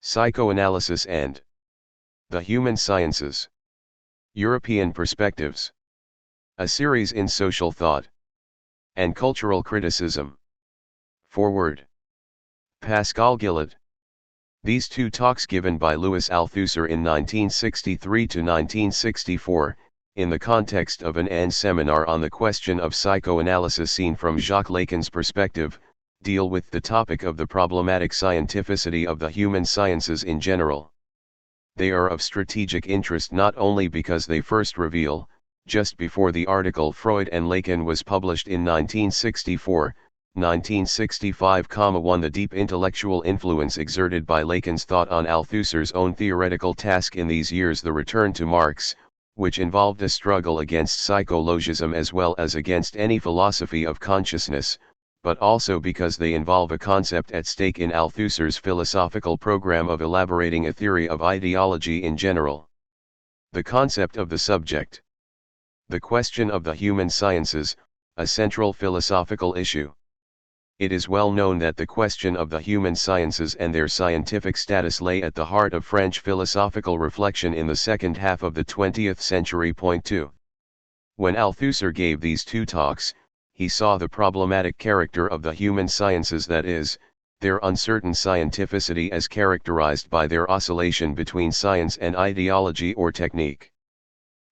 Psychoanalysis and the Human Sciences. European Perspectives. A series in social thought and cultural criticism. Foreword. Pascal Gillet. These two talks given by Louis Althusser in 1963 to 1964, in the context of an seminar on the question of psychoanalysis seen from Jacques Lacan's perspective, deal with the topic of the problematic scientificity of the human sciences in general. They are of strategic interest not only because they first reveal, just before the article Freud and Lacan was published in 1964, 1965, the deep intellectual influence exerted by Lacan's thought on Althusser's own theoretical task in these years, the return to Marx, which involved a struggle against psychologism as well as against any philosophy of consciousness, but also because they involve a concept at stake in Althusser's philosophical program of elaborating a theory of ideology in general. The concept of the subject. The question of the human sciences, a central philosophical issue. It is well known that the question of the human sciences and their scientific status lay at the heart of French philosophical reflection in the second half of the 20th century. Point 2. When Althusser gave these two talks, he saw the problematic character of the human sciences, that is, their uncertain scientificity as characterized by their oscillation between science and ideology or technique.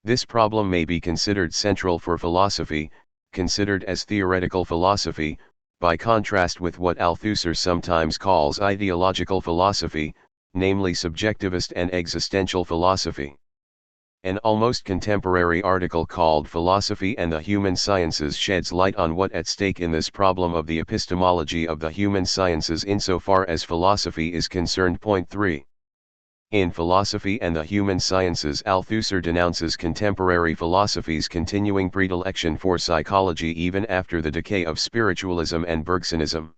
This problem may be considered central for philosophy, considered as theoretical philosophy, by contrast with what Althusser sometimes calls ideological philosophy, namely subjectivist and existential philosophy. An almost contemporary article called Philosophy and the Human Sciences sheds light on what at stake in this problem of the epistemology of the human sciences insofar as philosophy is concerned. Point 3. In Philosophy and the Human Sciences, Althusser denounces contemporary philosophy's continuing predilection for psychology even after the decay of spiritualism and Bergsonism.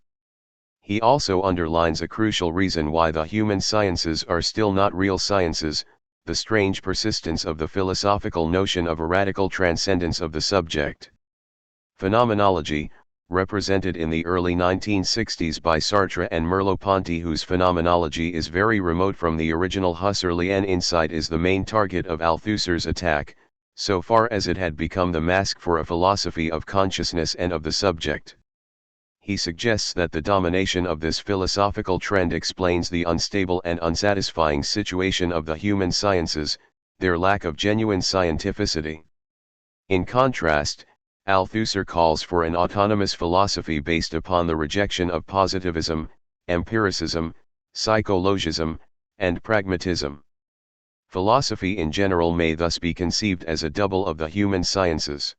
He also underlines a crucial reason why the human sciences are still not real sciences: the strange persistence of the philosophical notion of a radical transcendence of the subject. Phenomenology, represented in the early 1960s by Sartre and Merleau-Ponty, whose phenomenology is very remote from the original Husserlian insight, is the main target of Althusser's attack, so far as it had become the mask for a philosophy of consciousness and of the subject. He suggests that the domination of this philosophical trend explains the unstable and unsatisfying situation of the human sciences, their lack of genuine scientificity. In contrast, Althusser calls for an autonomous philosophy based upon the rejection of positivism, empiricism, psychologism, and pragmatism. Philosophy in general may thus be conceived as a double of the human sciences.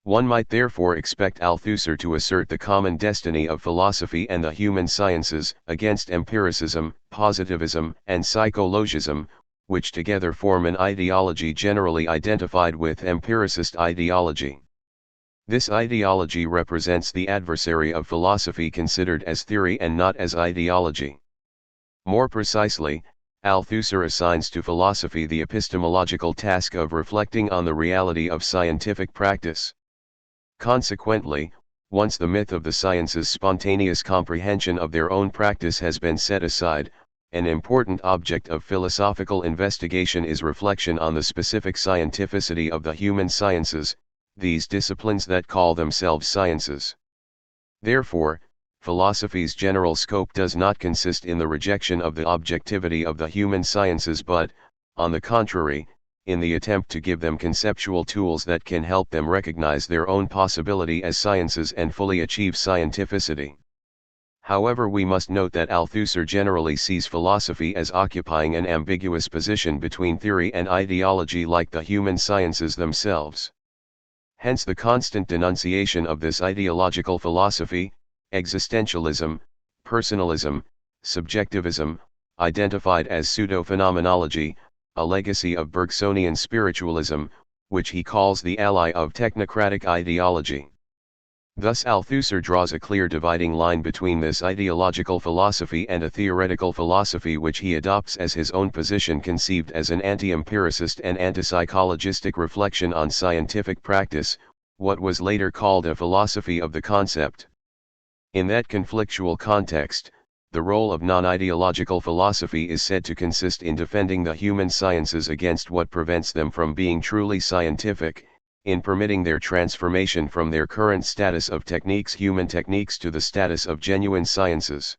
One might therefore expect Althusser to assert the common destiny of philosophy and the human sciences against empiricism, positivism, and psychologism, which together form an ideology generally identified with empiricist ideology. This ideology represents the adversary of philosophy considered as theory and not as ideology. More precisely, Althusser assigns to philosophy the epistemological task of reflecting on the reality of scientific practice. Consequently, once the myth of the sciences' spontaneous comprehension of their own practice has been set aside, an important object of philosophical investigation is reflection on the specific scientificity of the human sciences, these disciplines that call themselves sciences. Therefore, philosophy's general scope does not consist in the rejection of the objectivity of the human sciences but, on the contrary, in the attempt to give them conceptual tools that can help them recognize their own possibility as sciences and fully achieve scientificity. However, we must note that Althusser generally sees philosophy as occupying an ambiguous position between theory and ideology like the human sciences themselves. Hence the constant denunciation of this ideological philosophy: existentialism, personalism, subjectivism, identified as pseudo-phenomenology, a legacy of Bergsonian spiritualism, which he calls the ally of technocratic ideology. Thus Althusser draws a clear dividing line between this ideological philosophy and a theoretical philosophy which he adopts as his own position, conceived as an anti-empiricist and anti-psychologistic reflection on scientific practice, what was later called a philosophy of the concept. In that conflictual context, The role of non-ideological philosophy is said to consist in defending the human sciences against what prevents them from being truly scientific, in permitting their transformation from their current status of human techniques to the status of genuine sciences.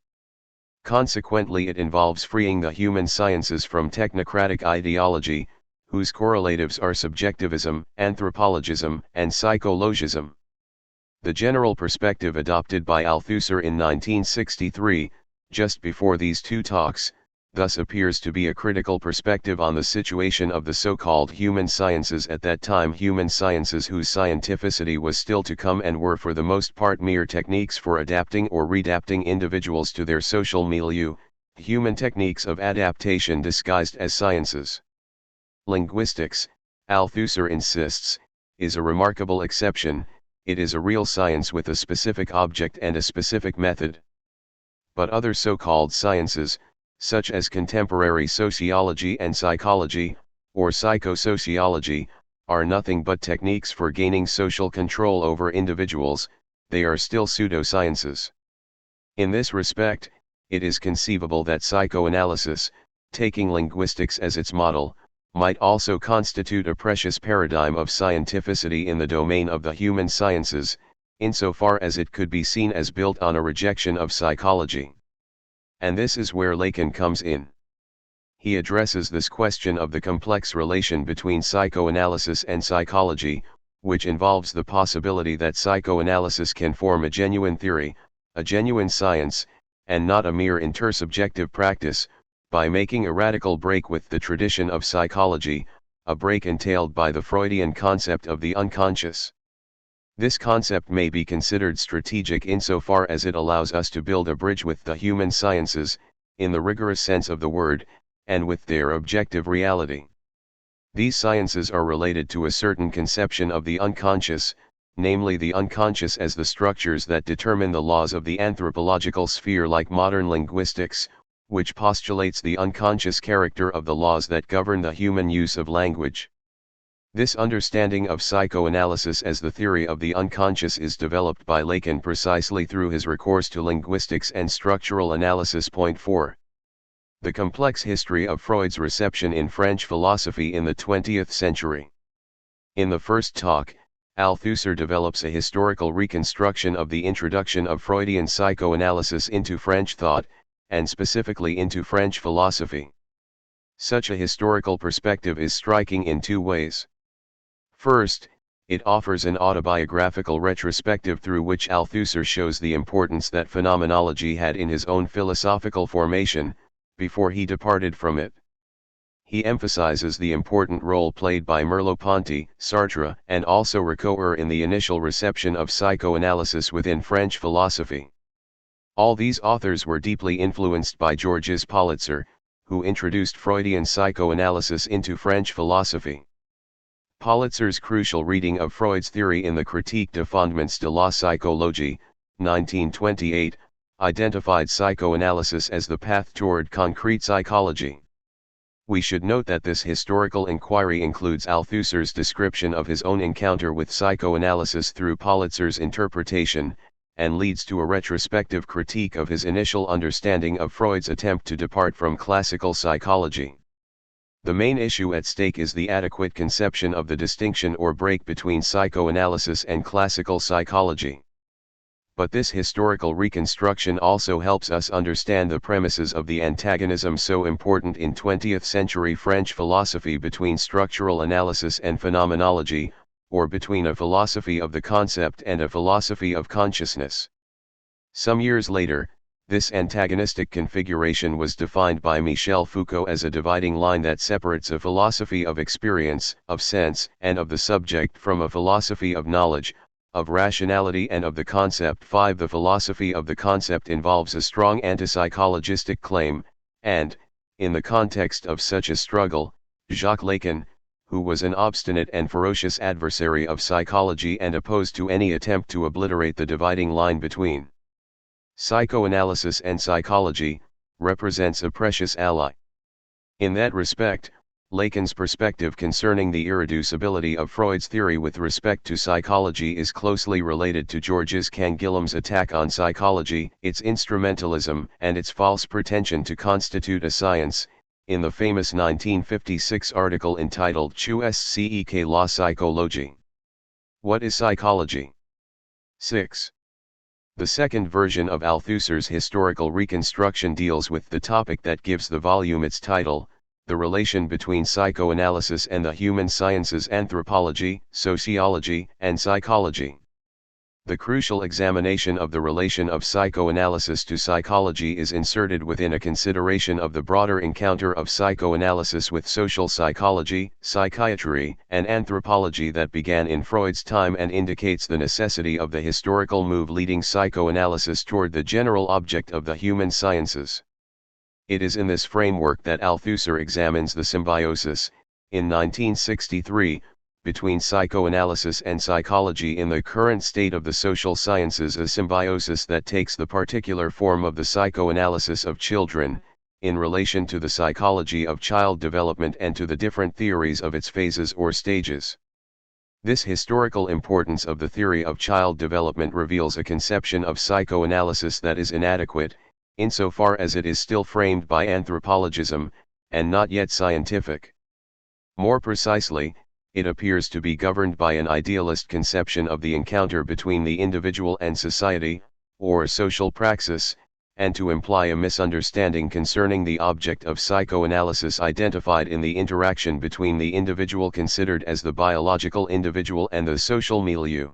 Consequently, it involves freeing the human sciences from technocratic ideology, whose correlatives are subjectivism, anthropologism, and psychologism. The general perspective adopted by Althusser in 1963, just before these two talks, thus appears to be a critical perspective on the situation of the so-called human sciences at that time, human sciences whose scientificity was still to come and were for the most part mere techniques for adapting or redapting individuals to their social milieu, human techniques of adaptation disguised as sciences. Linguistics, Althusser insists, is a remarkable exception. It is a real science with a specific object and a specific method. But other so-called sciences, such as contemporary sociology and psychology, or psychosociology, are nothing but techniques for gaining social control over individuals. They are still pseudosciences. In this respect, it is conceivable that psychoanalysis, taking linguistics as its model, might also constitute a precious paradigm of scientificity in the domain of the human sciences, insofar as it could be seen as built on a rejection of psychology. And this is where Lacan comes in. He addresses this question of the complex relation between psychoanalysis and psychology, which involves the possibility that psychoanalysis can form a genuine theory, a genuine science, and not a mere intersubjective practice, by making a radical break with the tradition of psychology, a break entailed by the Freudian concept of the unconscious. This concept may be considered strategic insofar as it allows us to build a bridge with the human sciences, in the rigorous sense of the word, and with their objective reality. These sciences are related to a certain conception of the unconscious, namely the unconscious as the structures that determine the laws of the anthropological sphere, like modern linguistics, which postulates the unconscious character of the laws that govern the human use of language. This understanding of psychoanalysis as the theory of the unconscious is developed by Lacan precisely through his recourse to linguistics and structural analysis. Point 4. The complex history of Freud's reception in French philosophy in the 20th century. In the first talk, Althusser develops a historical reconstruction of the introduction of Freudian psychoanalysis into French thought, and specifically into French philosophy. Such a historical perspective is striking in two ways. First, it offers an autobiographical retrospective through which Althusser shows the importance that phenomenology had in his own philosophical formation, before he departed from it. He emphasizes the important role played by Merleau-Ponty, Sartre, and also Ricoeur in the initial reception of psychoanalysis within French philosophy. All these authors were deeply influenced by Georges Politzer, who introduced Freudian psychoanalysis into French philosophy. Politzer's crucial reading of Freud's theory in the Critique des fondements de la psychologie, 1928, identified psychoanalysis as the path toward concrete psychology. We should note that this historical inquiry includes Althusser's description of his own encounter with psychoanalysis through Politzer's interpretation, and leads to a retrospective critique of his initial understanding of Freud's attempt to depart from classical psychology. The main issue at stake is the adequate conception of the distinction or break between psychoanalysis and classical psychology. But this historical reconstruction also helps us understand the premises of the antagonism so important in 20th century French philosophy between structural analysis and phenomenology, or between a philosophy of the concept and a philosophy of consciousness. Some years later, this antagonistic configuration was defined by Michel Foucault as a dividing line that separates a philosophy of experience, of sense, and of the subject from a philosophy of knowledge, of rationality and of the concept. 5. The philosophy of the concept involves a strong antipsychologistic claim, and, in the context of such a struggle, Jacques Lacan, who was an obstinate and ferocious adversary of psychology and opposed to any attempt to obliterate the dividing line between psychoanalysis and psychology, represents a precious ally. In that respect, Lacan's perspective concerning the irreducibility of Freud's theory with respect to psychology is closely related to Georges Canguilhem's attack on psychology, its instrumentalism, and its false pretension to constitute a science, in the famous 1956 article entitled "Qu'est-ce que la psychologie?" What is psychology? 6. The second version of Althusser's historical reconstruction deals with the topic that gives the volume its title, the relation between psychoanalysis and the human sciences, anthropology, sociology, and psychology. The crucial examination of the relation of psychoanalysis to psychology is inserted within a consideration of the broader encounter of psychoanalysis with social psychology, psychiatry, and anthropology that began in Freud's time and indicates the necessity of the historical move leading psychoanalysis toward the general object of the human sciences. It is in this framework that Althusser examines the symbiosis, in 1963, between psychoanalysis and psychology in the current state of the social sciences, a symbiosis that takes the particular form of the psychoanalysis of children, in relation to the psychology of child development and to the different theories of its phases or stages. This historical importance of the theory of child development reveals a conception of psychoanalysis that is inadequate, insofar as it is still framed by anthropologism, and not yet scientific. More precisely, it appears to be governed by an idealist conception of the encounter between the individual and society, or social praxis, and to imply a misunderstanding concerning the object of psychoanalysis identified in the interaction between the individual considered as the biological individual and the social milieu.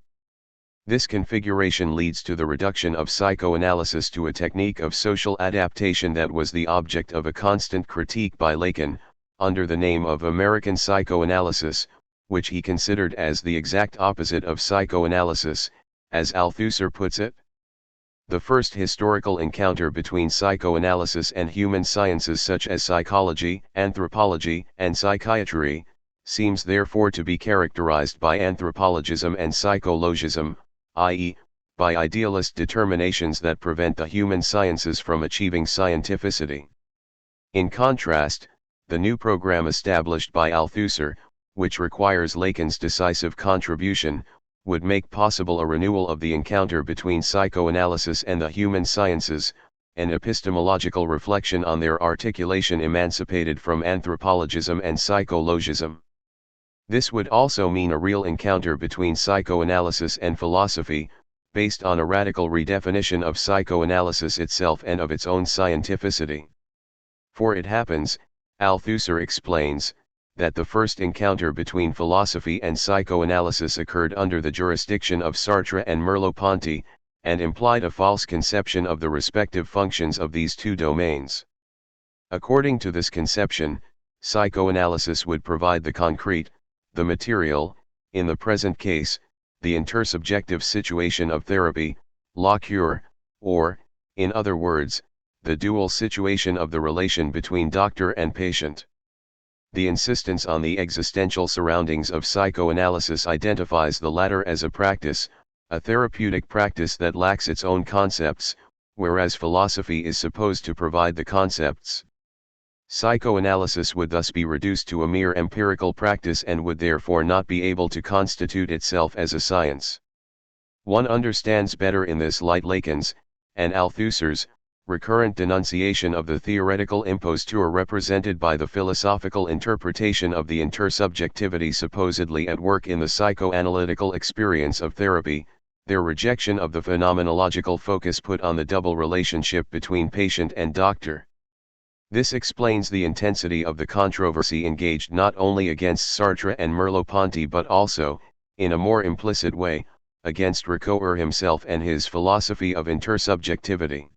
This configuration leads to the reduction of psychoanalysis to a technique of social adaptation that was the object of a constant critique by Lacan, under the name of American psychoanalysis, which he considered as the exact opposite of psychoanalysis, as Althusser puts it. The first historical encounter between psychoanalysis and human sciences such as psychology, anthropology, and psychiatry, seems therefore to be characterized by anthropologism and psychologism, i.e., by idealist determinations that prevent the human sciences from achieving scientificity. In contrast, the new program established by Althusser, which requires Lacan's decisive contribution, would make possible a renewal of the encounter between psychoanalysis and the human sciences, an epistemological reflection on their articulation emancipated from anthropologism and psychologism. This would also mean a real encounter between psychoanalysis and philosophy, based on a radical redefinition of psychoanalysis itself and of its own scientificity. For it happens, Althusser explains, that the first encounter between philosophy and psychoanalysis occurred under the jurisdiction of Sartre and Merleau-Ponty, and implied a false conception of the respective functions of these two domains. According to this conception, psychoanalysis would provide the concrete, the material, in the present case, the intersubjective situation of therapy, la cure, or, in other words, the dual situation of the relation between doctor and patient. The insistence on the existential surroundings of psychoanalysis identifies the latter as a practice, a therapeutic practice that lacks its own concepts, whereas philosophy is supposed to provide the concepts. Psychoanalysis would thus be reduced to a mere empirical practice and would therefore not be able to constitute itself as a science. One understands better in this light Lacan's, and Althusser's, recurrent denunciation of the theoretical imposture represented by the philosophical interpretation of the intersubjectivity supposedly at work in the psychoanalytical experience of therapy, their rejection of the phenomenological focus put on the double relationship between patient and doctor. This explains the intensity of the controversy engaged not only against Sartre and Merleau-Ponty but also, in a more implicit way, against Ricoeur himself and his philosophy of intersubjectivity.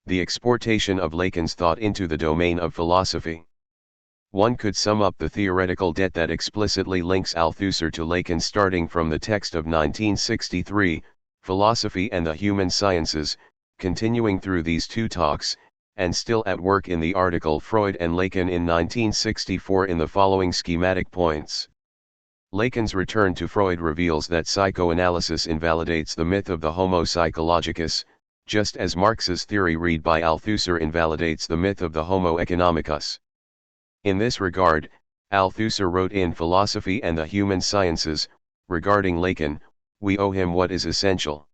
The exportation of Lacan's thought into the domain of philosophy. One could sum up the theoretical debt that explicitly links Althusser to Lacan starting from the text of 1963, Philosophy and the Human Sciences, continuing through these two talks, and still at work in the article Freud and Lacan in 1964 in the following schematic points. Lacan's return to Freud reveals that psychoanalysis invalidates the myth of the homo psychologicus, just as Marx's theory read by Althusser invalidates the myth of the homo economicus. In this regard, Althusser wrote in Philosophy and the Human Sciences, regarding Lacan, we owe him what is essential.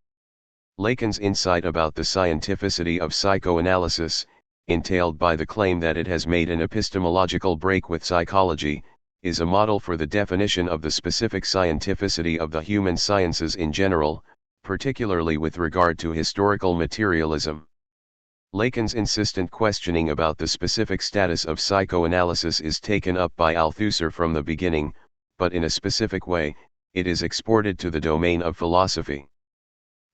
Lacan's insight about the scientificity of psychoanalysis, entailed by the claim that it has made an epistemological break with psychology, is a model for the definition of the specific scientificity of the human sciences in general, particularly with regard to historical materialism. Lacan's insistent questioning about the specific status of psychoanalysis is taken up by Althusser from the beginning, but in a specific way, it is exported to the domain of philosophy.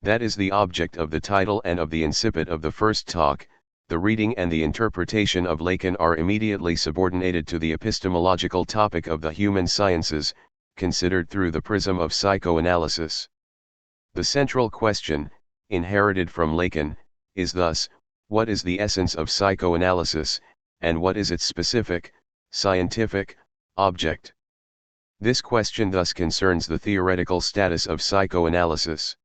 That is the object of the title and of the incipit of the first talk. The reading and the interpretation of Lacan are immediately subordinated to the epistemological topic of the human sciences, considered through the prism of psychoanalysis. The central question, inherited from Lacan, is thus, what is the essence of psychoanalysis, and what is its specific, scientific, object? This question thus concerns the theoretical status of psychoanalysis.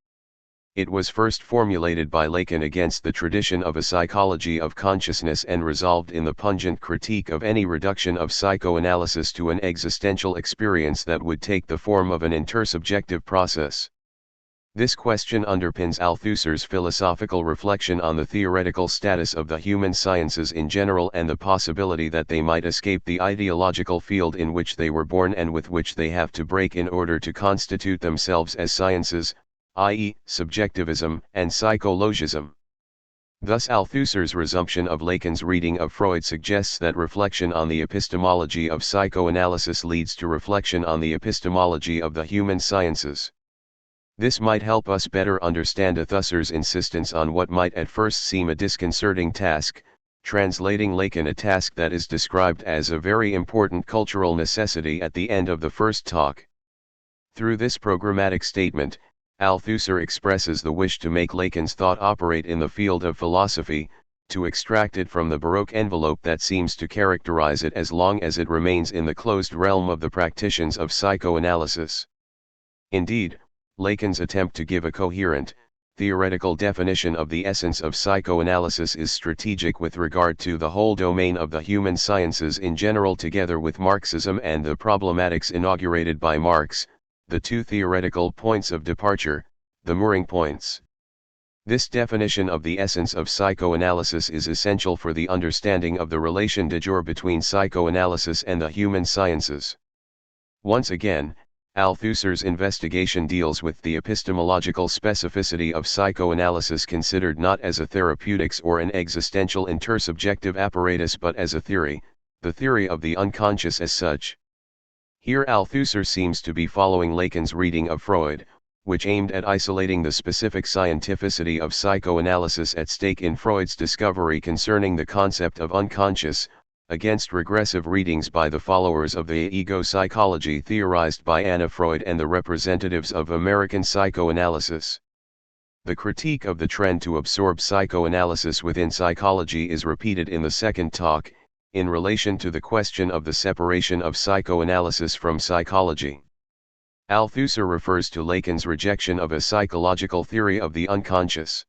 It was first formulated by Lacan against the tradition of a psychology of consciousness and resolved in the pungent critique of any reduction of psychoanalysis to an existential experience that would take the form of an intersubjective process. This question underpins Althusser's philosophical reflection on the theoretical status of the human sciences in general and the possibility that they might escape the ideological field in which they were born and with which they have to break in order to constitute themselves as sciences, i.e., subjectivism and psychologism. Thus Althusser's resumption of Lacan's reading of Freud suggests that reflection on the epistemology of psychoanalysis leads to reflection on the epistemology of the human sciences. This might help us better understand Althusser's insistence on what might at first seem a disconcerting task, translating Lacan, a task that is described as a very important cultural necessity at the end of the first talk. Through this programmatic statement, Althusser expresses the wish to make Lacan's thought operate in the field of philosophy, to extract it from the Baroque envelope that seems to characterize it as long as it remains in the closed realm of the practitioners of psychoanalysis. Indeed, Lacan's attempt to give a coherent, theoretical definition of the essence of psychoanalysis is strategic with regard to the whole domain of the human sciences in general, together with Marxism and the problematics inaugurated by Marx, the two theoretical points of departure, the mooring points. This definition of the essence of psychoanalysis is essential for the understanding of the relation de jure between psychoanalysis and the human sciences. Once again, Althusser's investigation deals with the epistemological specificity of psychoanalysis considered not as a therapeutics or an existential intersubjective apparatus but as a theory, the theory of the unconscious as such. Here Althusser seems to be following Lacan's reading of Freud, which aimed at isolating the specific scientificity of psychoanalysis at stake in Freud's discovery concerning the concept of unconscious, against regressive readings by the followers of the ego psychology theorized by Anna Freud and the representatives of American psychoanalysis. The critique of the trend to absorb psychoanalysis within psychology is repeated in the second talk, in relation to the question of the separation of psychoanalysis from psychology. Althusser refers to Lacan's rejection of a psychological theory of the unconscious.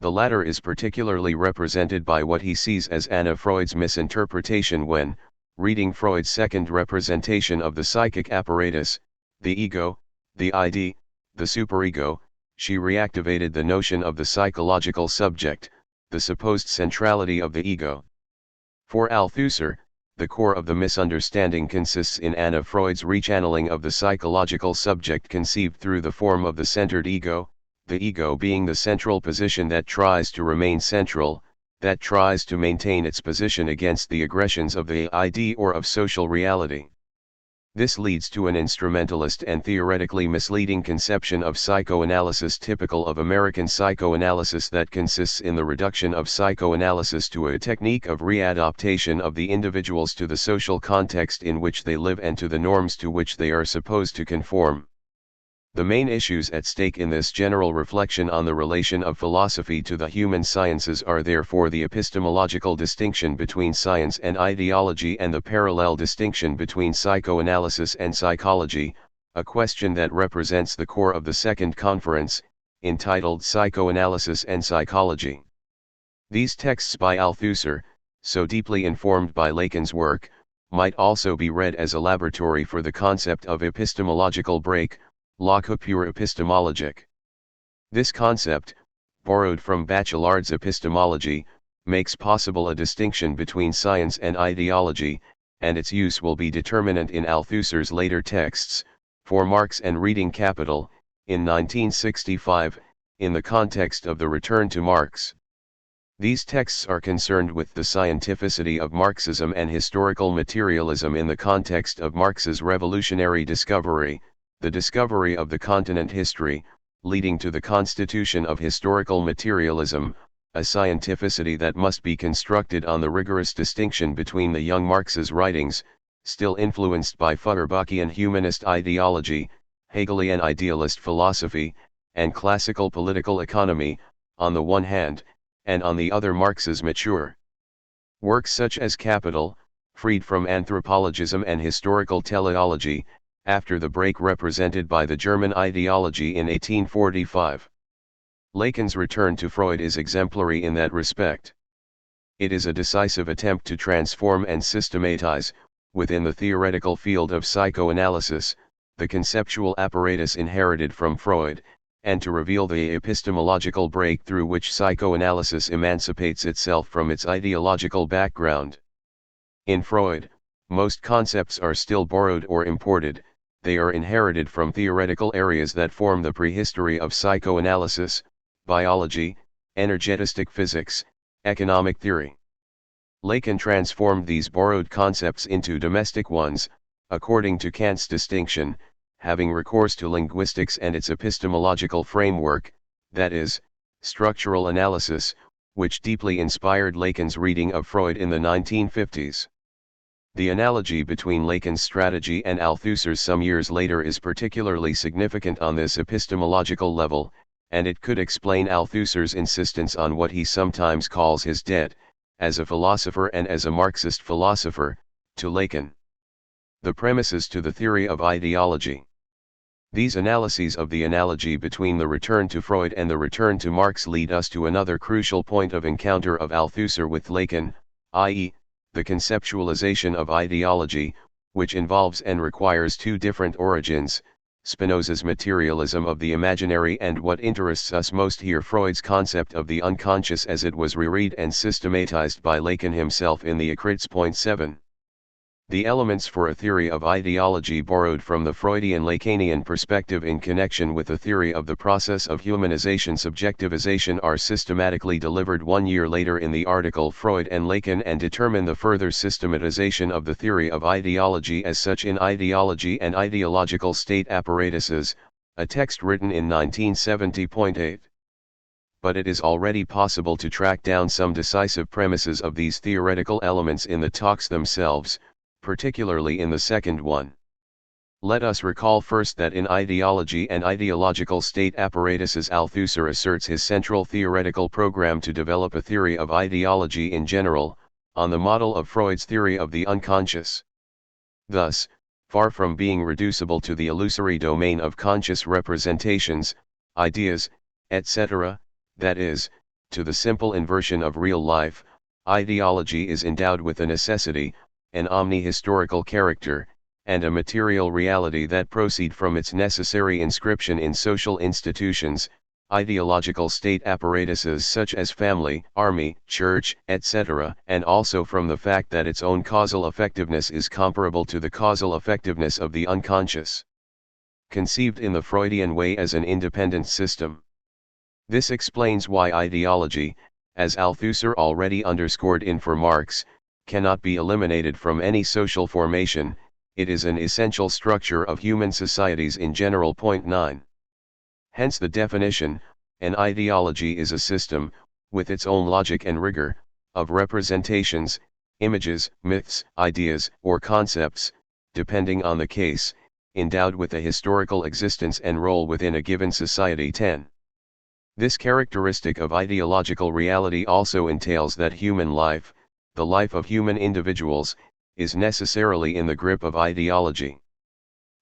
The latter is particularly represented by what he sees as Anna Freud's misinterpretation when, reading Freud's second representation of the psychic apparatus, the ego, the ID, the superego, she reactivated the notion of the psychological subject, the supposed centrality of the ego. For Althusser, the core of the misunderstanding consists in Anna Freud's rechanneling of the psychological subject conceived through the form of the centered ego, the ego being the central position that tries to remain central, that tries to maintain its position against the aggressions of the ID or of social reality. This leads to an instrumentalist and theoretically misleading conception of psychoanalysis typical of American psychoanalysis that consists in the reduction of psychoanalysis to a technique of readaptation of the individuals to the social context in which they live and to the norms to which they are supposed to conform. The main issues at stake in this general reflection on the relation of philosophy to the human sciences are therefore the epistemological distinction between science and ideology and the parallel distinction between psychoanalysis and psychology, a question that represents the core of the second conference, entitled Psychoanalysis and Psychology. These texts by Althusser, so deeply informed by Lacan's work, might also be read as a laboratory for the concept of epistemological break, la coupure épistémologique. This concept, borrowed from Bachelard's epistemology, makes possible a distinction between science and ideology, and its use will be determinant in Althusser's later texts, For Marx and Reading Capital, in 1965, in the context of the return to Marx. These texts are concerned with the scientificity of Marxism and historical materialism in the context of Marx's revolutionary discovery, the discovery of the continent history, leading to the constitution of historical materialism, a scientificity that must be constructed on the rigorous distinction between the young Marx's writings, still influenced by Feuerbachian humanist ideology, Hegelian idealist philosophy, and classical political economy, on the one hand, and on the other Marx's mature works such as Capital, freed from anthropologism and historical teleology, after the break represented by the German ideology in 1845. Lacan's return to Freud is exemplary in that respect. It is a decisive attempt to transform and systematize, within the theoretical field of psychoanalysis, the conceptual apparatus inherited from Freud, and to reveal the epistemological break through which psychoanalysis emancipates itself from its ideological background. In Freud, most concepts are still borrowed or imported, they are inherited from theoretical areas that form the prehistory of psychoanalysis, biology, energetic physics, economic theory. Lacan transformed these borrowed concepts into domestic ones, according to Kant's distinction, having recourse to linguistics and its epistemological framework, that is, structural analysis, which deeply inspired Lacan's reading of Freud in the 1950s. The analogy between Lacan's strategy and Althusser's some years later is particularly significant on this epistemological level, and it could explain Althusser's insistence on what he sometimes calls his debt, as a philosopher and as a Marxist philosopher, to Lacan. The premises to the theory of ideology. These analyses of the analogy between the return to Freud and the return to Marx lead us to another crucial point of encounter of Althusser with Lacan, i.e., the conceptualization of ideology, which involves and requires two different origins, Spinoza's materialism of the imaginary and what interests us most here Freud's concept of the unconscious as it was reread and systematized by Lacan himself in the Akritzpoint 7. The elements for a theory of ideology borrowed from the Freudian Lacanian perspective in connection with the theory of the process of humanization subjectivization are systematically delivered 1 year later in the article Freud and Lacan and determine the further systematization of the theory of ideology as such in Ideology and Ideological State Apparatuses, a text written in 1970.8. But it is already possible to track down some decisive premises of these theoretical elements in the talks themselves, particularly in the second one. Let us recall first that in Ideology and Ideological State Apparatuses Althusser asserts his central theoretical program to develop a theory of ideology in general, on the model of Freud's theory of the unconscious. Thus, far from being reducible to the illusory domain of conscious representations, ideas, etc., that is, to the simple inversion of real life, ideology is endowed with a necessity, an omni-historical character, and a material reality that proceed from its necessary inscription in social institutions, ideological state apparatuses such as family, army, church, etc., and also from the fact that its own causal effectiveness is comparable to the causal effectiveness of the unconscious. Conceived in the Freudian way as an independent system. This explains why ideology, as Althusser already underscored in For Marx, cannot be eliminated from any social formation, it is an essential structure of human societies in general. Point 9. Hence the definition, an ideology is a system, with its own logic and rigor, of representations, images, myths, ideas, or concepts, depending on the case, endowed with a historical existence and role within a given society. 10. This characteristic of ideological reality also entails that human life, the life of human individuals, is necessarily in the grip of ideology.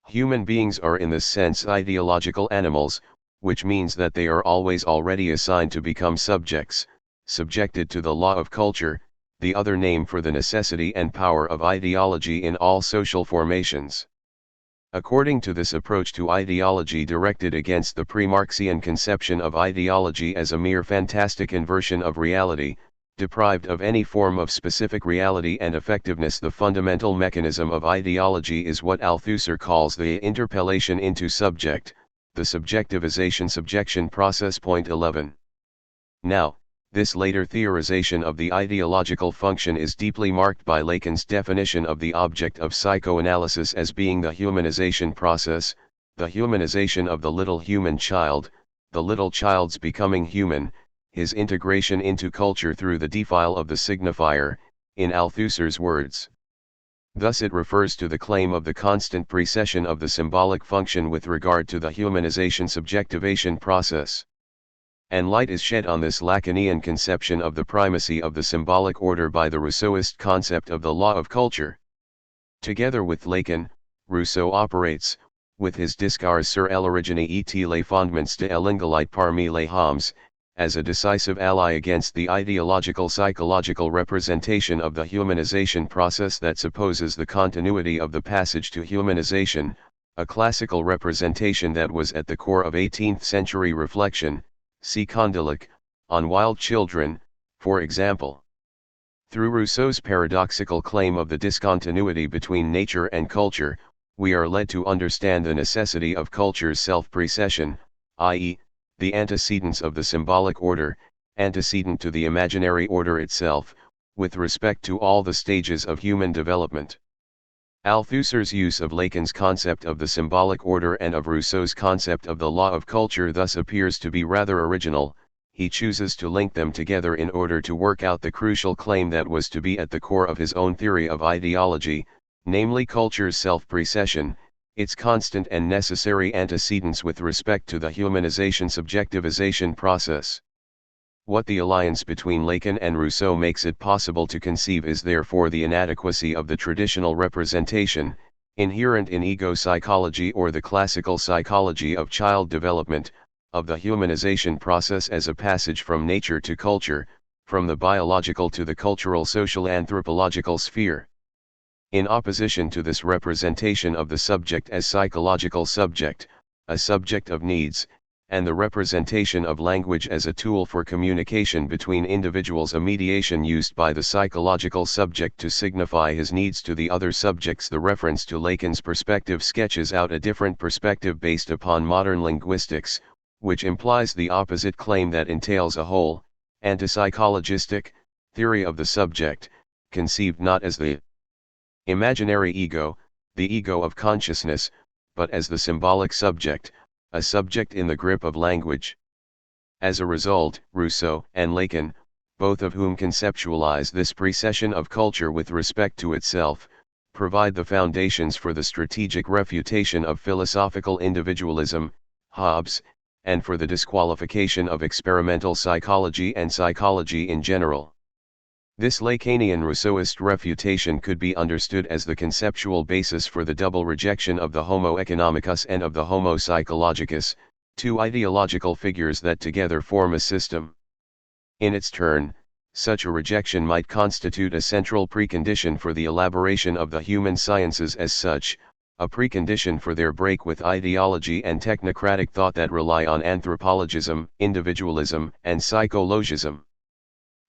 Human beings are in this sense ideological animals, which means that they are always already assigned to become subjects, subjected to the law of culture, the other name for the necessity and power of ideology in all social formations. According to this approach to ideology directed against the pre-Marxian conception of ideology as a mere fantastic inversion of reality, deprived of any form of specific reality and effectiveness, the fundamental mechanism of ideology is what Althusser calls the interpellation into subject, the subjectivization subjection process. Point 11. Now, this later theorization of the ideological function is deeply marked by Lacan's definition of the object of psychoanalysis as being the humanization process, the humanization of the little human child, the little child's becoming human, his integration into culture through the defile of the signifier, in Althusser's words. Thus it refers to the claim of the constant precession of the symbolic function with regard to the humanization subjectivation process. And light is shed on this Lacanian conception of the primacy of the symbolic order by the Rousseauist concept of the law of culture. Together with Lacan, Rousseau operates, with his discours sur l'origine et les fondements de l'ingolite parmi les hommes, as a decisive ally against the ideological psychological representation of the humanization process that supposes the continuity of the passage to humanization, a classical representation that was at the core of 18th-century reflection. See Condillac, on wild children, for example. Through Rousseau's paradoxical claim of the discontinuity between nature and culture, we are led to understand the necessity of culture's self-precession, i.e., the antecedence of the symbolic order, antecedent to the imaginary order itself, with respect to all the stages of human development. Althusser's use of Lacan's concept of the symbolic order and of Rousseau's concept of the law of culture thus appears to be rather original. He chooses to link them together in order to work out the crucial claim that was to be at the core of his own theory of ideology, namely culture's self-precession, its constant and necessary antecedence with respect to the humanization subjectivization process. What the alliance between Lacan and Rousseau makes it possible to conceive is therefore the inadequacy of the traditional representation, inherent in ego psychology or the classical psychology of child development, of the humanization process as a passage from nature to culture, from the biological to the cultural social anthropological sphere. In opposition to this representation of the subject as psychological subject, a subject of needs, and the representation of language as a tool for communication between individuals, a mediation used by the psychological subject to signify his needs to the other subjects, the reference to Lacan's perspective sketches out a different perspective based upon modern linguistics, which implies the opposite claim that entails a whole, antipsychologistic, theory of the subject, conceived not as the imaginary ego, the ego of consciousness, but as the symbolic subject, a subject in the grip of language. As a result, Rousseau and Lacan, both of whom conceptualize this precession of culture with respect to itself, provide the foundations for the strategic refutation of philosophical individualism, Hobbes, and for the disqualification of experimental psychology and psychology in general. This Lacanian Rousseauist refutation could be understood as the conceptual basis for the double rejection of the Homo economicus and of the Homo psychologicus, two ideological figures that together form a system. In its turn, such a rejection might constitute a central precondition for the elaboration of the human sciences as such, a precondition for their break with ideology and technocratic thought that rely on anthropologism, individualism, and psychologism.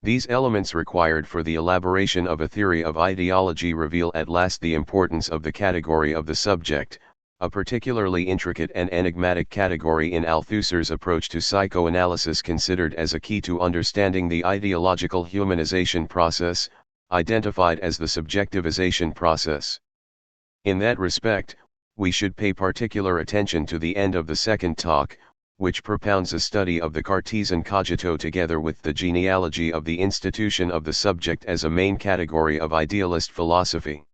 These elements required for the elaboration of a theory of ideology reveal at last the importance of the category of the subject, a particularly intricate and enigmatic category in Althusser's approach to psychoanalysis, considered as a key to understanding the ideological humanization process, identified as the subjectivization process. In that respect, we should pay particular attention to the end of the second talk, which propounds a study of the Cartesian cogito together with the genealogy of the institution of the subject as a main category of idealist philosophy.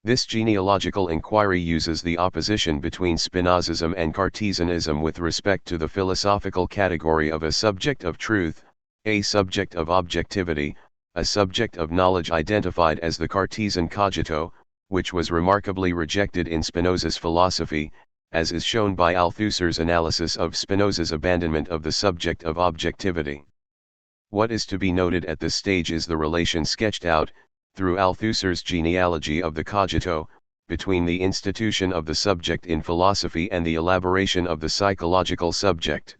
This genealogical inquiry uses the opposition between Spinozism and Cartesianism with respect to the philosophical category of a subject of truth, a subject of objectivity, a subject of knowledge identified as the Cartesian cogito, which was remarkably rejected in Spinoza's philosophy, as is shown by Althusser's analysis of Spinoza's abandonment of the subject of objectivity. What is to be noted at this stage is the relation sketched out, through Althusser's genealogy of the cogito, between the institution of the subject in philosophy and the elaboration of the psychological subject.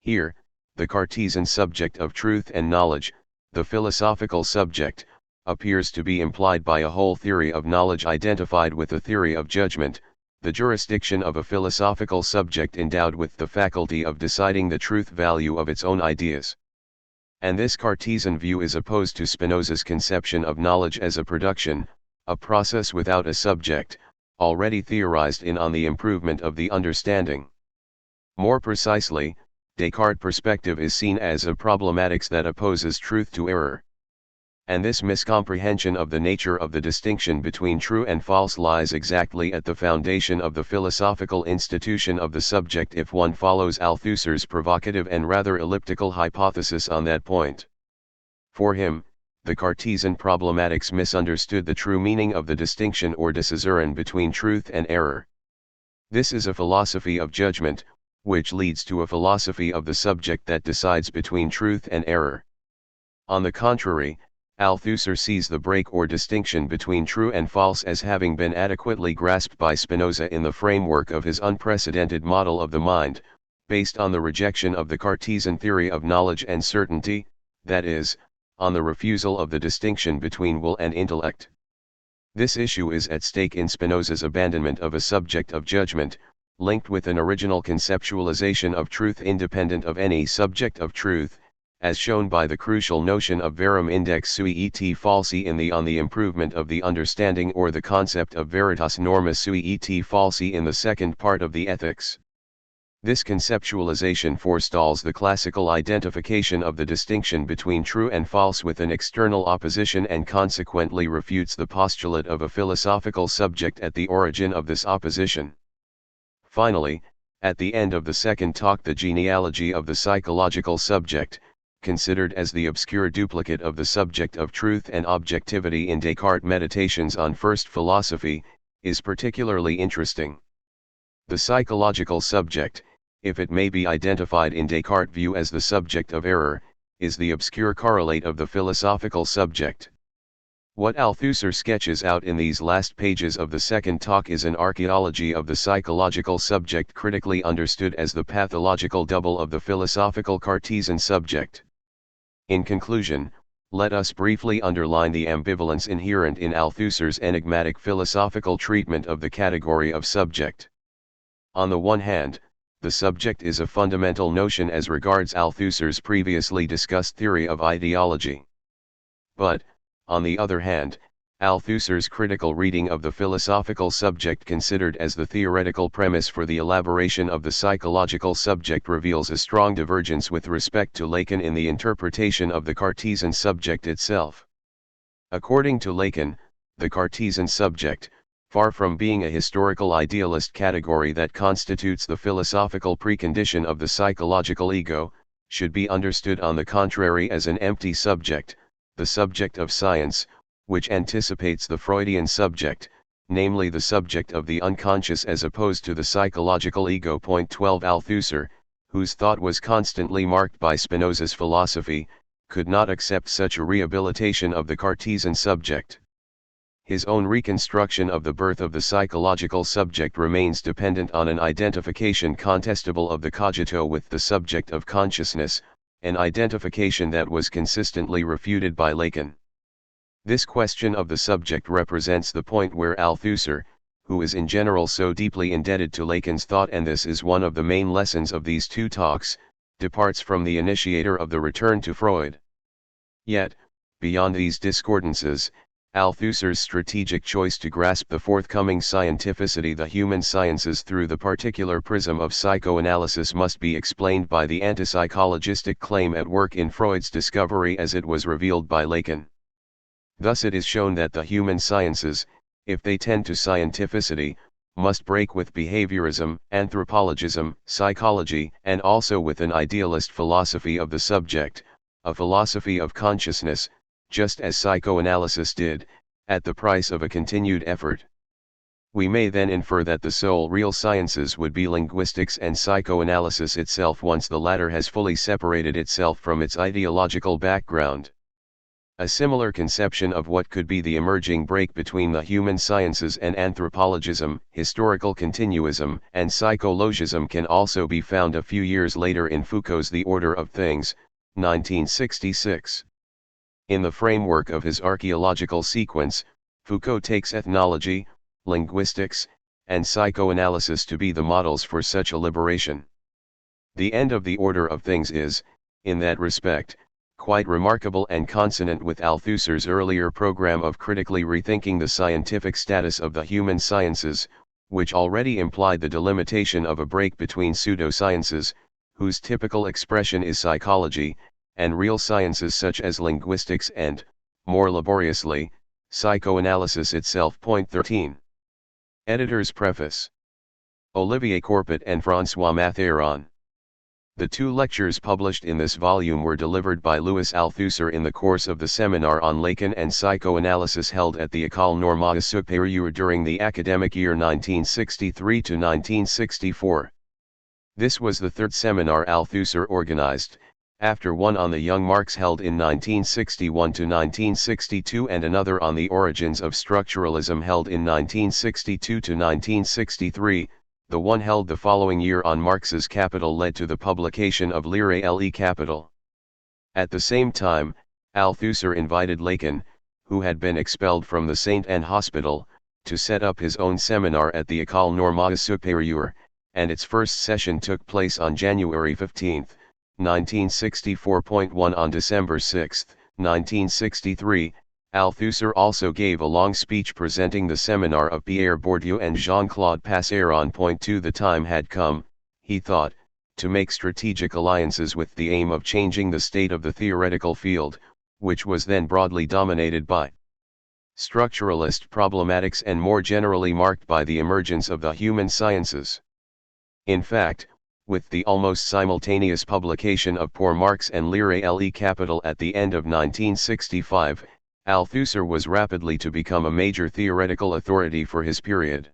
Here, the Cartesian subject of truth and knowledge, the philosophical subject, appears to be implied by a whole theory of knowledge identified with a theory of judgment, the jurisdiction of a philosophical subject endowed with the faculty of deciding the truth value of its own ideas. And this Cartesian view is opposed to Spinoza's conception of knowledge as a production, a process without a subject, already theorized in On the Improvement of the Understanding. More precisely, Descartes' perspective is seen as a problematics that opposes truth to error. And this miscomprehension of the nature of the distinction between true and false lies exactly at the foundation of the philosophical institution of the subject if one follows Althusser's provocative and rather elliptical hypothesis on that point. For him, the Cartesian problematics misunderstood the true meaning of the distinction or decision between truth and error. This is a philosophy of judgment, which leads to a philosophy of the subject that decides between truth and error. On the contrary, Althusser sees the break or distinction between true and false as having been adequately grasped by Spinoza in the framework of his unprecedented model of the mind, based on the rejection of the Cartesian theory of knowledge and certainty, that is, on the refusal of the distinction between will and intellect. This issue is at stake in Spinoza's abandonment of a subject of judgment, linked with an original conceptualization of truth independent of any subject of truth, as shown by the crucial notion of verum index sui et falsi in the On the Improvement of the Understanding, or the concept of veritas norma sui et falsi in the second part of the Ethics. This conceptualization forestalls the classical identification of the distinction between true and false with an external opposition and consequently refutes the postulate of a philosophical subject at the origin of this opposition. Finally, at the end of the second talk, the genealogy of the psychological subject, considered as the obscure duplicate of the subject of truth and objectivity in Descartes' Meditations on First Philosophy, is particularly interesting. The psychological subject, if it may be identified in Descartes' view as the subject of error, is the obscure correlate of the philosophical subject. What Althusser sketches out in these last pages of the second talk is an archaeology of the psychological subject critically understood as the pathological double of the philosophical Cartesian subject. In conclusion, let us briefly underline the ambivalence inherent in Althusser's enigmatic philosophical treatment of the category of subject. On the one hand, the subject is a fundamental notion as regards Althusser's previously discussed theory of ideology. But, on the other hand, Althusser's critical reading of the philosophical subject considered as the theoretical premise for the elaboration of the psychological subject reveals a strong divergence with respect to Lacan in the interpretation of the Cartesian subject itself. According to Lacan, the Cartesian subject, far from being a historical idealist category that constitutes the philosophical precondition of the psychological ego, should be understood on the contrary as an empty subject, the subject of science, which anticipates the Freudian subject, namely the subject of the unconscious as opposed to the psychological ego. 12 Althusser, whose thought was constantly marked by Spinoza's philosophy, could not accept such a rehabilitation of the Cartesian subject. His own reconstruction of the birth of the psychological subject remains dependent on an identification contestable of the cogito with the subject of consciousness, an identification that was consistently refuted by Lacan. This question of the subject represents the point where Althusser, who is in general so deeply indebted to Lacan's thought, and this is one of the main lessons of these two talks, departs from the initiator of the return to Freud. Yet, beyond these discordances, Althusser's strategic choice to grasp the forthcoming scientificity, the human sciences, through the particular prism of psychoanalysis must be explained by the antipsychologistic claim at work in Freud's discovery as it was revealed by Lacan. Thus it is shown that the human sciences, if they tend to scientificity, must break with behaviorism, anthropologism, psychology, and also with an idealist philosophy of the subject, a philosophy of consciousness, just as psychoanalysis did, at the price of a continued effort. We may then infer that the sole real sciences would be linguistics and psychoanalysis itself once the latter has fully separated itself from its ideological background. A similar conception of what could be the emerging break between the human sciences and anthropologism, historical continuism, and psychologism can also be found a few years later in Foucault's The Order of Things, 1966. In the framework of his archaeological sequence, Foucault takes ethnology, linguistics, and psychoanalysis to be the models for such a liberation. The end of The Order of Things is, in that respect, quite remarkable and consonant with Althusser's earlier program of critically rethinking the scientific status of the human sciences, which already implied the delimitation of a break between pseudosciences, whose typical expression is psychology, and real sciences such as linguistics and, more laboriously, psychoanalysis itself. Point 13. Editor's Preface. Olivier Courpet and François Mathéron. The two lectures published in this volume were delivered by Louis Althusser in the course of the seminar on Lacan and psychoanalysis held at the École Normale Supérieure during the academic year 1963 to 1964. This was the third seminar Althusser organized, after one on the young Marx held in 1961 to 1962 and another on the origins of structuralism held in 1962 to 1963. The one held the following year on Marx's Capital led to the publication of Lire le Capital. At the same time, Althusser invited Lacan, who had been expelled from the Saint-Anne Hospital, to set up his own seminar at the École Normale Supérieure, and its first session took place on January 15, 1964. On December 6, 1963, Althusser also gave a long speech presenting the seminar of Pierre Bourdieu and Jean-Claude Passeron. 2. The time had come, he thought, to make strategic alliances with the aim of changing the state of the theoretical field, which was then broadly dominated by structuralist problematics and more generally marked by the emergence of the human sciences. In fact, with the almost simultaneous publication of Pour Marx and Lire le Capital at the end of 1965, Althusser was rapidly to become a major theoretical authority for his period.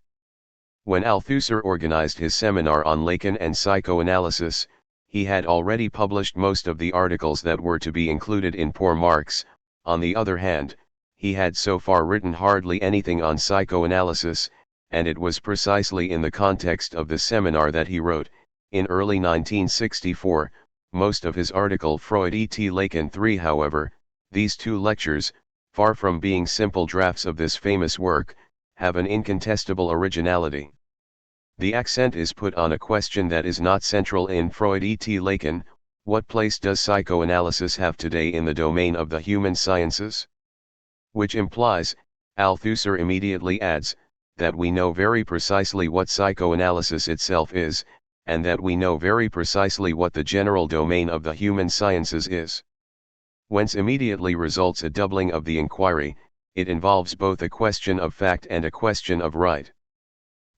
When Althusser organized his seminar on Lacan and psychoanalysis, he had already published most of the articles that were to be included in Pour Marx. On the other hand, he had so far written hardly anything on psychoanalysis, and it was precisely in the context of the seminar that he wrote, in early 1964, most of his article Freud et Lacan 3. However, these two lectures, far from being simple drafts of this famous work, have an incontestable originality. The accent is put on a question that is not central in Freud et Lacan: what place does psychoanalysis have today in the domain of the human sciences? Which implies, Althusser immediately adds, that we know very precisely what psychoanalysis itself is, and that we know very precisely what the general domain of the human sciences is. Whence immediately results a doubling of the inquiry. It involves both a question of fact and a question of right.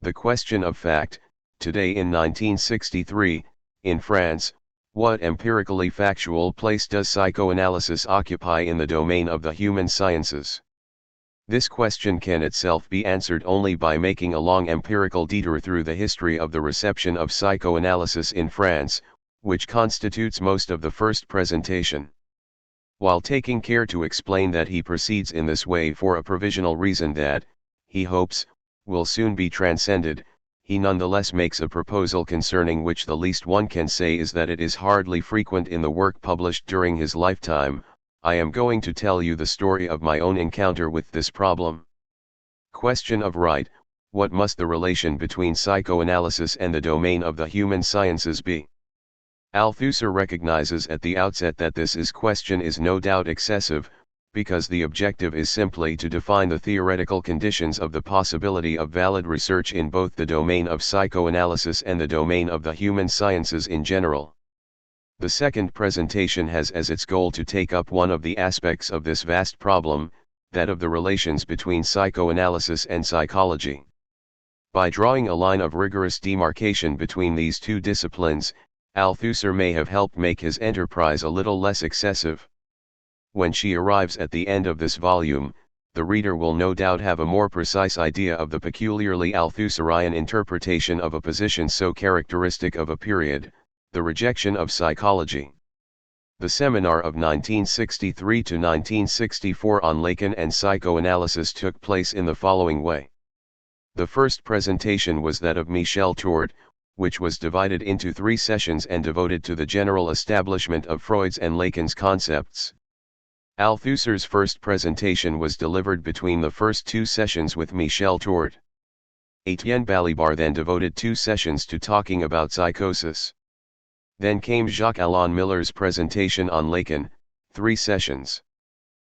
The question of fact, today in 1963, in France, what empirically factual place does psychoanalysis occupy in the domain of the human sciences? This question can itself be answered only by making a long empirical detour through the history of the reception of psychoanalysis in France, which constitutes most of the first presentation. While taking care to explain that he proceeds in this way for a provisional reason that, he hopes, will soon be transcended, he nonetheless makes a proposal concerning which the least one can say is that it is hardly frequent in the work published during his lifetime. I am going to tell you the story of my own encounter with this problem. Question of right: what must the relation between psychoanalysis and the domain of the human sciences be? Althusser recognizes at the outset that this question is no doubt excessive, because the objective is simply to define the theoretical conditions of the possibility of valid research in both the domain of psychoanalysis and the domain of the human sciences in general. The second presentation has as its goal to take up one of the aspects of this vast problem, that of the relations between psychoanalysis and psychology. By drawing a line of rigorous demarcation between these two disciplines, Althusser may have helped make his enterprise a little less excessive. When she arrives at the end of this volume, the reader will no doubt have a more precise idea of the peculiarly Althusserian interpretation of a position so characteristic of a period, the rejection of psychology. The seminar of 1963 to 1964 on Lacan and psychoanalysis took place in the following way. The first presentation was that of Michel Tourde, which was divided into 3 sessions and devoted to the general establishment of Freud's and Lacan's concepts. Althusser's first presentation was delivered between the first 2 sessions with Michel Tourde. Etienne Balibar then devoted 2 sessions to talking about psychosis. Then came Jacques-Alain Miller's presentation on Lacan, 3 sessions.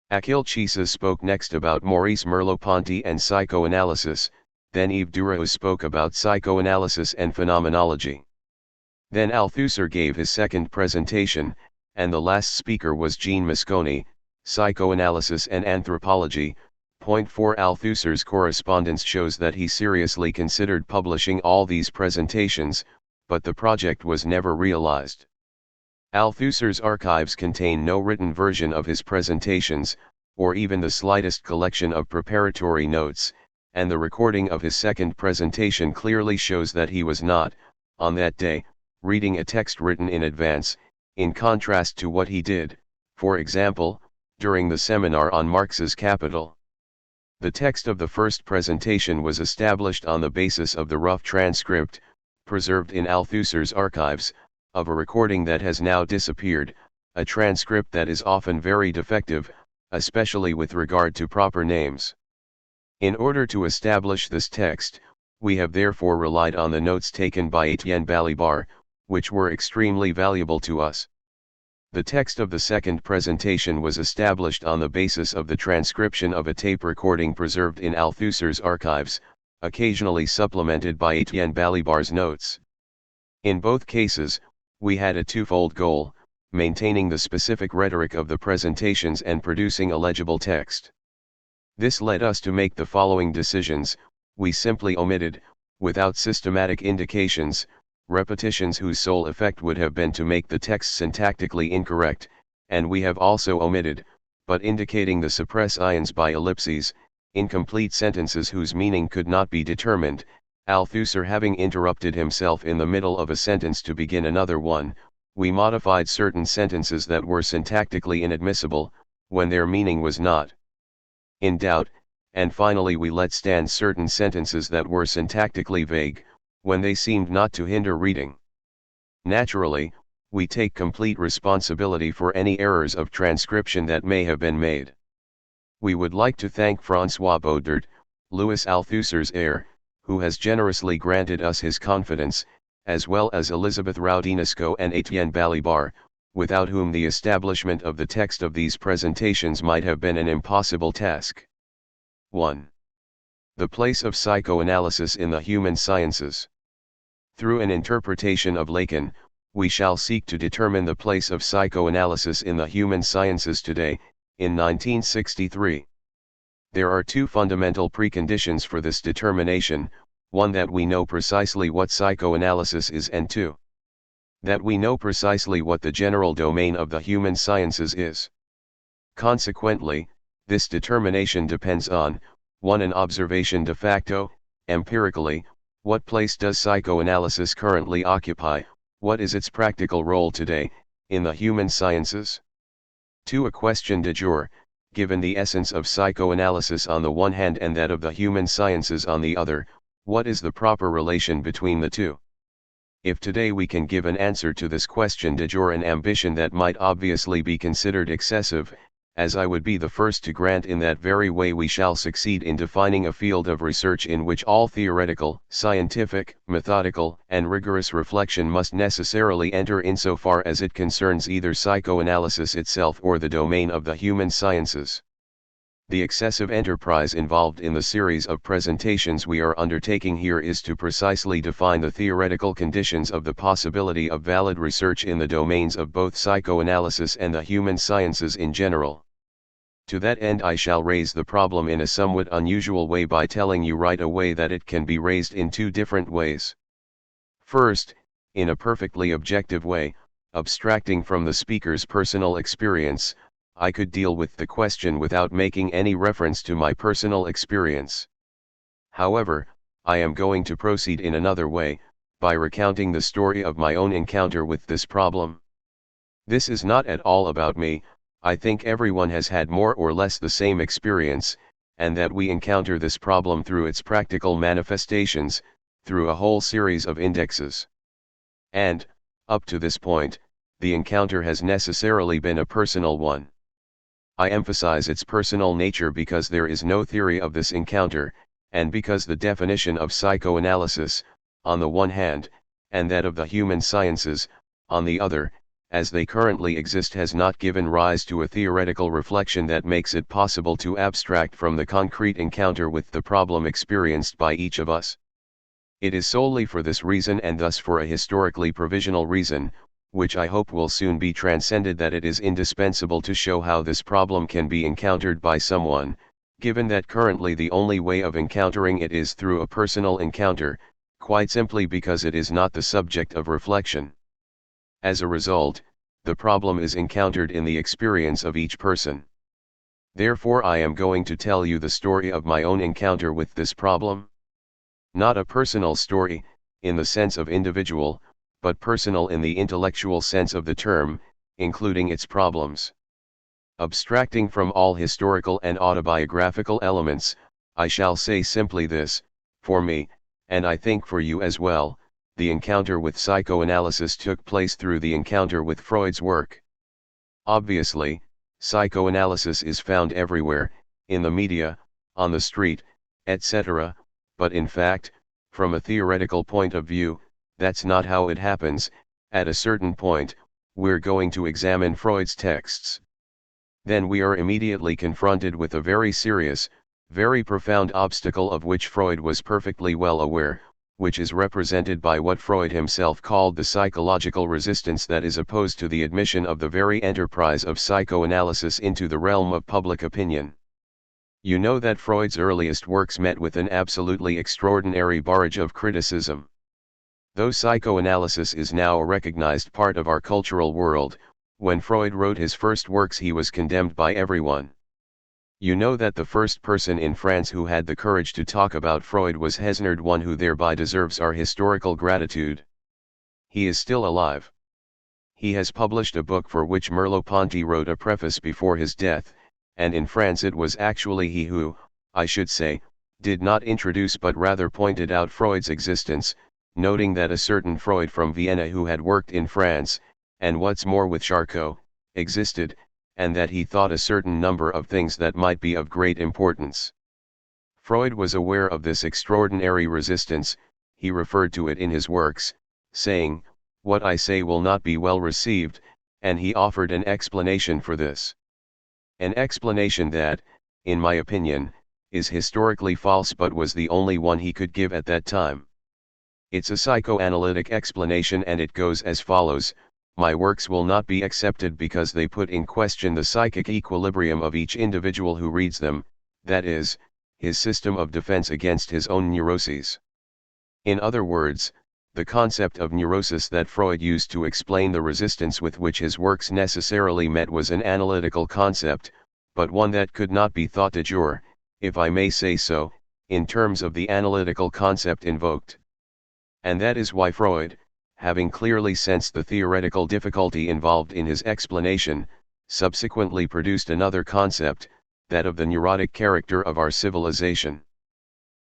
Achille Chissa spoke next about Maurice Merleau-Ponty and psychoanalysis, then Yves Duraeux spoke about psychoanalysis and phenomenology. Then Althusser gave his second presentation, and the last speaker was Jean Mosconi, Psychoanalysis and Anthropology. Point 4 Althusser's correspondence shows that he seriously considered publishing all these presentations, but the project was never realized. Althusser's archives contain no written version of his presentations, or even the slightest collection of preparatory notes, and the recording of his second presentation clearly shows that he was not, on that day, reading a text written in advance, in contrast to what he did, for example, during the seminar on Marx's Capital. The text of the first presentation was established on the basis of the rough transcript, preserved in Althusser's archives, of a recording that has now disappeared, a transcript that is often very defective, especially with regard to proper names. In order to establish this text, we have therefore relied on the notes taken by Etienne Balibar, which were extremely valuable to us. The text of the second presentation was established on the basis of the transcription of a tape recording preserved in Althusser's archives, occasionally supplemented by Etienne Balibar's notes. In both cases, we had a twofold goal: maintaining the specific rhetoric of the presentations and producing a legible text. This led us to make the following decisions: we simply omitted, without systematic indications, repetitions whose sole effect would have been to make the text syntactically incorrect, and we have also omitted, but indicating the suppress ions by ellipses, incomplete sentences whose meaning could not be determined. Althusser having interrupted himself in the middle of a sentence to begin another one, we modified certain sentences that were syntactically inadmissible, when their meaning was not in doubt, and finally we let stand certain sentences that were syntactically vague, when they seemed not to hinder reading. Naturally, we take complete responsibility for any errors of transcription that may have been made. We would like to thank François Baudert, Louis Althusser's heir, who has generously granted us his confidence, as well as Elisabeth Raudinesco and Etienne Balibar, without whom the establishment of the text of these presentations might have been an impossible task. 1. The place of psychoanalysis in the human sciences. Through an interpretation of Lacan, we shall seek to determine the place of psychoanalysis in the human sciences today, in 1963. There are 2 fundamental preconditions for this determination: 1, that we know precisely what psychoanalysis is, and 2, that we know precisely what the general domain of the human sciences is. Consequently, this determination depends on: 1, an observation de facto, empirically, what place does psychoanalysis currently occupy, what is its practical role today, in the human sciences? 2, a question de jure, given the essence of psychoanalysis on the one hand and that of the human sciences on the other, what is the proper relation between the two? If today we can give an answer to this question de jure, an ambition that might obviously be considered excessive, as I would be the first to grant, in that very way we shall succeed in defining a field of research in which all theoretical, scientific, methodical, and rigorous reflection must necessarily enter insofar as it concerns either psychoanalysis itself or the domain of the human sciences. The excessive enterprise involved in the series of presentations we are undertaking here is to precisely define the theoretical conditions of the possibility of valid research in the domains of both psychoanalysis and the human sciences in general. To that end I shall raise the problem in a somewhat unusual way by telling you right away that it can be raised in 2 different ways. First, in a perfectly objective way, abstracting from the speaker's personal experience, I could deal with the question without making any reference to my personal experience. However, I am going to proceed in another way, by recounting the story of my own encounter with this problem. This is not at all about me. I think everyone has had more or less the same experience, and that we encounter this problem through its practical manifestations, through a whole series of indexes. And, up to this point, the encounter has necessarily been a personal one. I emphasize its personal nature because there is no theory of this encounter, and because the definition of psychoanalysis, on the one hand, and that of the human sciences, on the other, as they currently exist has not given rise to a theoretical reflection that makes it possible to abstract from the concrete encounter with the problem experienced by each of us. It is solely for this reason, and thus for a historically provisional reason, which I hope will soon be transcended, that it is indispensable to show how this problem can be encountered by someone, given that currently the only way of encountering it is through a personal encounter, quite simply because it is not the subject of reflection. As a result, the problem is encountered in the experience of each person. Therefore, I am going to tell you the story of my own encounter with this problem. Not a personal story, in the sense of individual, but personal in the intellectual sense of the term, including its problems. Abstracting from all historical and autobiographical elements, I shall say simply this: for me, and I think for you as well, the encounter with psychoanalysis took place through the encounter with Freud's work. Obviously, psychoanalysis is found everywhere, in the media, on the street, etc., but in fact, from a theoretical point of view, that's not how it happens. At a certain point, we're going to examine Freud's texts. Then we are immediately confronted with a very serious, very profound obstacle of which Freud was perfectly well aware, which is represented by what Freud himself called the psychological resistance that is opposed to the admission of the very enterprise of psychoanalysis into the realm of public opinion. You know that Freud's earliest works met with an absolutely extraordinary barrage of criticism. Though psychoanalysis is now a recognized part of our cultural world, when Freud wrote his first works he was condemned by everyone. You know that the first person in France who had the courage to talk about Freud was Hesnard, one who thereby deserves our historical gratitude. He is still alive. He has published a book for which Merleau-Ponty wrote a preface before his death, and in France it was actually he who, I should say, did not introduce but rather pointed out Freud's existence, noting that a certain Freud from Vienna who had worked in France, and what's more with Charcot, existed, and that he thought a certain number of things that might be of great importance. Freud was aware of this extraordinary resistance. He referred to it in his works, saying, "What I say will not be well received," and he offered an explanation for this. An explanation that, in my opinion, is historically false but was the only one he could give at that time. It's a psychoanalytic explanation, and it goes as follows: my works will not be accepted because they put in question the psychic equilibrium of each individual who reads them, that is, his system of defense against his own neuroses. In other words, the concept of neurosis that Freud used to explain the resistance with which his works necessarily met was an analytical concept, but one that could not be thought de jure, if I may say so, in terms of the analytical concept invoked. And that is why Freud, having clearly sensed the theoretical difficulty involved in his explanation, subsequently produced another concept, that of the neurotic character of our civilization.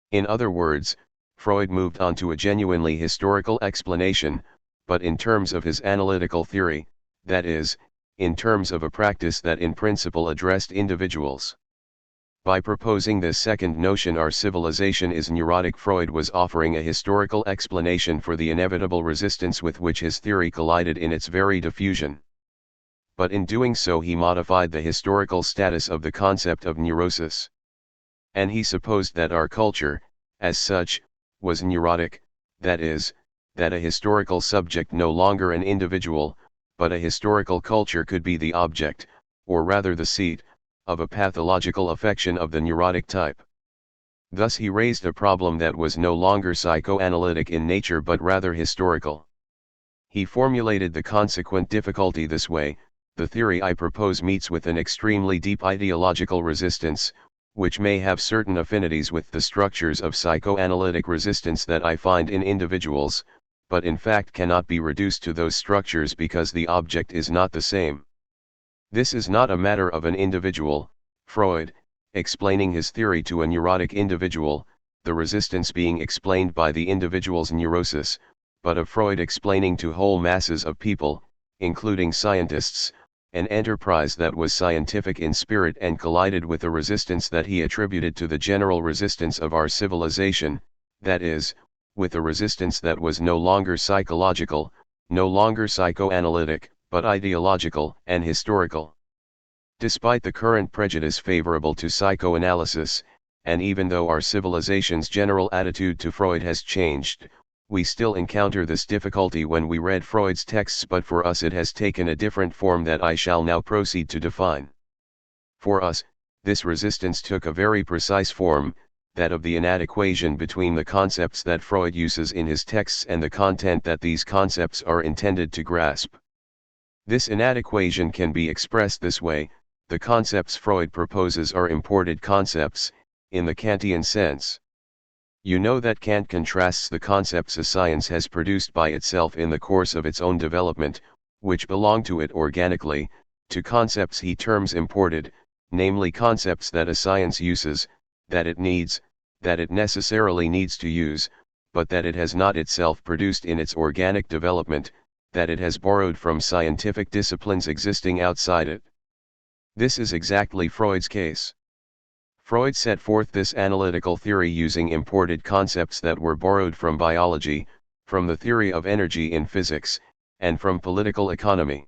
In other words, Freud moved on to a genuinely historical explanation, but in terms of his analytical theory, that is, in terms of a practice that in principle addressed individuals. By proposing this second notion, our civilization is neurotic, Freud was offering a historical explanation for the inevitable resistance with which his theory collided in its very diffusion. But in doing so he modified the historical status of the concept of neurosis. And he supposed that our culture, as such, was neurotic, that is, that a historical subject, no longer an individual, but a historical culture, could be the object, or rather the seat, of a pathological affection of the neurotic type. Thus he raised a problem that was no longer psychoanalytic in nature but rather historical. He formulated the consequent difficulty this way: the theory I propose meets with an extremely deep ideological resistance, which may have certain affinities with the structures of psychoanalytic resistance that I find in individuals, but in fact cannot be reduced to those structures because the object is not the same. This is not a matter of an individual, Freud, explaining his theory to a neurotic individual, the resistance being explained by the individual's neurosis, but of Freud explaining to whole masses of people, including scientists, an enterprise that was scientific in spirit and collided with a resistance that he attributed to the general resistance of our civilization, that is, with a resistance that was no longer psychological, no longer psychoanalytic, but ideological and historical. Despite the current prejudice favorable to psychoanalysis, and even though our civilization's general attitude to Freud has changed, we still encounter this difficulty when we read Freud's texts, but for us it has taken a different form that I shall now proceed to define. For us, this resistance took a very precise form, that of the inadequation between the concepts that Freud uses in his texts and the content that these concepts are intended to grasp. This inadequation can be expressed this way: the concepts Freud proposes are imported concepts, in the Kantian sense. You know that Kant contrasts the concepts a science has produced by itself in the course of its own development, which belong to it organically, to concepts he terms imported, namely concepts that a science uses, that it needs, that it necessarily needs to use, but that it has not itself produced in its organic development, that it has borrowed from scientific disciplines existing outside it. This is exactly Freud's case. Freud set forth this analytical theory using imported concepts that were borrowed from biology, from the theory of energy in physics, and from political economy.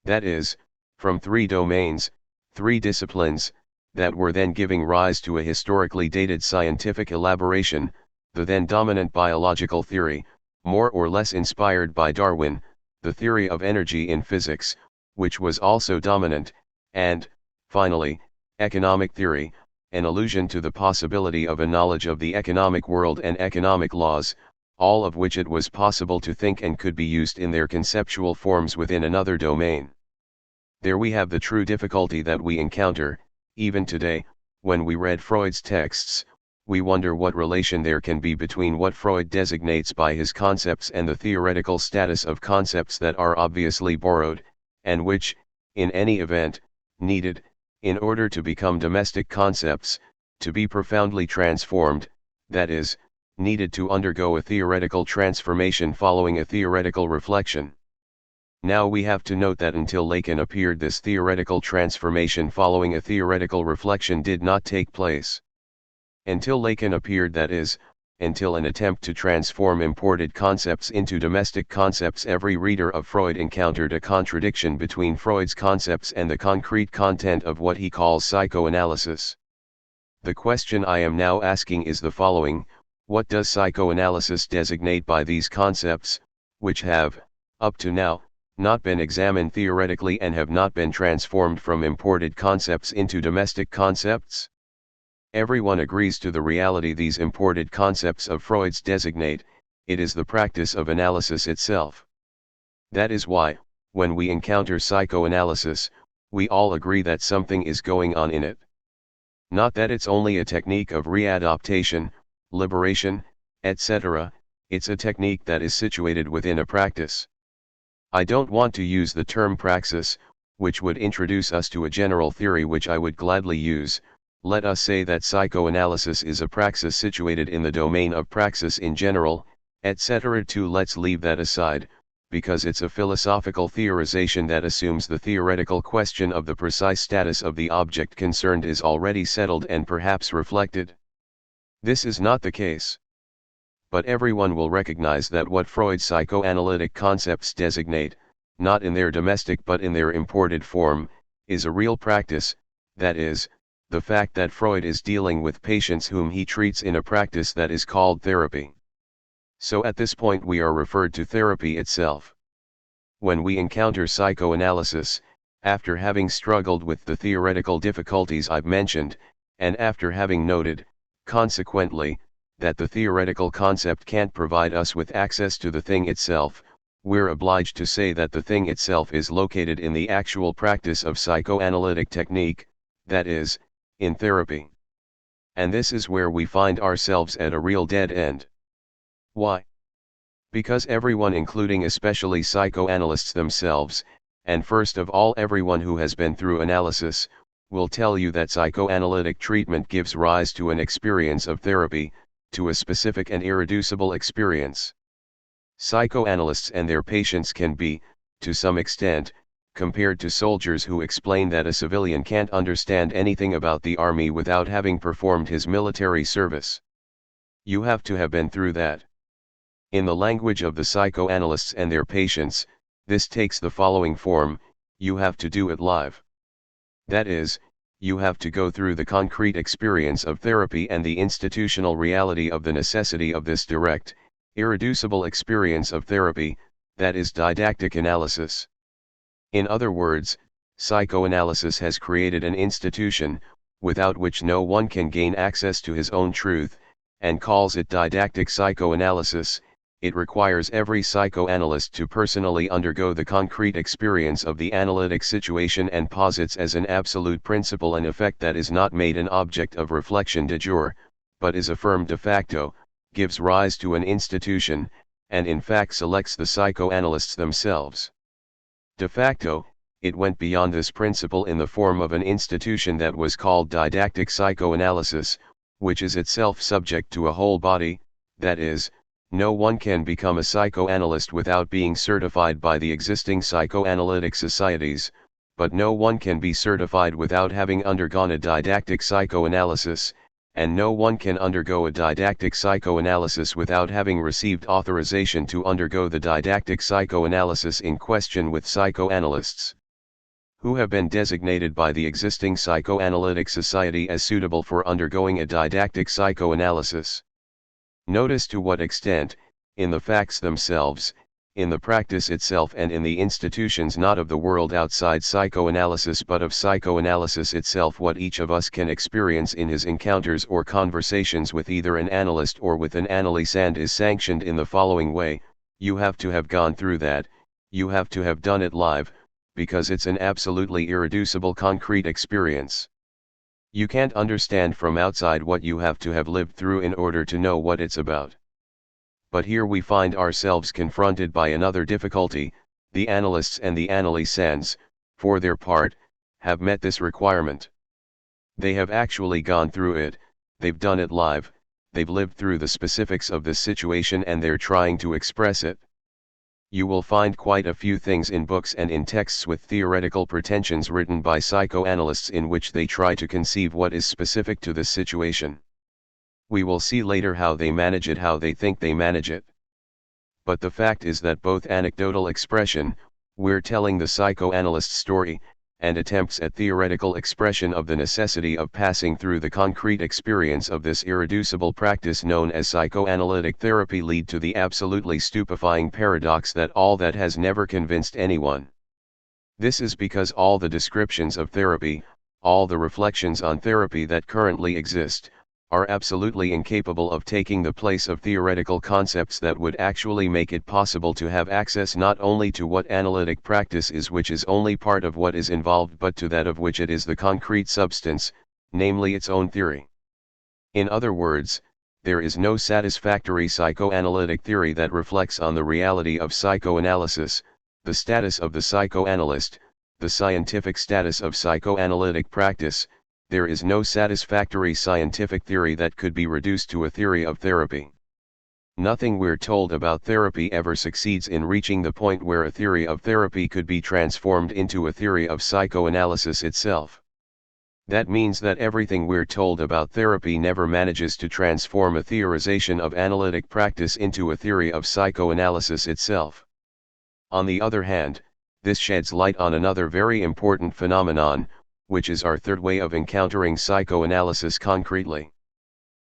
That is, from three domains, three disciplines, that were then giving rise to a historically dated scientific elaboration, the then dominant biological theory, more or less inspired by Darwin, the theory of energy in physics, which was also dominant, and, finally, economic theory, an allusion to the possibility of a knowledge of the economic world and economic laws, all of which it was possible to think and could be used in their conceptual forms within another domain. There we have the true difficulty that we encounter, even today, when we read Freud's texts. We wonder what relation there can be between what Freud designates by his concepts and the theoretical status of concepts that are obviously borrowed, and which, in any event, needed, in order to become domestic concepts, to be profoundly transformed, that is, needed to undergo a theoretical transformation following a theoretical reflection. Now we have to note that until Lacan appeared, this theoretical transformation following a theoretical reflection did not take place. Until Lacan appeared, that is, until an attempt to transform imported concepts into domestic concepts, every reader of Freud encountered a contradiction between Freud's concepts and the concrete content of what he calls psychoanalysis. The question I am now asking is the following: what does psychoanalysis designate by these concepts, which have, up to now, not been examined theoretically and have not been transformed from imported concepts into domestic concepts? Everyone agrees to the reality these imported concepts of Freud's designate: it is the practice of analysis itself. That is why, when we encounter psychoanalysis, we all agree that something is going on in it. Not that it's only a technique of readaptation, liberation, etc., it's a technique that is situated within a practice. I don't want to use the term praxis, which would introduce us to a general theory which I would gladly use. Let us say that psychoanalysis is a praxis situated in the domain of praxis in general, etc. Too, let's leave that aside, because it's a philosophical theorization that assumes the theoretical question of the precise status of the object concerned is already settled and perhaps reflected. This is not the case. But everyone will recognize that what Freud's psychoanalytic concepts designate, not in their domestic but in their imported form, is a real practice, that is, the fact that Freud is dealing with patients whom he treats in a practice that is called therapy. So at this point we are referred to therapy itself. When we encounter psychoanalysis, after having struggled with the theoretical difficulties I've mentioned, and after having noted, consequently, that the theoretical concept can't provide us with access to the thing itself, we're obliged to say that the thing itself is located in the actual practice of psychoanalytic technique, that is, in therapy. And this is where we find ourselves at a real dead end. Why? Because everyone, including especially psychoanalysts themselves, and first of all everyone who has been through analysis, will tell you that psychoanalytic treatment gives rise to an experience of therapy, to a specific and irreducible experience. Psychoanalysts and their patients can be, to some extent, compared to soldiers who explain that a civilian can't understand anything about the army without having performed his military service. You have to have been through that. In the language of the psychoanalysts and their patients, this takes the following form: you have to do it live. That is, you have to go through the concrete experience of therapy and the institutional reality of the necessity of this direct, irreducible experience of therapy, that is didactic analysis. In other words, psychoanalysis has created an institution, without which no one can gain access to his own truth, and calls it didactic psychoanalysis. It requires every psychoanalyst to personally undergo the concrete experience of the analytic situation and posits as an absolute principle an effect that is not made an object of reflection de jure, but is affirmed de facto, gives rise to an institution, and in fact selects the psychoanalysts themselves. De facto, it went beyond this principle in the form of an institution that was called didactic psychoanalysis, which is itself subject to a whole body, that is, no one can become a psychoanalyst without being certified by the existing psychoanalytic societies, but no one can be certified without having undergone a didactic psychoanalysis, and no one can undergo a didactic psychoanalysis without having received authorization to undergo the didactic psychoanalysis in question with psychoanalysts who have been designated by the existing psychoanalytic society as suitable for undergoing a didactic psychoanalysis. Notice to what extent, in the facts themselves, in the practice itself and in the institutions not of the world outside psychoanalysis but of psychoanalysis itself, what each of us can experience in his encounters or conversations with either an analyst or with an analysand is sanctioned in the following way: you have to have gone through that, you have to have done it live, because it's an absolutely irreducible concrete experience. You can't understand from outside what you have to have lived through in order to know what it's about. But here we find ourselves confronted by another difficulty: the analysts and the analysands, for their part, have met this requirement. They have actually gone through it, they've done it live, they've lived through the specifics of this situation and they're trying to express it. You will find quite a few things in books and in texts with theoretical pretensions written by psychoanalysts in which they try to conceive what is specific to this situation. We will see later how they manage it, how they think they manage it. But the fact is that both anecdotal expression, we're telling the psychoanalyst's story, and attempts at theoretical expression of the necessity of passing through the concrete experience of this irreducible practice known as psychoanalytic therapy lead to the absolutely stupefying paradox that all that has never convinced anyone. This is because all the descriptions of therapy, all the reflections on therapy that currently exist, are absolutely incapable of taking the place of theoretical concepts that would actually make it possible to have access not only to what analytic practice is, which is only part of what is involved, but to that of which it is the concrete substance, namely its own theory. In other words, there is no satisfactory psychoanalytic theory that reflects on the reality of psychoanalysis, the status of the psychoanalyst, the scientific status of psychoanalytic practice. There is no satisfactory scientific theory that could be reduced to a theory of therapy. Nothing we're told about therapy ever succeeds in reaching the point where a theory of therapy could be transformed into a theory of psychoanalysis itself. That means that everything we're told about therapy never manages to transform a theorization of analytic practice into a theory of psychoanalysis itself. On the other hand, this sheds light on another very important phenomenon, which is our third way of encountering psychoanalysis concretely.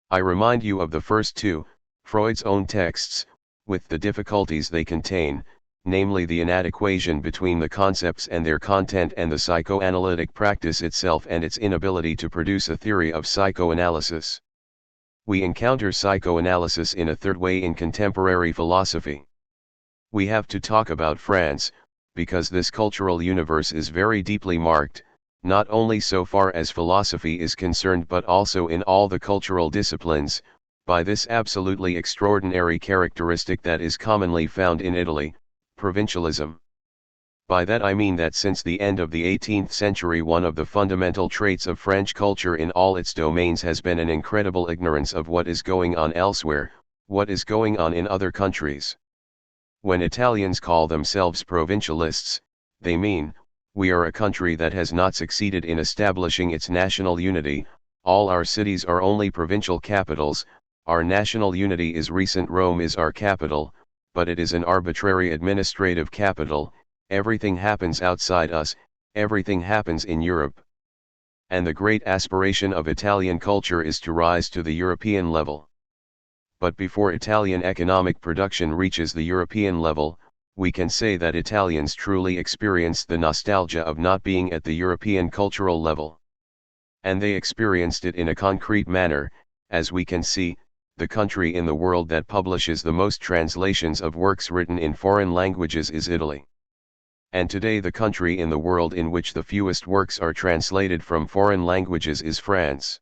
I remind you of the first two, Freud's own texts, with the difficulties they contain, namely the inadequation between the concepts and their content and the psychoanalytic practice itself and its inability to produce a theory of psychoanalysis. We encounter psychoanalysis in a third way in contemporary philosophy. We have to talk about France, because this cultural universe is very deeply marked, not only so far as philosophy is concerned but also in all the cultural disciplines, by this absolutely extraordinary characteristic that is commonly found in Italy, provincialism. By that I mean that since the end of the 18th century one of the fundamental traits of French culture in all its domains has been an incredible ignorance of what is going on elsewhere, what is going on in other countries. When Italians call themselves provincialists, they mean, we are a country that has not succeeded in establishing its national unity, all our cities are only provincial capitals, our national unity is recent, Rome is our capital, but it is an arbitrary administrative capital, everything happens outside us, everything happens in Europe. And the great aspiration of Italian culture is to rise to the European level. But before Italian economic production reaches the European level, we can say that Italians truly experienced the nostalgia of not being at the European cultural level. And they experienced it in a concrete manner, as we can see, the country in the world that publishes the most translations of works written in foreign languages is Italy. And today the country in the world in which the fewest works are translated from foreign languages is France.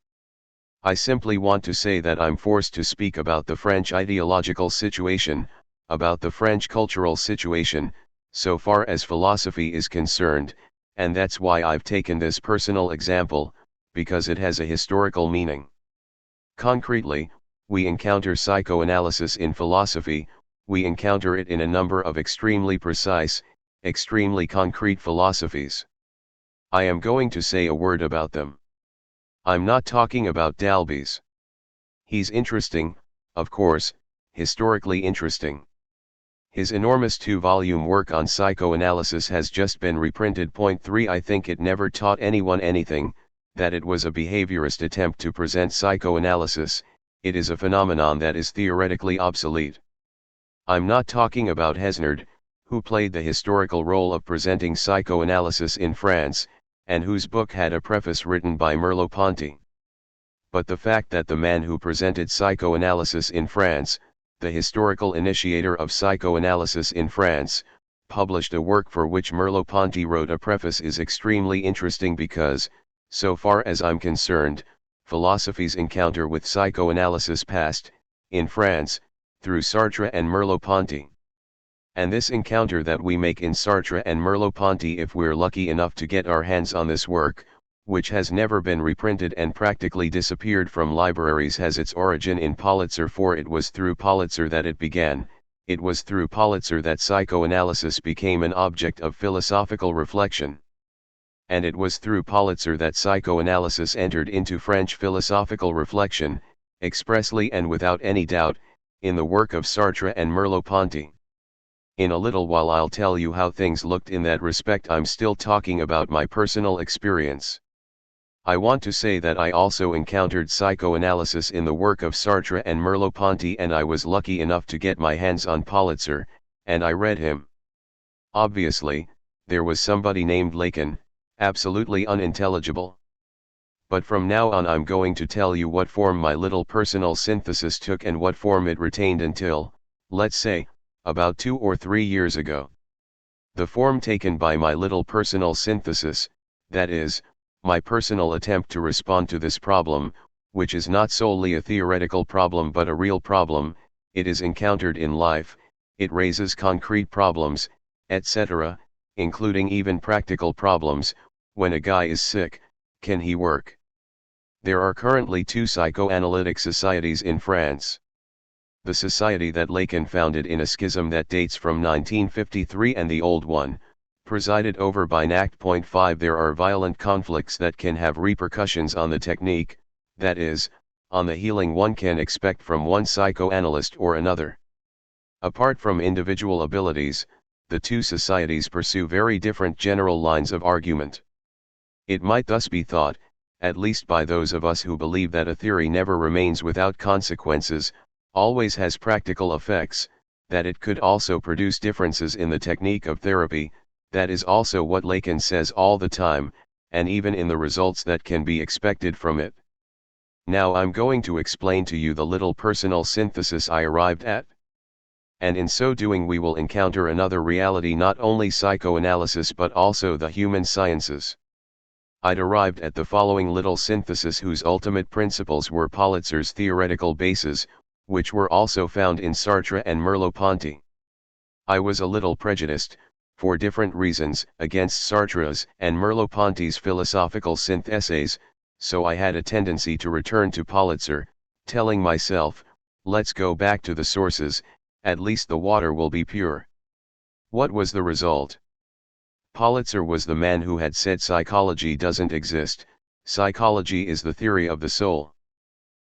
I simply want to say that I'm forced to speak about the French ideological situation, about the French cultural situation, so far as philosophy is concerned, and that's why I've taken this personal example, because it has a historical meaning. Concretely, we encounter psychoanalysis in philosophy, we encounter it in a number of extremely precise, extremely concrete philosophies. I am going to say a word about them. I'm not talking about Dalby's. He's interesting, of course, historically interesting. His enormous 2-volume work on psychoanalysis has just been reprinted. Point 3 I think it never taught anyone anything, that it was a behaviorist attempt to present psychoanalysis, it is a phenomenon that is theoretically obsolete. I'm not talking about Hesnard, who played the historical role of presenting psychoanalysis in France, and whose book had a preface written by Merleau-Ponty. But the fact that the man who presented psychoanalysis in France, the historical initiator of psychoanalysis in France, published a work for which Merleau-Ponty wrote a preface is extremely interesting because, so far as I'm concerned, philosophy's encounter with psychoanalysis passed, in France, through Sartre and Merleau-Ponty. And this encounter that we make in Sartre and Merleau-Ponty, if we're lucky enough to get our hands on this work, which has never been reprinted and practically disappeared from libraries, has its origin in Pulitzer, for it was through Pulitzer that it began, it was through Pulitzer that psychoanalysis became an object of philosophical reflection. And it was through Pulitzer that psychoanalysis entered into French philosophical reflection, expressly and without any doubt, in the work of Sartre and Merleau-Ponty. In a little while I'll tell you how things looked in that respect. I'm still talking about my personal experience. I want to say that I also encountered psychoanalysis in the work of Sartre and Merleau-Ponty, and I was lucky enough to get my hands on Pulitzer, and I read him. Obviously, there was somebody named Lacan, absolutely unintelligible. But from now on I'm going to tell you what form my little personal synthesis took and what form it retained until, let's say, about 2 or 3 years ago. The form taken by my little personal synthesis, that is, my personal attempt to respond to this problem, which is not solely a theoretical problem but a real problem, it is encountered in life, it raises concrete problems, etc., including even practical problems. When a guy is sick, can he work? There are currently 2 psychoanalytic societies in France. The society that Lacan founded in a schism that dates from 1953 and the old one, presided over by Nact. Point 5 There are violent conflicts that can have repercussions on the technique, that is, on the healing one can expect from one psychoanalyst or another. Apart from individual abilities, the 2 societies pursue very different general lines of argument. It might thus be thought, at least by those of us who believe that a theory never remains without consequences, always has practical effects, that it could also produce differences in the technique of therapy. That is also what Lacan says all the time, and even in the results that can be expected from it. Now I'm going to explain to you the little personal synthesis I arrived at. and in so doing we will encounter another reality, not only psychoanalysis but also the human sciences. I'd arrived at the following little synthesis whose ultimate principles were Politzer's theoretical bases, which were also found in Sartre and Merleau-Ponty. I was a little prejudiced, for different reasons, against Sartre's and Merleau-Ponty's philosophical syntheses, so I had a tendency to return to Politzer, telling myself, let's go back to the sources, at least the water will be pure. What was the result? Politzer was the man who had said psychology doesn't exist, psychology is the theory of the soul.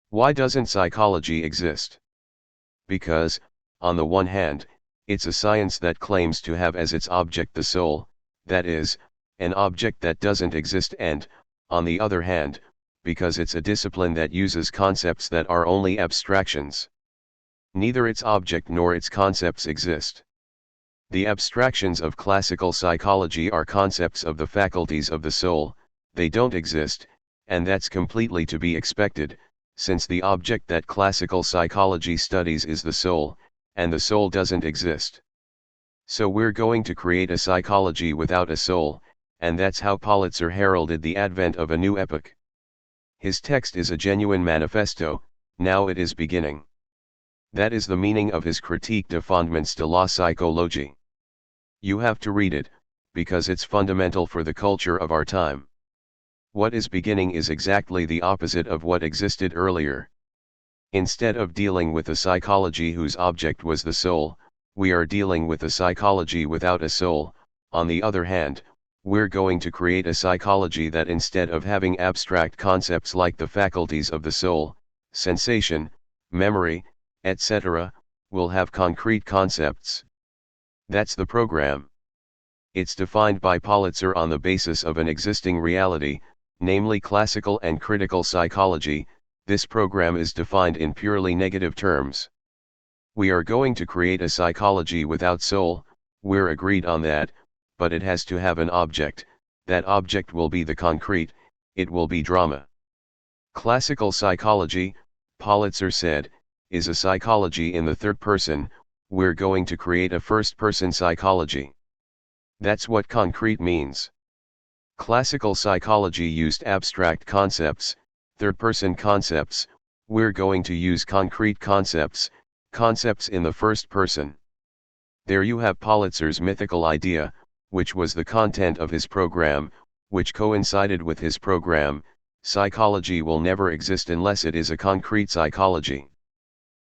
Why doesn't psychology exist? Because, on the one hand, it's a science that claims to have as its object the soul, that is, an object that doesn't exist, and, on the other hand, because it's a discipline that uses concepts that are only abstractions. Neither its object nor its concepts exist. The abstractions of classical psychology are concepts of the faculties of the soul, they don't exist, and that's completely to be expected, since the object that classical psychology studies is the soul, and the soul doesn't exist. So we're going to create a psychology without a soul, and that's how Politzer heralded the advent of a new epoch. His text is a genuine manifesto, now it is beginning. That is the meaning of his Critique des fondements de la psychologie. You have to read it, because it's fundamental for the culture of our time. What is beginning is exactly the opposite of what existed earlier. Instead of dealing with a psychology whose object was the soul, we are dealing with a psychology without a soul. On the other hand, we're going to create a psychology that, instead of having abstract concepts like the faculties of the soul, sensation, memory, etc., will have concrete concepts. That's the program. It's defined by Politzer on the basis of an existing reality, namely classical and critical psychology. This program is defined in purely negative terms. We are going to create a psychology without soul, we're agreed on that, but it has to have an object. That object will be the concrete, it will be drama. Classical psychology, Politzer said, is a psychology in the third person. We're going to create a first-person psychology. That's what concrete means. Classical psychology used abstract concepts, third-person concepts. We're going to use concrete concepts, concepts in the first person. There you have Politzer's mythical idea, which was the content of his program, which coincided with his program. Psychology will never exist unless it is a concrete psychology.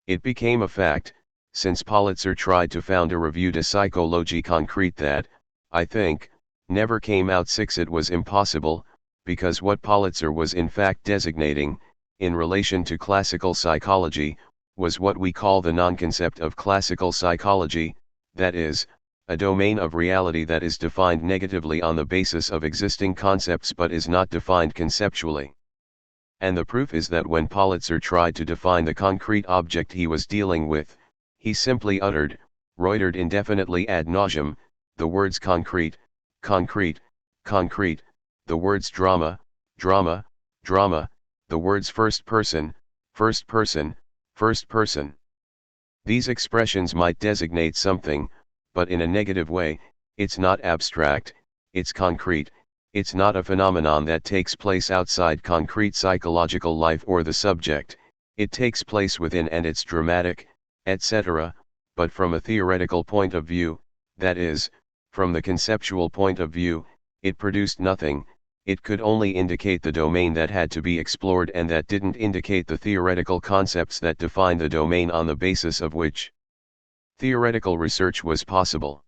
It became a fact, since Politzer tried to found a revue de psychologie concrète that, I think, never came out. It was impossible, because what Politzer was in fact designating, in relation to classical psychology, was what we call the non-concept of classical psychology, that is, a domain of reality that is defined negatively on the basis of existing concepts but is not defined conceptually. And the proof is that when Politzer tried to define the concrete object he was dealing with, he simply uttered, reitered indefinitely ad nauseam, the words concrete, concrete, concrete, the words drama, drama, drama, the words first person, first person, first person. These expressions might designate something, but in a negative way. It's not abstract, it's concrete. It's not a phenomenon that takes place outside concrete psychological life or the subject, it takes place within and it's dramatic, etc., but from a theoretical point of view, that is, from the conceptual point of view, it produced nothing. It could only indicate the domain that had to be explored, and that didn't indicate the theoretical concepts that define the domain on the basis of which theoretical research was possible.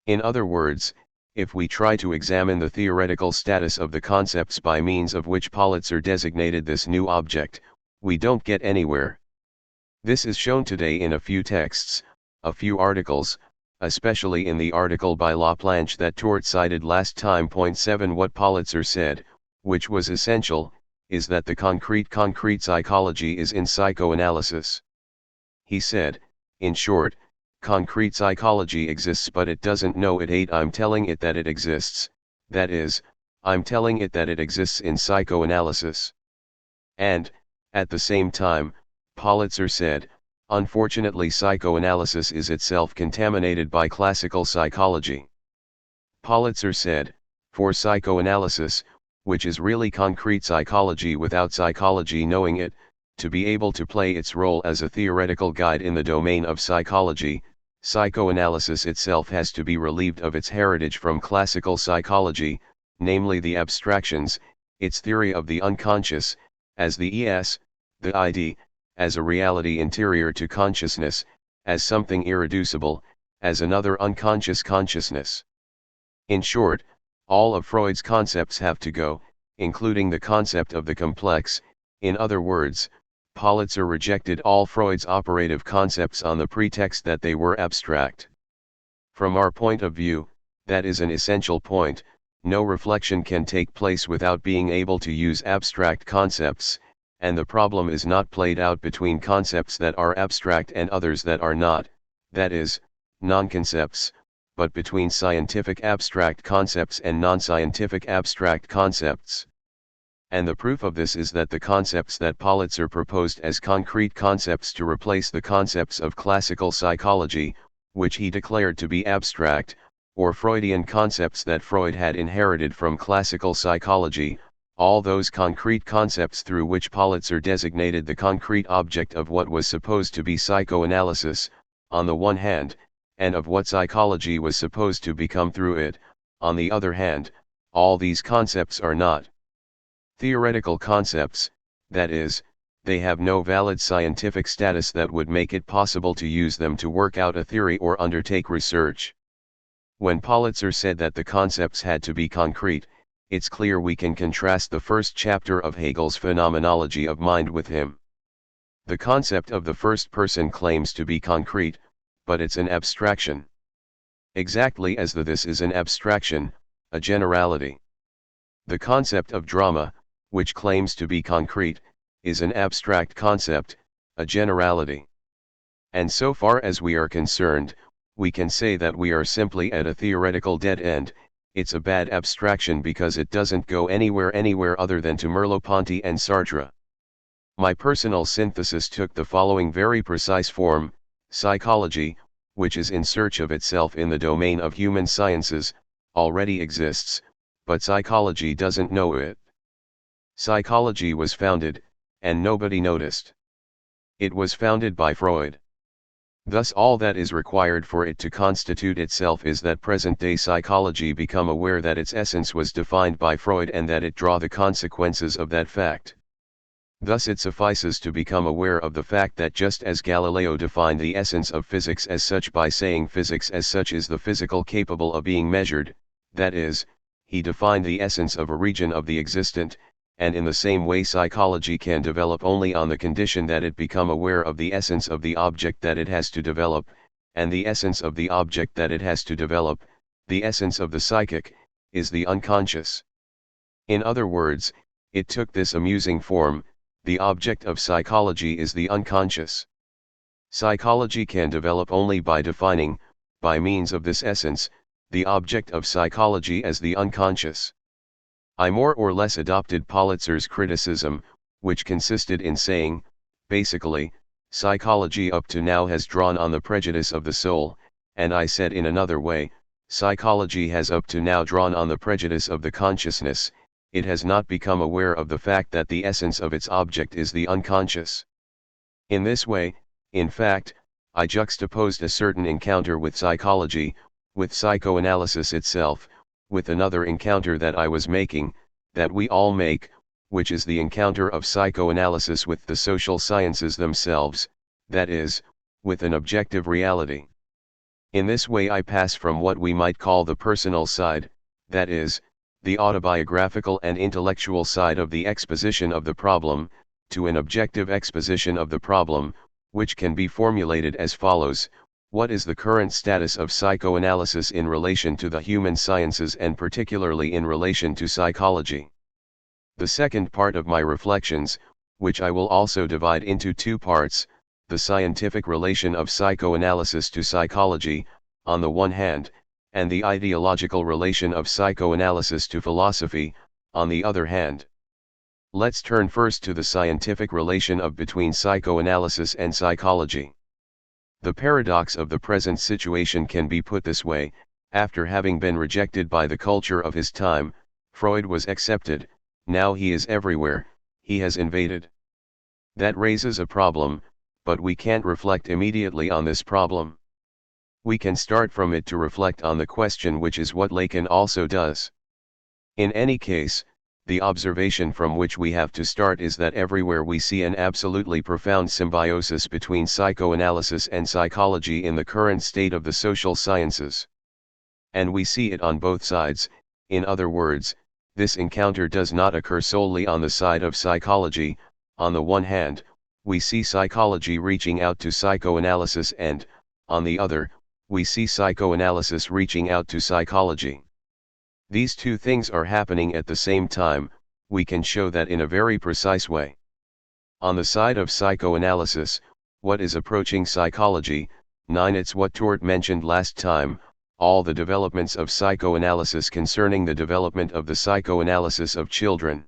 In other words, if we try to examine the theoretical status of the concepts by means of which Politzer designated this new object, we don't get anywhere. This is shown today in a few texts, a few articles, especially in the article by Laplanche that Tort cited last time. 7 What Politzer said, which was essential, is that the concrete psychology is in psychoanalysis. He said, in short, concrete psychology exists but it doesn't know it ain't. I'm telling it that it exists, that is, I'm telling it that it exists in psychoanalysis. And, at the same time, Politzer said, Unfortunately, psychoanalysis is itself contaminated by classical psychology. Politzer said, for psychoanalysis, which is really concrete psychology without psychology knowing it, to be able to play its role as a theoretical guide in the domain of psychology, psychoanalysis itself has to be relieved of its heritage from classical psychology, namely the abstractions, its theory of the unconscious, as the es, the id, as a reality interior to consciousness, as something irreducible, as another unconscious consciousness. In short, all of Freud's concepts have to go, including the concept of the complex. In other words, Politzer rejected all Freud's operative concepts on the pretext that they were abstract. From our point of view, that is an essential point. No reflection can take place without being able to use abstract concepts, and the problem is not played out between concepts that are abstract and others that are not, that is, non-concepts, but between scientific abstract concepts and non-scientific abstract concepts. And the proof of this is that the concepts that Politzer proposed as concrete concepts to replace the concepts of classical psychology, which he declared to be abstract, or Freudian concepts that Freud had inherited from classical psychology, all those concrete concepts through which Politzer designated the concrete object of what was supposed to be psychoanalysis, on the one hand, and of what psychology was supposed to become through it, on the other hand, all these concepts are not theoretical concepts, that is, they have no valid scientific status that would make it possible to use them to work out a theory or undertake research. When Politzer said that the concepts had to be concrete, it's clear we can contrast the first chapter of Hegel's Phenomenology of Mind with him. The concept of the first person claims to be concrete, but it's an abstraction. Exactly as the this is an abstraction, a generality. The concept of drama, which claims to be concrete, is an abstract concept, a generality. And so far as we are concerned, we can say that we are simply at a theoretical dead end. It's a bad abstraction because it doesn't go anywhere other than to Merleau-Ponty and Sartre. My personal synthesis took the following very precise form: psychology, which is in search of itself in the domain of human sciences, already exists, but psychology doesn't know it. Psychology was founded, and nobody noticed. It was founded by Freud. Thus all that is required for it to constitute itself is that present-day psychology become aware that its essence was defined by Freud and that it draw the consequences of that fact. Thus it suffices to become aware of the fact that just as Galileo defined the essence of physics as such by saying physics as such is the physical capable of being measured, that is, he defined the essence of a region of the existent, and in the same way psychology can develop only on the condition that it become aware of the essence of the object that it has to develop, and the essence of the object that it has to develop, the essence of the psychic, is the unconscious. In other words, it took this amusing form: the object of psychology is the unconscious. Psychology can develop only by defining, by means of this essence, the object of psychology as the unconscious. I more or less adopted Politzer's criticism, which consisted in saying, basically, psychology up to now has drawn on the prejudice of the soul, and I said in another way, psychology has up to now drawn on the prejudice of the consciousness. It has not become aware of the fact that the essence of its object is the unconscious. In this way, in fact, I juxtaposed a certain encounter with psychology, with psychoanalysis itself, with another encounter that I was making, that we all make, which is the encounter of psychoanalysis with the social sciences themselves, that is, with an objective reality. In this way I pass from what we might call the personal side, that is, the autobiographical and intellectual side of the exposition of the problem, to an objective exposition of the problem, which can be formulated as follows: what is the current status of psychoanalysis in relation to the human sciences and particularly in relation to psychology? The second part of my reflections, which I will also divide into two parts, the scientific relation of psychoanalysis to psychology, on the one hand, and the ideological relation of psychoanalysis to philosophy, on the other hand. Let's turn first to the scientific relation between psychoanalysis and psychology. The paradox of the present situation can be put this way: after having been rejected by the culture of his time, Freud was accepted. Now he is everywhere, he has invaded. That raises a problem, but we can't reflect immediately on this problem. We can start from it to reflect on the question, which is what Lacan also does. In any case, the observation from which we have to start is that everywhere we see an absolutely profound symbiosis between psychoanalysis and psychology in the current state of the social sciences. And we see it on both sides. In other words, this encounter does not occur solely on the side of psychology. On the one hand, we see psychology reaching out to psychoanalysis, and, on the other, we see psychoanalysis reaching out to psychology. These two things are happening at the same time. We can show that in a very precise way. On the side of psychoanalysis, what is approaching psychology? 9. It's what Tord mentioned last time, all the developments of psychoanalysis concerning the development of the psychoanalysis of children.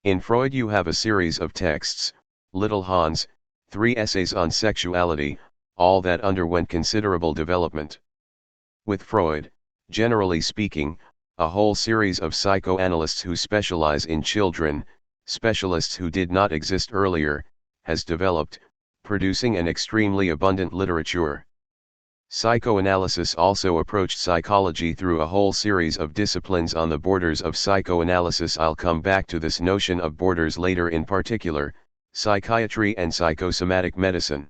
In Freud you have a series of texts, Little Hans, 3 essays on sexuality, all that underwent considerable development. With Freud, generally speaking, a whole series of psychoanalysts who specialize in children, specialists who did not exist earlier, has developed, producing an extremely abundant literature. Psychoanalysis also approached psychology through a whole series of disciplines on the borders of psychoanalysis. I'll come back to this notion of borders later, in particular, psychiatry and psychosomatic medicine.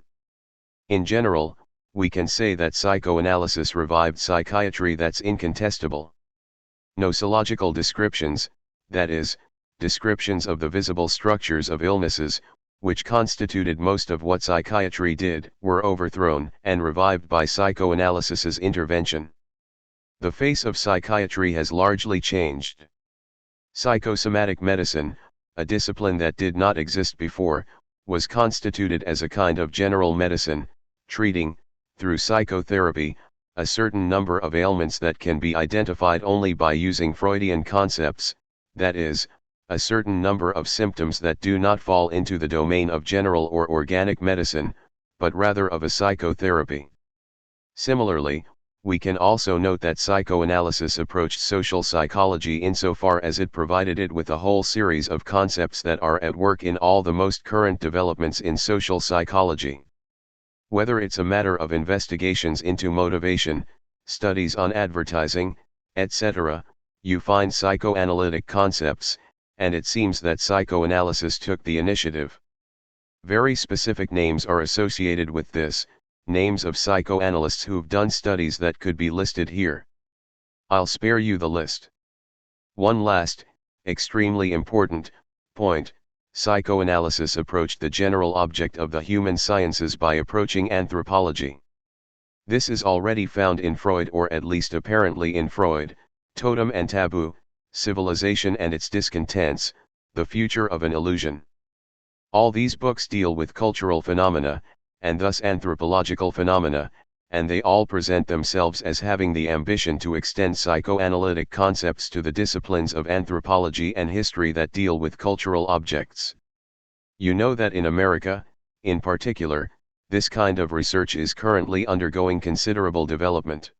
In general, we can say that psychoanalysis revived psychiatry, that's incontestable. Nosological descriptions, that is, descriptions of the visible structures of illnesses, which constituted most of what psychiatry did, were overthrown and revived by psychoanalysis's intervention. The face of psychiatry has largely changed. Psychosomatic medicine, a discipline that did not exist before, was constituted as a kind of general medicine, treating, through psychotherapy, a certain number of ailments that can be identified only by using Freudian concepts, that is, a certain number of symptoms that do not fall into the domain of general or organic medicine, but rather of a psychotherapy. Similarly, we can also note that psychoanalysis approached social psychology insofar as it provided it with a whole series of concepts that are at work in all the most current developments in social psychology. Whether it's a matter of investigations into motivation, studies on advertising, etc., you find psychoanalytic concepts, and it seems that psychoanalysis took the initiative. Very specific names are associated with this, names of psychoanalysts who've done studies that could be listed here. I'll spare you the list. One last, extremely important, point: psychoanalysis approached the general object of the human sciences by approaching anthropology. This is already found in Freud, or at least apparently in Freud, Totem and Taboo, Civilization and its Discontents, The Future of an Illusion. All these books deal with cultural phenomena, and thus anthropological phenomena, and they all present themselves as having the ambition to extend psychoanalytic concepts to the disciplines of anthropology and history that deal with cultural objects. You know that in America, in particular, this kind of research is currently undergoing considerable development.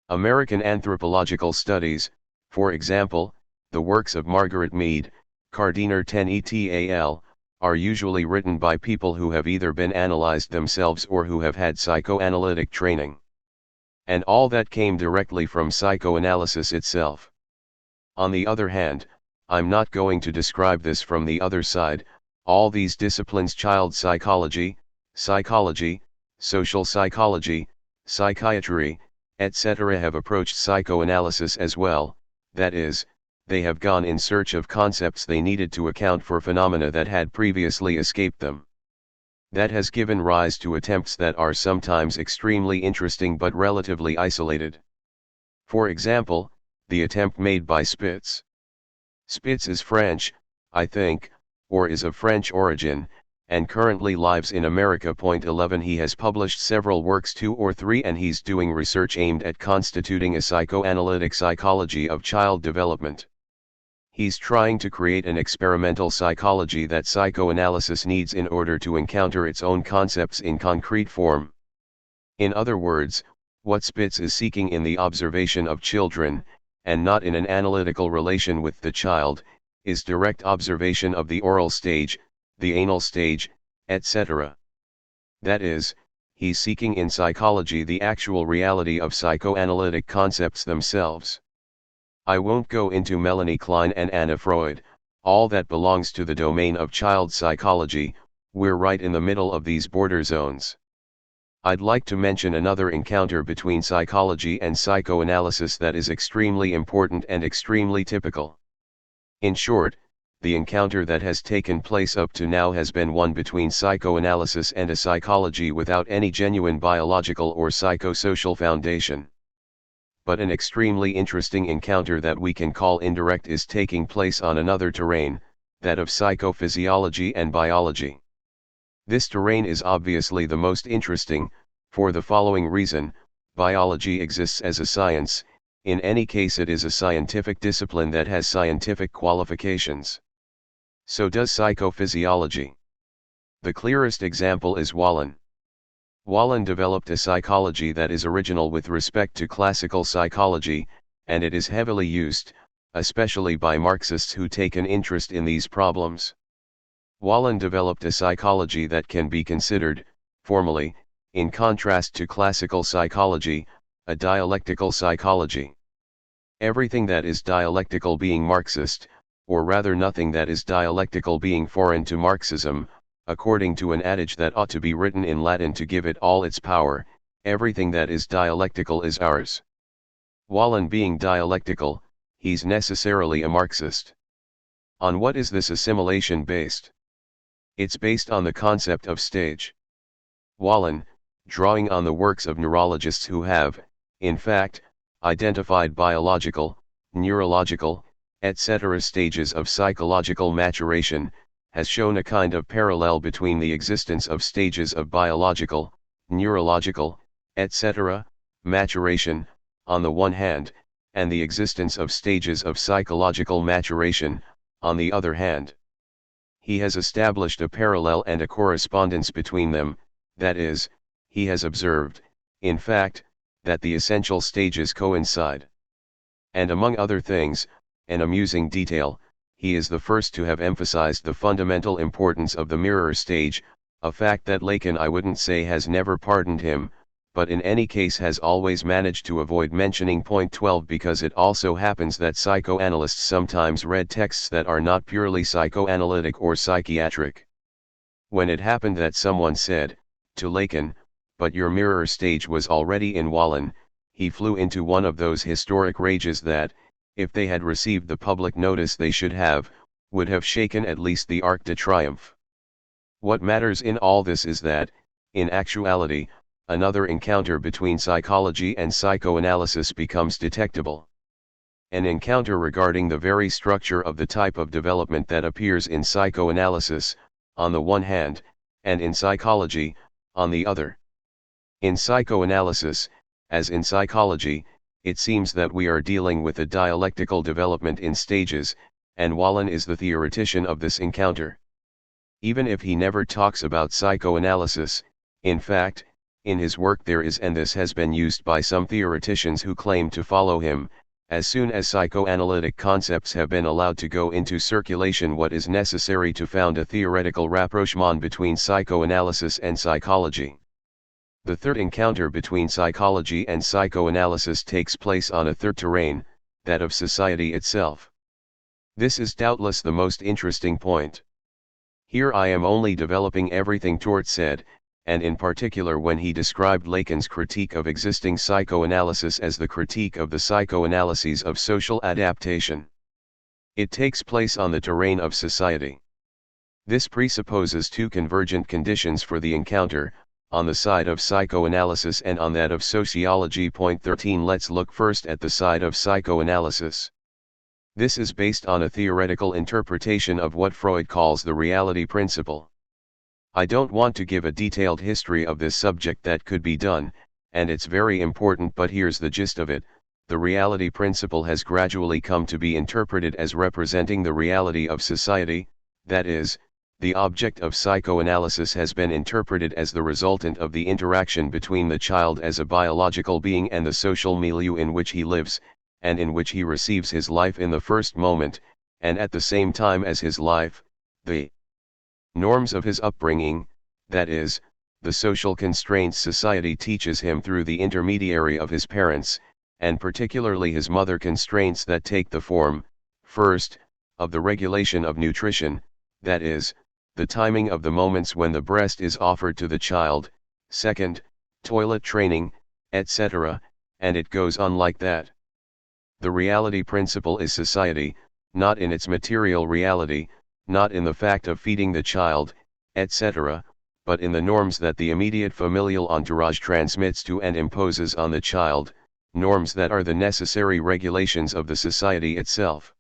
American anthropological studies, for example, the works of Margaret Mead, Gardiner 10 et.al., are usually written by people who have either been analyzed themselves or who have had psychoanalytic training. And all that came directly from psychoanalysis itself. On the other hand, I'm not going to describe this from the other side. All these disciplines, child psychology, psychology, social psychology, psychiatry, etc., have approached psychoanalysis as well, that is, they have gone in search of concepts they needed to account for phenomena that had previously escaped them. That has given rise to attempts that are sometimes extremely interesting but relatively isolated. For example, the attempt made by Spitz. Spitz is French, I think, or is of French origin, and currently lives in America. 11 He has published several works, 2 or 3, and he's doing research aimed at constituting a psychoanalytic psychology of child development. He's trying to create an experimental psychology that psychoanalysis needs in order to encounter its own concepts in concrete form. In other words, what Spitz is seeking in the observation of children, and not in an analytical relation with the child, is direct observation of the oral stage, the anal stage, etc. That is, he's seeking in psychology the actual reality of psychoanalytic concepts themselves. I won't go into Melanie Klein and Anna Freud, all that belongs to the domain of child psychology. We're right in the middle of these border zones. I'd like to mention another encounter between psychology and psychoanalysis that is extremely important and extremely typical. In short, the encounter that has taken place up to now has been one between psychoanalysis and a psychology without any genuine biological or psychosocial foundation. But an extremely interesting encounter that we can call indirect is taking place on another terrain, that of psychophysiology and biology. This terrain is obviously the most interesting, for the following reason: biology exists as a science, in any case it is a scientific discipline that has scientific qualifications. So does psychophysiology. The clearest example is Wallin. Wallin developed a psychology that is original with respect to classical psychology, and it is heavily used, especially by Marxists who take an interest in these problems. Wallin developed a psychology that can be considered, formally, in contrast to classical psychology, a dialectical psychology. Everything that is dialectical being Marxist, or rather nothing that is dialectical being foreign to Marxism, according to an adage that ought to be written in Latin to give it all its power, everything that is dialectical is ours. Wallin being dialectical, he's necessarily a Marxist. On what is this assimilation based? It's based on the concept of stage. Wallin, drawing on the works of neurologists who have, in fact, identified biological, neurological, etc. stages of psychological maturation, has shown a kind of parallel between the existence of stages of biological, neurological, etc. maturation, on the one hand, and the existence of stages of psychological maturation, on the other hand. He has established a parallel and a correspondence between them, that is, he has observed, in fact, that the essential stages coincide. And among other things, an amusing detail, he is the first to have emphasized the fundamental importance of the mirror stage, a fact that Lacan I wouldn't say has never pardoned him, but in any case has always managed to avoid mentioning point 12 because it also happens that psychoanalysts sometimes read texts that are not purely psychoanalytic or psychiatric. When it happened that someone said, to Lacan, "But your mirror stage was already in Wallin," he flew into one of those historic rages that, if they had received the public notice they should have, would have shaken at least the Arc de Triomphe. What matters in all this is that, in actuality, another encounter between psychology and psychoanalysis becomes detectable. An encounter regarding the very structure of the type of development that appears in psychoanalysis, on the one hand, and in psychology, on the other. In psychoanalysis, as in psychology, it seems that we are dealing with a dialectical development in stages, and Wallin is the theoretician of this encounter. Even if he never talks about psychoanalysis, in fact, in his work there is, and this has been used by some theoreticians who claim to follow him, as soon as psychoanalytic concepts have been allowed to go into circulation, what is necessary to found a theoretical rapprochement between psychoanalysis and psychology. The third encounter between psychology and psychoanalysis takes place on a third terrain, that of society itself. This is doubtless the most interesting point. Here I am only developing everything Tort said, and in particular when he described Lacan's critique of existing psychoanalysis as the critique of the psychoanalyses of social adaptation. It takes place on the terrain of society. This presupposes two convergent conditions for the encounter, on the side of psychoanalysis and on that of sociology. Point 13. Let's look first at the side of psychoanalysis. This is based on a theoretical interpretation of what Freud calls the reality principle. I don't want to give a detailed history of this subject, that could be done, and it's very important, but here's the gist of it. The reality principle has gradually come to be interpreted as representing the reality of society, that is, The object of psychoanalysis has been interpreted as the resultant of the interaction between the child as a biological being and the social milieu in which he lives, and in which he receives his life in the first moment, and at the same time as his life, the norms of his upbringing, that is, the social constraints society teaches him through the intermediary of his parents, and particularly his mother, constraints that take the form, first, of the regulation of nutrition, that is, the timing of the moments when the breast is offered to the child, second, toilet training, etc., and it goes on like that. The reality principle is society, not in its material reality, not in the fact of feeding the child, etc., but in the norms that the immediate familial entourage transmits to and imposes on the child, norms that are the necessary regulations of the society itself.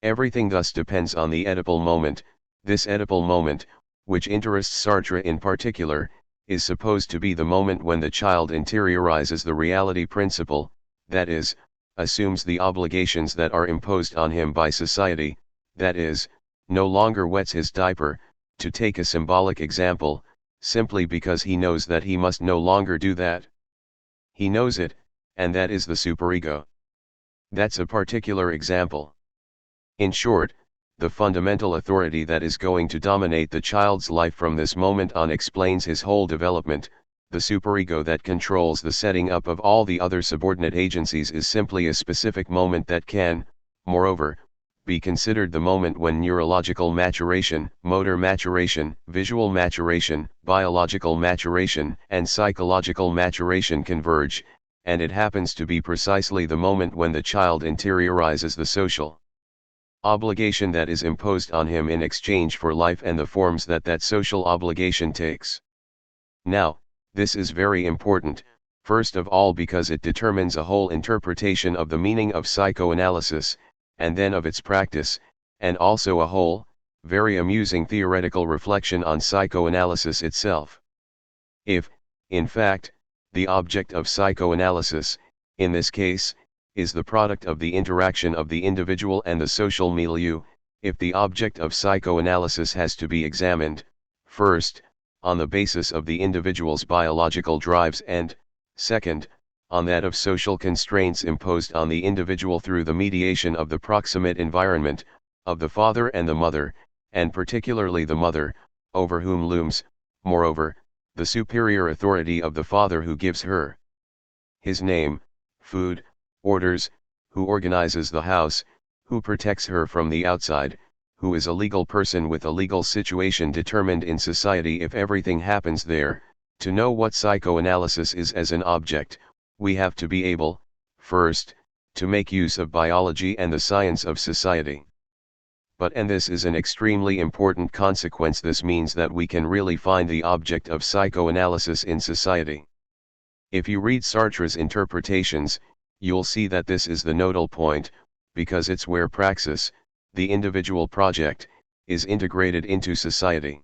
Everything thus depends on the Oedipal moment. This Oedipal moment, which interests Sartre in particular, is supposed to be the moment when the child interiorizes the reality principle, that is, assumes the obligations that are imposed on him by society, that is, no longer wets his diaper, to take a symbolic example, simply because he knows that he must no longer do that. He knows it, and that is the superego. That's a particular example. In short, the fundamental authority that is going to dominate the child's life from this moment on explains his whole development. The superego that controls the setting up of all the other subordinate agencies is simply a specific moment that can, moreover, be considered the moment when neurological maturation, motor maturation, visual maturation, biological maturation, and psychological maturation converge, and it happens to be precisely the moment when the child interiorizes the social obligation that is imposed on him in exchange for life and the forms that that social obligation takes. Now, this is very important, first of all because it determines a whole interpretation of the meaning of psychoanalysis, and then of its practice, and also a whole, very amusing theoretical reflection on psychoanalysis itself. If, in fact, the object of psychoanalysis, in this case, is the product of the interaction of the individual and the social milieu, if the object of psychoanalysis has to be examined, first, on the basis of the individual's biological drives and, second, on that of social constraints imposed on the individual through the mediation of the proximate environment, of the father and the mother, and particularly the mother, over whom looms, moreover, the superior authority of the father who gives her his name, food, orders, who organizes the house, who protects her from the outside, who is a legal person with a legal situation determined in society if everything happens there. To know what psychoanalysis is as an object, we have to be able, first, to make use of biology and the science of society. But and this is an extremely important consequence, this means that we can really find the object of psychoanalysis in society. If you read Sartre's interpretations, you'll see that this is the nodal point, because it's where praxis, the individual project, is integrated into society.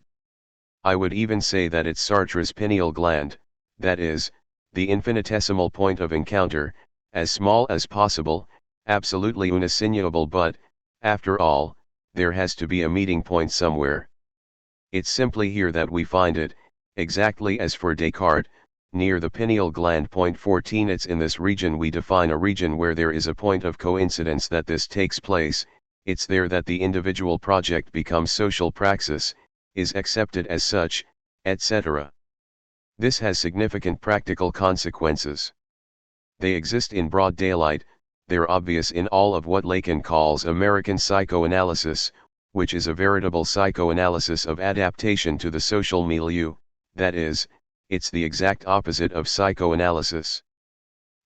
I would even say that it's Sartre's pineal gland, that is, the infinitesimal point of encounter, as small as possible, absolutely unassignable, but, after all, there has to be a meeting point somewhere. It's simply here that we find it, exactly as for Descartes, near the pineal gland. Point 14. It's in this region we define a region where there is a point of coincidence that this takes place. It's there that the individual project becomes social praxis, is accepted as such, etc. This has significant practical consequences. They exist in broad daylight, they're obvious in all of what Lacan calls American psychoanalysis, which is a veritable psychoanalysis of adaptation to the social milieu, that is, it's the exact opposite of psychoanalysis.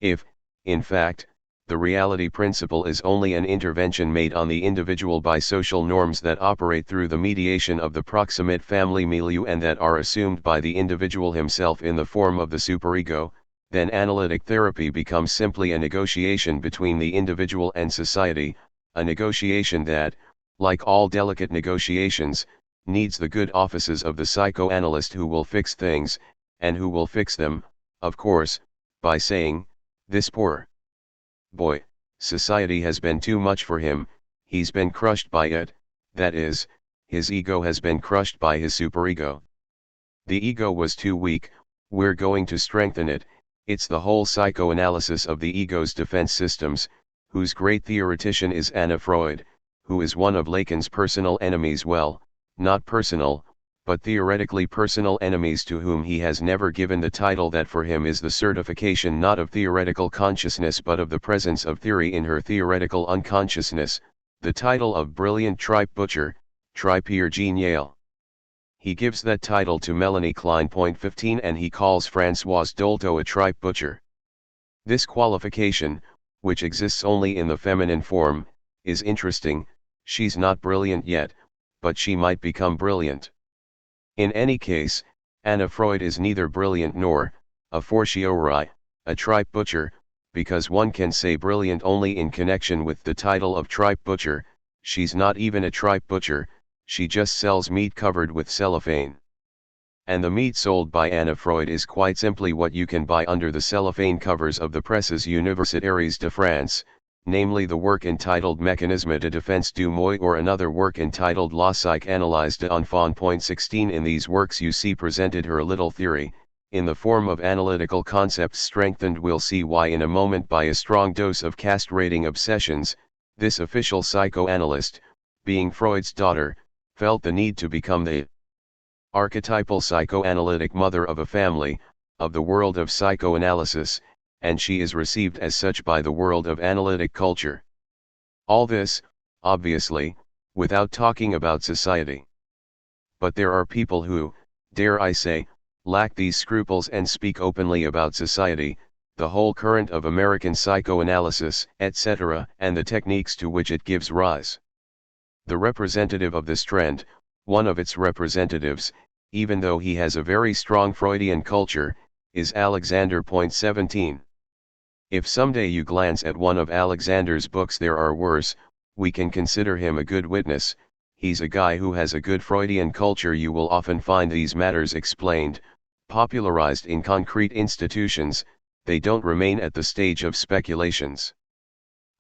If, in fact, the reality principle is only an intervention made on the individual by social norms that operate through the mediation of the proximate family milieu and that are assumed by the individual himself in the form of the superego, then analytic therapy becomes simply a negotiation between the individual and society, a negotiation that, like all delicate negotiations, needs the good offices of the psychoanalyst who will fix things, and who will fix them, of course, by saying, "This poor boy, society has been too much for him, he's been crushed by it," that is, his ego has been crushed by his superego. The ego was too weak, we're going to strengthen it. It's the whole psychoanalysis of the ego's defense systems, whose great theoretician is Anna Freud, who is one of Lacan's personal enemies, well, not personal, but theoretically personal enemies, to whom he has never given the title that for him is the certification not of theoretical consciousness but of the presence of theory in her theoretical unconsciousness, the title of brilliant tripe butcher, tripier genial. He gives that title to Melanie Klein. 15, and he calls Françoise Dolto a tripe butcher. This qualification, which exists only in the feminine form, is interesting. She's not brilliant yet, but she might become brilliant. In any case, Anna Freud is neither brilliant nor, a fortiori, a tripe butcher, because one can say brilliant only in connection with the title of tripe butcher. She's not even a tripe butcher, she just sells meat covered with cellophane. And the meat sold by Anna Freud is quite simply what you can buy under the cellophane covers of the presses universitaires de France, namely the work entitled Mécanisme de défense du moi or another work entitled La Psychanalyse de l'enfant. 16 In these works you see presented her little theory, in the form of analytical concepts strengthened. We'll see why in a moment by a strong dose of castrating obsessions, this official psychoanalyst, being Freud's daughter, felt the need to become the archetypal psychoanalytic mother of a family, of the world of psychoanalysis, and she is received as such by the world of analytic culture. All this, obviously, without talking about society. But there are people who, dare I say, lack these scruples and speak openly about society, the whole current of American psychoanalysis, etc., and the techniques to which it gives rise. The representative of this trend, one of its representatives, even though he has a very strong Freudian culture, is Alexander. 17. If someday you glance at one of Alexander's books, there are worse, we can consider him a good witness. He's a guy who has a good Freudian culture. You will often find these matters explained, popularized in concrete institutions, they don't remain at the stage of speculations.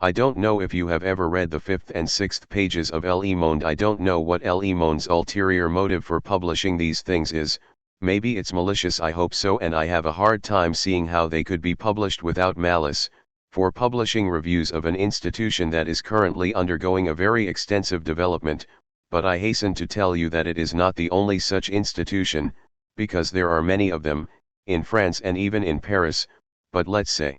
I don't know if you have ever read the 5th and 6th pages of Le Monde. I don't know what Le Monde's ulterior motive for publishing these things is. Maybe it's malicious, I hope so, and I have a hard time seeing how they could be published without malice, for publishing reviews of an institution that is currently undergoing a very extensive development, but I hasten to tell you that it is not the only such institution, because there are many of them, in France and even in Paris, but let's say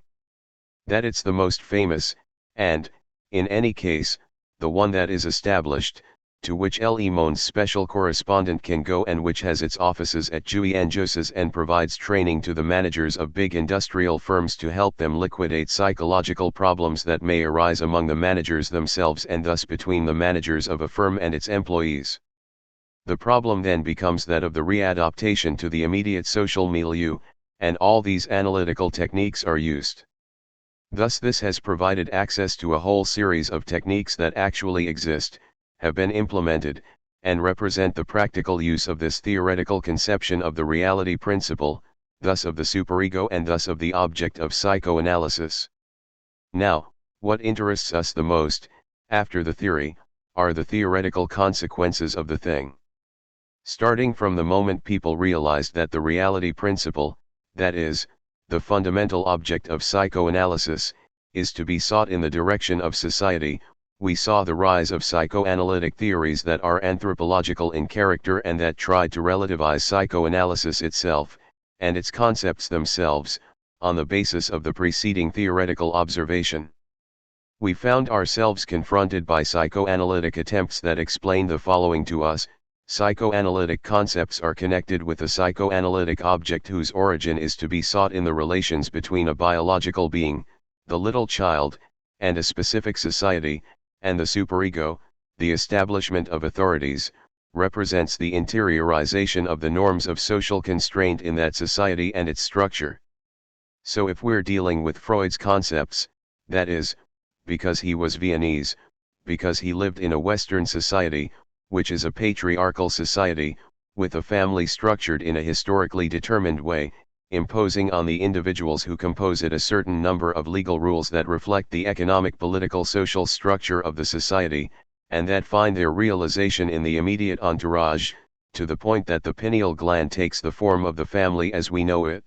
that it's the most famous, and, in any case, the one that is established, to which Le Monde's special correspondent can go and which has its offices at Jouy-en-Josses and provides training to the managers of big industrial firms to help them liquidate psychological problems that may arise among the managers themselves and thus between the managers of a firm and its employees. The problem then becomes that of the readaptation to the immediate social milieu, and all these analytical techniques are used. Thus this has provided access to a whole series of techniques that actually exist, have been implemented, and represent the practical use of this theoretical conception of the reality principle, thus of the superego and thus of the object of psychoanalysis. Now, what interests us the most, after the theory, are the theoretical consequences of the thing. Starting from the moment people realized that the reality principle, that is, the fundamental object of psychoanalysis, is to be sought in the direction of society, we saw the rise of psychoanalytic theories that are anthropological in character and that tried to relativize psychoanalysis itself, and its concepts themselves, on the basis of the preceding theoretical observation. We found ourselves confronted by psychoanalytic attempts that explain the following to us: psychoanalytic concepts are connected with a psychoanalytic object whose origin is to be sought in the relations between a biological being, the little child, and a specific society, and the superego, the establishment of authorities, represents the interiorization of the norms of social constraint in that society and its structure. So if we're dealing with Freud's concepts, that is, because he was Viennese, because he lived in a Western society, which is a patriarchal society, with a family structured in a historically determined way, imposing on the individuals who compose it a certain number of legal rules that reflect the economic, political, social structure of the society, and that find their realization in the immediate entourage, to the point that the pineal gland takes the form of the family as we know it.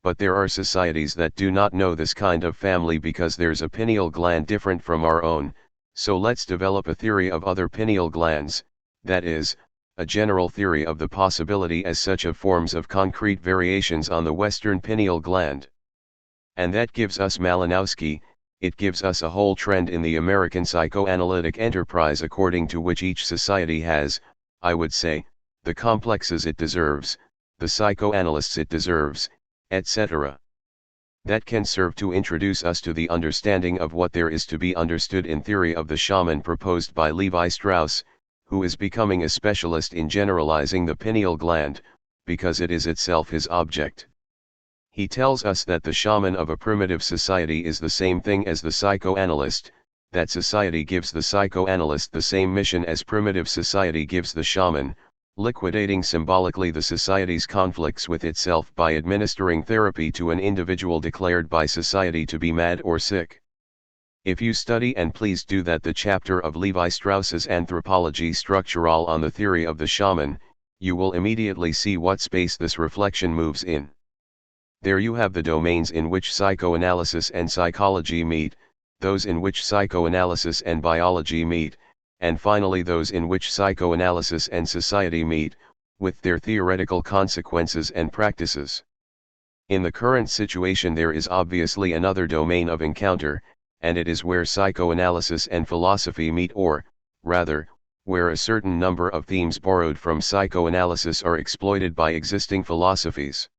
But there are societies that do not know this kind of family because there's a pineal gland different from our own, so let's develop a theory of other pineal glands, that is, a general theory of the possibility as such of forms of concrete variations on the western pineal gland. And that gives us Malinowski, it gives us a whole trend in the American psychoanalytic enterprise according to which each society has, I would say, the complexes it deserves, the psychoanalysts it deserves, etc. That can serve to introduce us to the understanding of what there is to be understood in theory of the shaman proposed by Levi Strauss, who is becoming a specialist in generalizing the pineal gland, because it is itself his object. He tells us that the shaman of a primitive society is the same thing as the psychoanalyst, that society gives the psychoanalyst the same mission as primitive society gives the shaman, liquidating symbolically the society's conflicts with itself by administering therapy to an individual declared by society to be mad or sick. If you study, and please do that, the chapter of Levi Strauss's Anthropologie structurale on the theory of the shaman, you will immediately see what space this reflection moves in. There you have the domains in which psychoanalysis and psychology meet, those in which psychoanalysis and biology meet, and finally those in which psychoanalysis and society meet, with their theoretical consequences and practices. In the current situation there is obviously another domain of encounter, and it is where psychoanalysis and philosophy meet, or, rather, where a certain number of themes borrowed from psychoanalysis are exploited by existing philosophies.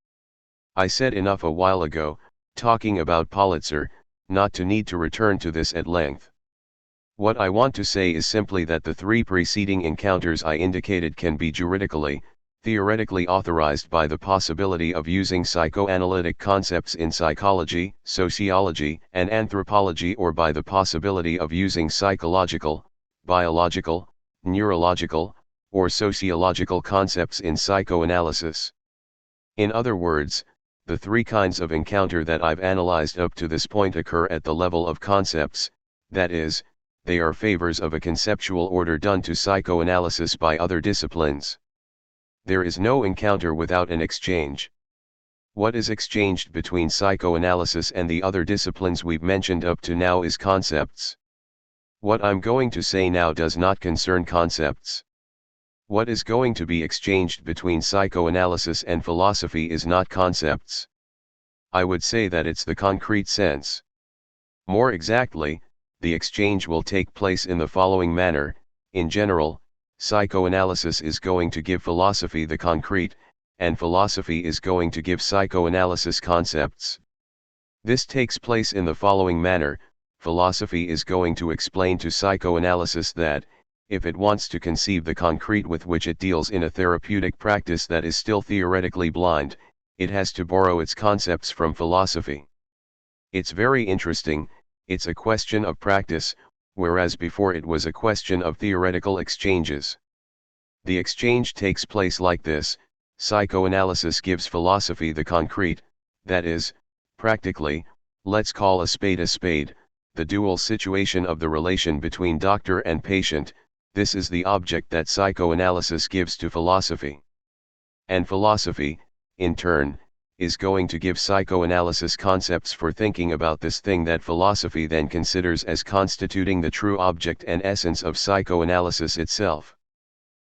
I said enough a while ago, talking about Pulitzer, not to need to return to this at length. What I want to say is simply that the three preceding encounters I indicated can be juridically, theoretically authorized by the possibility of using psychoanalytic concepts in psychology, sociology, and anthropology, or by the possibility of using psychological, biological, neurological, or sociological concepts in psychoanalysis. In other words, the three kinds of encounter that I've analyzed up to this point occur at the level of concepts, that is, they are favors of a conceptual order done to psychoanalysis by other disciplines. There is no encounter without an exchange. What is exchanged between psychoanalysis and the other disciplines we've mentioned up to now is concepts. What I'm going to say now does not concern concepts. What is going to be exchanged between psychoanalysis and philosophy is not concepts. I would say that it's the concrete sense. More exactly, the exchange will take place in the following manner. In general, psychoanalysis is going to give philosophy the concrete, and philosophy is going to give psychoanalysis concepts. This takes place in the following manner: philosophy is going to explain to psychoanalysis that, if it wants to conceive the concrete with which it deals in a therapeutic practice that is still theoretically blind, it has to borrow its concepts from philosophy. It's very interesting, it's a question of practice, whereas before it was a question of theoretical exchanges. The exchange takes place like this: psychoanalysis gives philosophy the concrete, that is, practically, let's call a spade, the dual situation of the relation between doctor and patient. This is the object that psychoanalysis gives to philosophy. And philosophy, in turn, is going to give psychoanalysis concepts for thinking about this thing that philosophy then considers as constituting the true object and essence of psychoanalysis itself.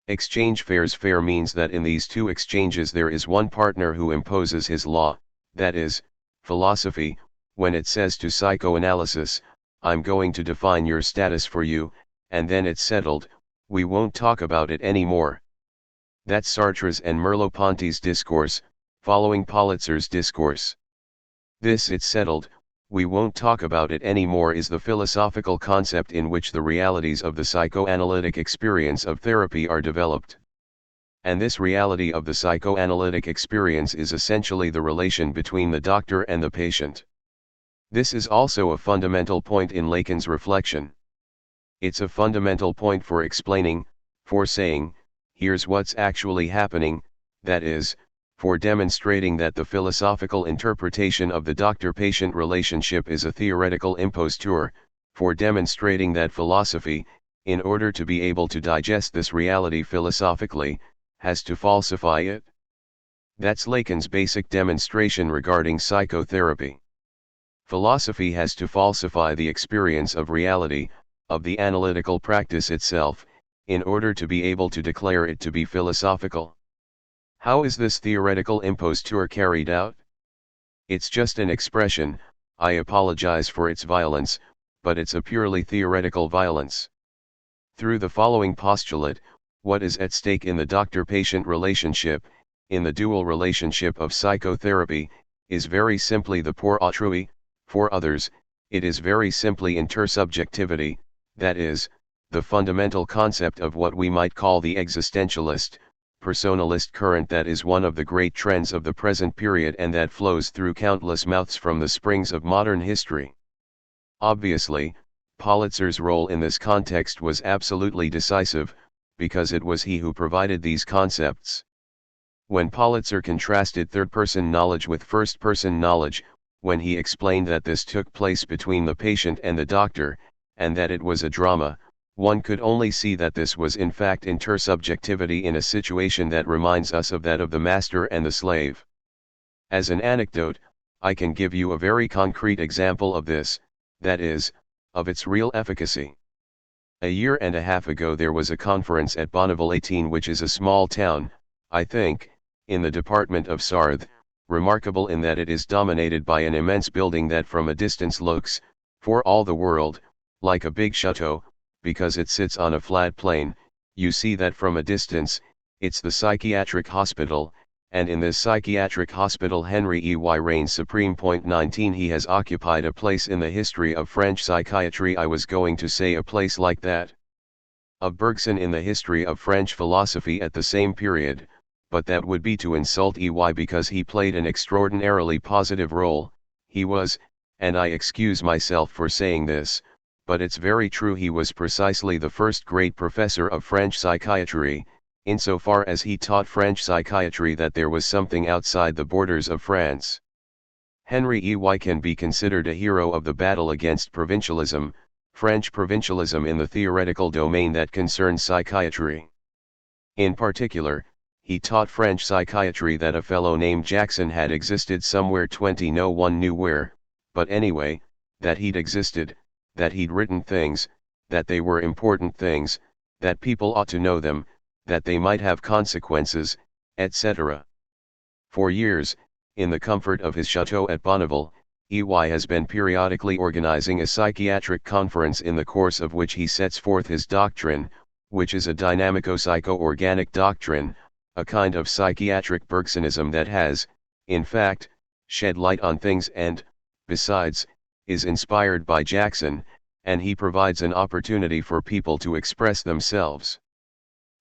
Exchange fair means that in these two exchanges there is one partner who imposes his law, that is, philosophy, when it says to psychoanalysis, I'm going to define your status for you, and then it's settled, we won't talk about it anymore. That's Sartre's and Merleau-Ponty's discourse, following Pulitzer's discourse. This "it's settled, we won't talk about it anymore" is the philosophical concept in which the realities of the psychoanalytic experience of therapy are developed. And this reality of the psychoanalytic experience is essentially the relation between the doctor and the patient. This is also a fundamental point in Lacan's reflection. It's a fundamental point for explaining, for saying, here's what's actually happening, that is, for demonstrating that the philosophical interpretation of the doctor-patient relationship is a theoretical imposture, for demonstrating that philosophy, in order to be able to digest this reality philosophically, has to falsify it? That's Lacan's basic demonstration regarding psychotherapy. Philosophy has to falsify the experience of reality, of the analytical practice itself, in order to be able to declare it to be philosophical. How is this theoretical imposture carried out? It's just an expression, I apologize for its violence, but it's a purely theoretical violence. Through the following postulate, what is at stake in the doctor-patient relationship, in the dual relationship of psychotherapy, is very simply the pour autrui, for others, it is very simply intersubjectivity, that is, the fundamental concept of what we might call the existentialist, personalist current that is one of the great trends of the present period and that flows through countless mouths from the springs of modern history. Obviously, Politzer's role in this context was absolutely decisive, because it was he who provided these concepts. When Politzer contrasted third-person knowledge with first-person knowledge, when he explained that this took place between the patient and the doctor, and that it was a drama, one could only see that this was in fact intersubjectivity in a situation that reminds us of that of the master and the slave. As an anecdote, I can give you a very concrete example of this, that is, of its real efficacy. A year and a half ago there was a conference at Bonneville 18, which is a small town, I think, in the department of Sarthe, remarkable in that it is dominated by an immense building that from a distance looks, for all the world, like a big chateau, because it sits on a flat plain. You see that from a distance, it's the psychiatric hospital, and in this psychiatric hospital Henry E. Y reigns supreme. 19 He has occupied a place in the history of French psychiatry. I was going to say a place like that of Bergson in the history of French philosophy at the same period, but that would be to insult EY because he played an extraordinarily positive role. He was, and I excuse myself for saying this, but it's very true, he was precisely the first great professor of French psychiatry, insofar as he taught French psychiatry that there was something outside the borders of France. Henry E. Y can be considered a hero of the battle against provincialism, French provincialism in the theoretical domain that concerns psychiatry. In particular, he taught French psychiatry that a fellow named Jackson had existed somewhere 20 no one knew where, but anyway, that he'd existed, that he'd written things, that they were important things, that people ought to know them, that they might have consequences, etc. For years, in the comfort of his chateau at Bonneville, EY has been periodically organizing a psychiatric conference in the course of which he sets forth his doctrine, which is a dynamico-psycho-organic doctrine, a kind of psychiatric Bergsonism that has, in fact, shed light on things and, besides, is inspired by Jackson, and he provides an opportunity for people to express themselves.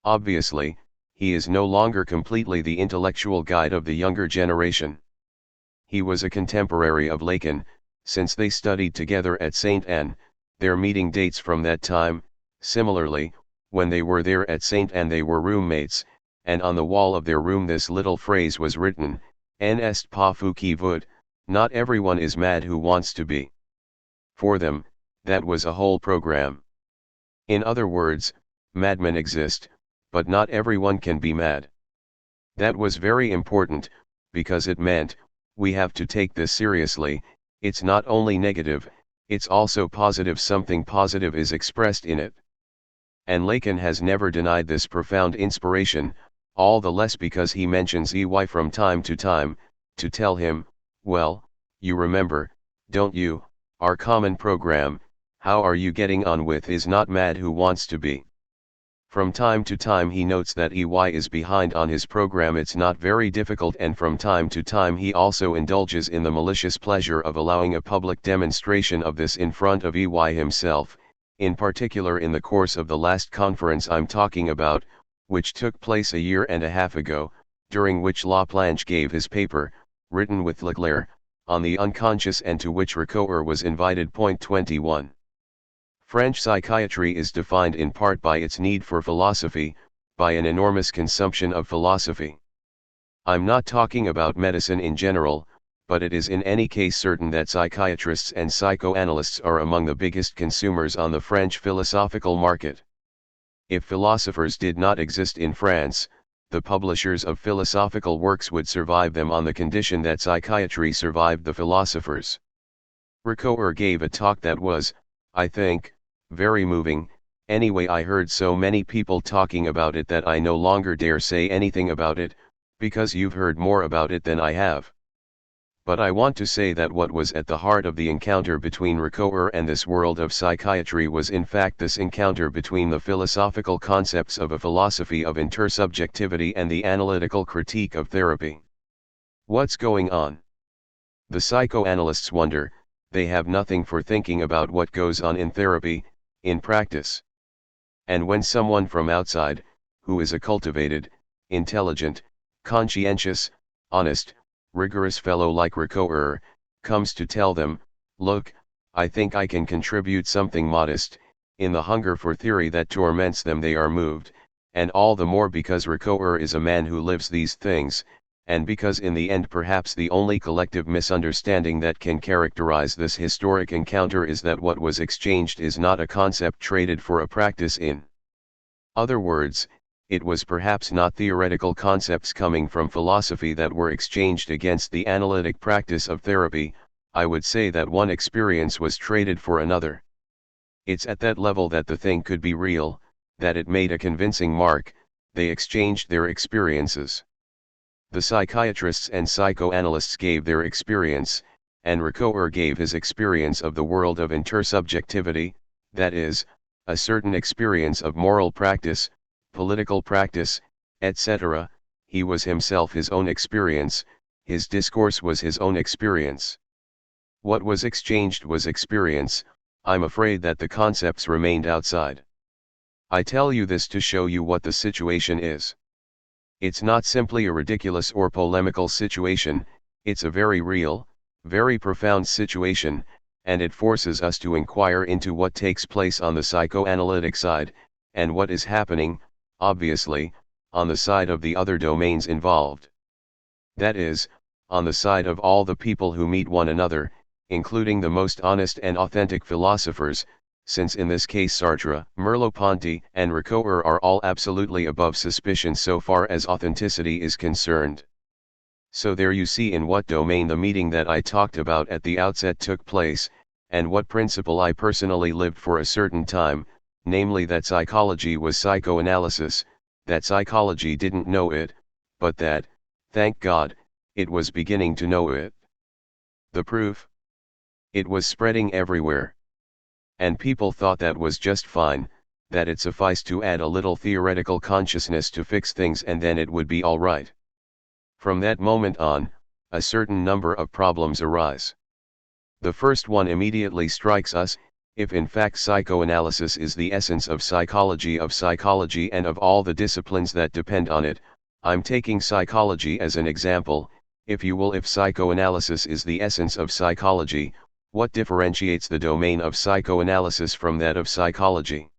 Obviously, he is no longer completely the intellectual guide of the younger generation. He was a contemporary of Lacan, since they studied together at St. Anne, their meeting dates from that time. Similarly, when they were there at St. Anne they were roommates, and on the wall of their room this little phrase was written, "En est pas fou qui veut, not everyone is mad who wants to be." For them, that was a whole program. In other words, madmen exist, but not everyone can be mad. That was very important, because it meant, we have to take this seriously, it's not only negative, it's also positive, something positive is expressed in it. And Lacan has never denied this profound inspiration, all the less because he mentions EY from time to time, to tell him, well, you remember, don't you, our common program, how are you getting on with is not mad who wants to be. From time to time he notes that EY is behind on his program, it's not very difficult, and from time to time he also indulges in the malicious pleasure of allowing a public demonstration of this in front of EY himself, in particular in the course of the last conference I'm talking about, which took place a year and a half ago, during which Laplanche gave his paper, written with Leclerc, on the unconscious and to which Ricoeur was invited. 21. French psychiatry is defined in part by its need for philosophy, by an enormous consumption of philosophy. I'm not talking about medicine in general, but it is in any case certain that psychiatrists and psychoanalysts are among the biggest consumers on the French philosophical market. If philosophers did not exist in France, the publishers of philosophical works would survive them on the condition that psychiatry survived the philosophers. Ricoeur gave a talk that was, I think, very moving. Anyway, I heard so many people talking about it that I no longer dare say anything about it, because you've heard more about it than I have. But I want to say that what was at the heart of the encounter between Ricoeur and this world of psychiatry was in fact this encounter between the philosophical concepts of a philosophy of intersubjectivity and the analytical critique of therapy. What's going on? The psychoanalysts wonder, they have nothing for thinking about what goes on in therapy, in practice. And when someone from outside, who is a cultivated, intelligent, conscientious, honest, rigorous fellow like Ricoeur, comes to tell them, look, I think I can contribute something modest, in the hunger for theory that torments them they are moved, and all the more because Ricoeur is a man who lives these things, and because in the end perhaps the only collective misunderstanding that can characterize this historic encounter is that what was exchanged is not a concept traded for a practice in other words, it was perhaps not theoretical concepts coming from philosophy that were exchanged against the analytic practice of therapy. I would say that one experience was traded for another. It's at that level that the thing could be real, that it made a convincing mark. They exchanged their experiences. The psychiatrists and psychoanalysts gave their experience, and Ricoeur gave his experience of the world of intersubjectivity, that is, a certain experience of moral practice, political practice, etc. He was himself his own experience, his discourse was his own experience. What was exchanged was experience. I'm afraid that the concepts remained outside. I tell you this to show you what the situation is. It's not simply a ridiculous or polemical situation, it's a very real, very profound situation, and it forces us to inquire into what takes place on the psychoanalytic side, and what is happening, obviously, on the side of the other domains involved. That is, on the side of all the people who meet one another, including the most honest and authentic philosophers, since in this case Sartre, Merleau-Ponty, and Ricoeur are all absolutely above suspicion so far as authenticity is concerned. So there you see in what domain the meeting that I talked about at the outset took place, and what principle I personally lived for a certain time, namely that psychology was psychoanalysis, that psychology didn't know it, but that, thank God, it was beginning to know it. The proof? It was spreading everywhere. And people thought that was just fine, that it sufficed to add a little theoretical consciousness to fix things and then it would be all right. From that moment on, a certain number of problems arise. The first one immediately strikes us. If in fact psychoanalysis is the essence of psychology and of all the disciplines that depend on it, I'm taking psychology as an example, if you will. If psychoanalysis is the essence of psychology, what differentiates the domain of psychoanalysis from that of psychology?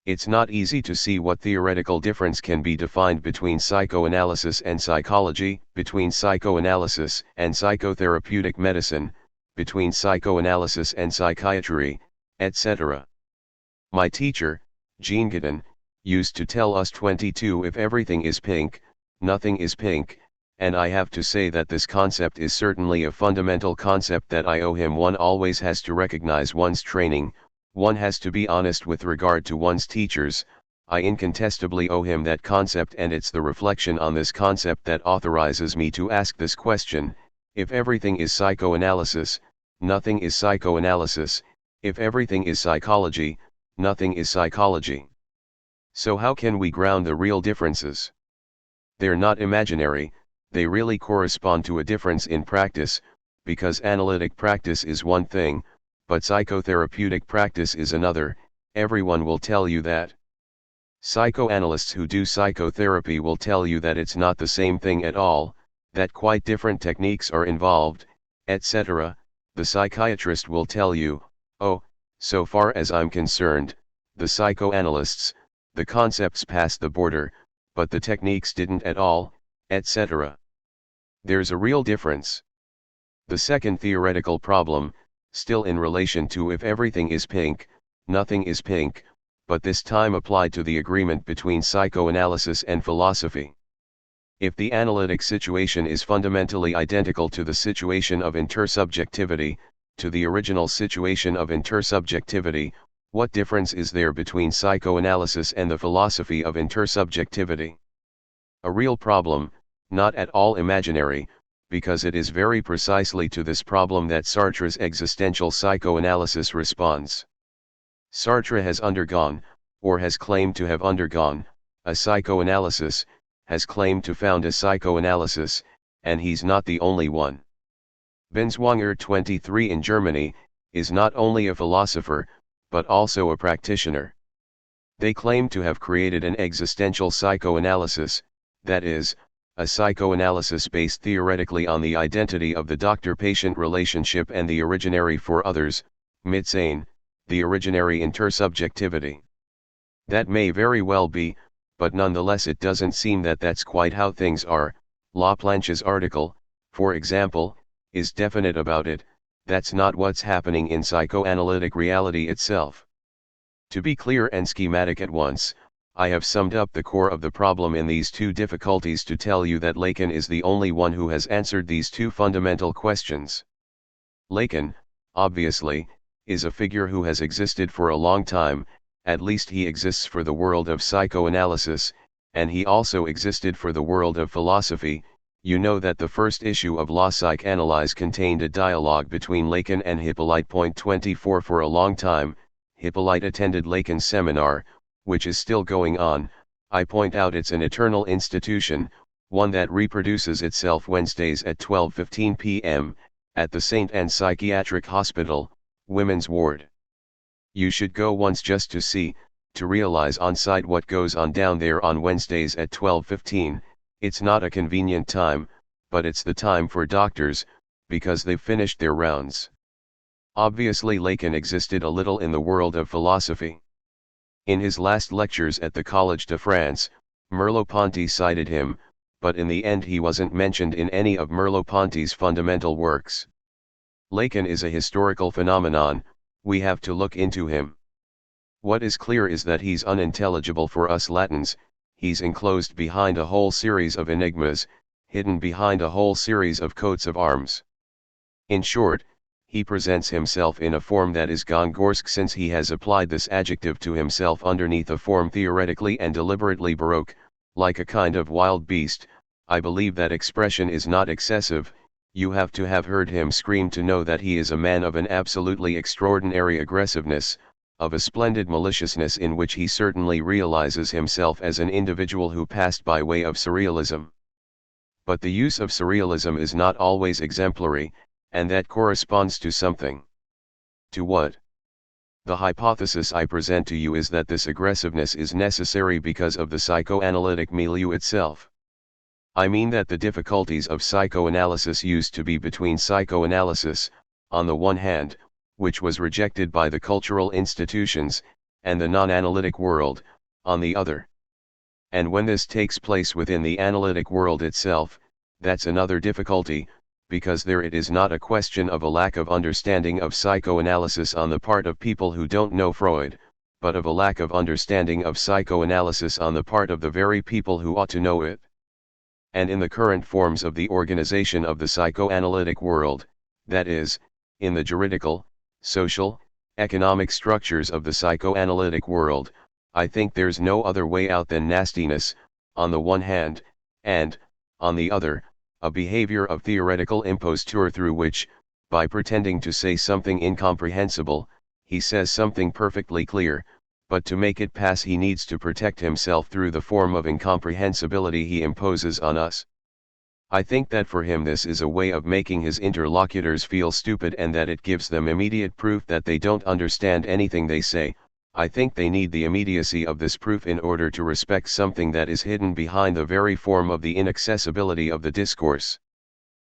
It's not easy to see what theoretical difference can be defined between psychoanalysis and psychology, between psychoanalysis and psychotherapeutic medicine, between psychoanalysis and psychiatry, etc. My teacher, Jean Guédon, used to tell us 22 if everything is pink, nothing is pink, and I have to say that this concept is certainly a fundamental concept that I owe him. One always has to recognize one's training, one has to be honest with regard to one's teachers. I incontestably owe him that concept, and it's the reflection on this concept that authorizes me to ask this question: if everything is psychoanalysis, nothing is psychoanalysis; if everything is psychology, nothing is psychology. So how can we ground the real differences? They're not imaginary, they really correspond to a difference in practice, because analytic practice is one thing, but psychotherapeutic practice is another. Everyone will tell you that. Psychoanalysts who do psychotherapy will tell you that it's not the same thing at all, that quite different techniques are involved, etc. The psychiatrist will tell you, oh, so far as I'm concerned, the psychoanalysts, the concepts passed the border, but the techniques didn't at all, etc. There's a real difference. The second theoretical problem, still in relation to if everything is pink, nothing is pink, but this time applied to the agreement between psychoanalysis and philosophy. If the analytic situation is fundamentally identical to the situation of intersubjectivity, to the original situation of intersubjectivity, what difference is there between psychoanalysis and the philosophy of intersubjectivity? A real problem, not at all imaginary, because it is very precisely to this problem that Sartre's existential psychoanalysis responds. Sartre has undergone, or has claimed to have undergone, a psychoanalysis, has claimed to found a psychoanalysis, and he's not the only one. Binswanger 23 in Germany, is not only a philosopher, but also a practitioner. They claim to have created an existential psychoanalysis, that is, a psychoanalysis based theoretically on the identity of the doctor-patient relationship and the originary for others, Mitsein, the originary intersubjectivity. That may very well be, but nonetheless it doesn't seem that that's quite how things are. Laplanche's article, for example, is definite about it. That's not what's happening in psychoanalytic reality itself. To be clear and schematic at once, I have summed up the core of the problem in these two difficulties to tell you that Lacan is the only one who has answered these two fundamental questions. Lacan, obviously, is a figure who has existed for a long time, at least he exists for the world of psychoanalysis, and he also existed for the world of philosophy. You know that the first issue of La Psychanalyse contained a dialogue between Lacan and Hippolyte. 24 For a long time, Hippolyte attended Lacan's seminar, which is still going on. I point out it's an eternal institution, one that reproduces itself Wednesdays at 12:15 p.m., at the St. Anne Psychiatric Hospital, Women's Ward. You should go once just to see, to realize on site what goes on down there on Wednesdays at 12:15. It's not a convenient time, but it's the time for doctors, because they've finished their rounds. Obviously Lacan existed a little in the world of philosophy. In his last lectures at the Collège de France, Merleau-Ponty cited him, but in the end he wasn't mentioned in any of Merleau-Ponty's fundamental works. Lacan is a historical phenomenon, we have to look into him. What is clear is that he's unintelligible for us Latins, he's enclosed behind a whole series of enigmas, hidden behind a whole series of coats of arms. In short, he presents himself in a form that is Gongorsk, since he has applied this adjective to himself underneath a form theoretically and deliberately baroque, like a kind of wild beast. I believe that expression is not excessive. You have to have heard him scream to know that he is a man of an absolutely extraordinary aggressiveness, of a splendid maliciousness in which he certainly realizes himself as an individual who passed by way of surrealism. But the use of surrealism is not always exemplary, and that corresponds to something. To what? The hypothesis I present to you is that this aggressiveness is necessary because of the psychoanalytic milieu itself. I mean that the difficulties of psychoanalysis used to be between psychoanalysis, on the one hand, which was rejected by the cultural institutions, and the non-analytic world, on the other. And when this takes place within the analytic world itself, that's another difficulty, because there it is not a question of a lack of understanding of psychoanalysis on the part of people who don't know Freud, but of a lack of understanding of psychoanalysis on the part of the very people who ought to know it. And in the current forms of the organization of the psychoanalytic world, that is, in the juridical, social, economic structures of the psychoanalytic world, I think there's no other way out than nastiness, on the one hand, and, on the other, a behavior of theoretical imposture through which, by pretending to say something incomprehensible, he says something perfectly clear, but to make it pass he needs to protect himself through the form of incomprehensibility he imposes on us. I think that for him this is a way of making his interlocutors feel stupid, and that it gives them immediate proof that they don't understand anything they say. I think they need the immediacy of this proof in order to respect something that is hidden behind the very form of the inaccessibility of the discourse.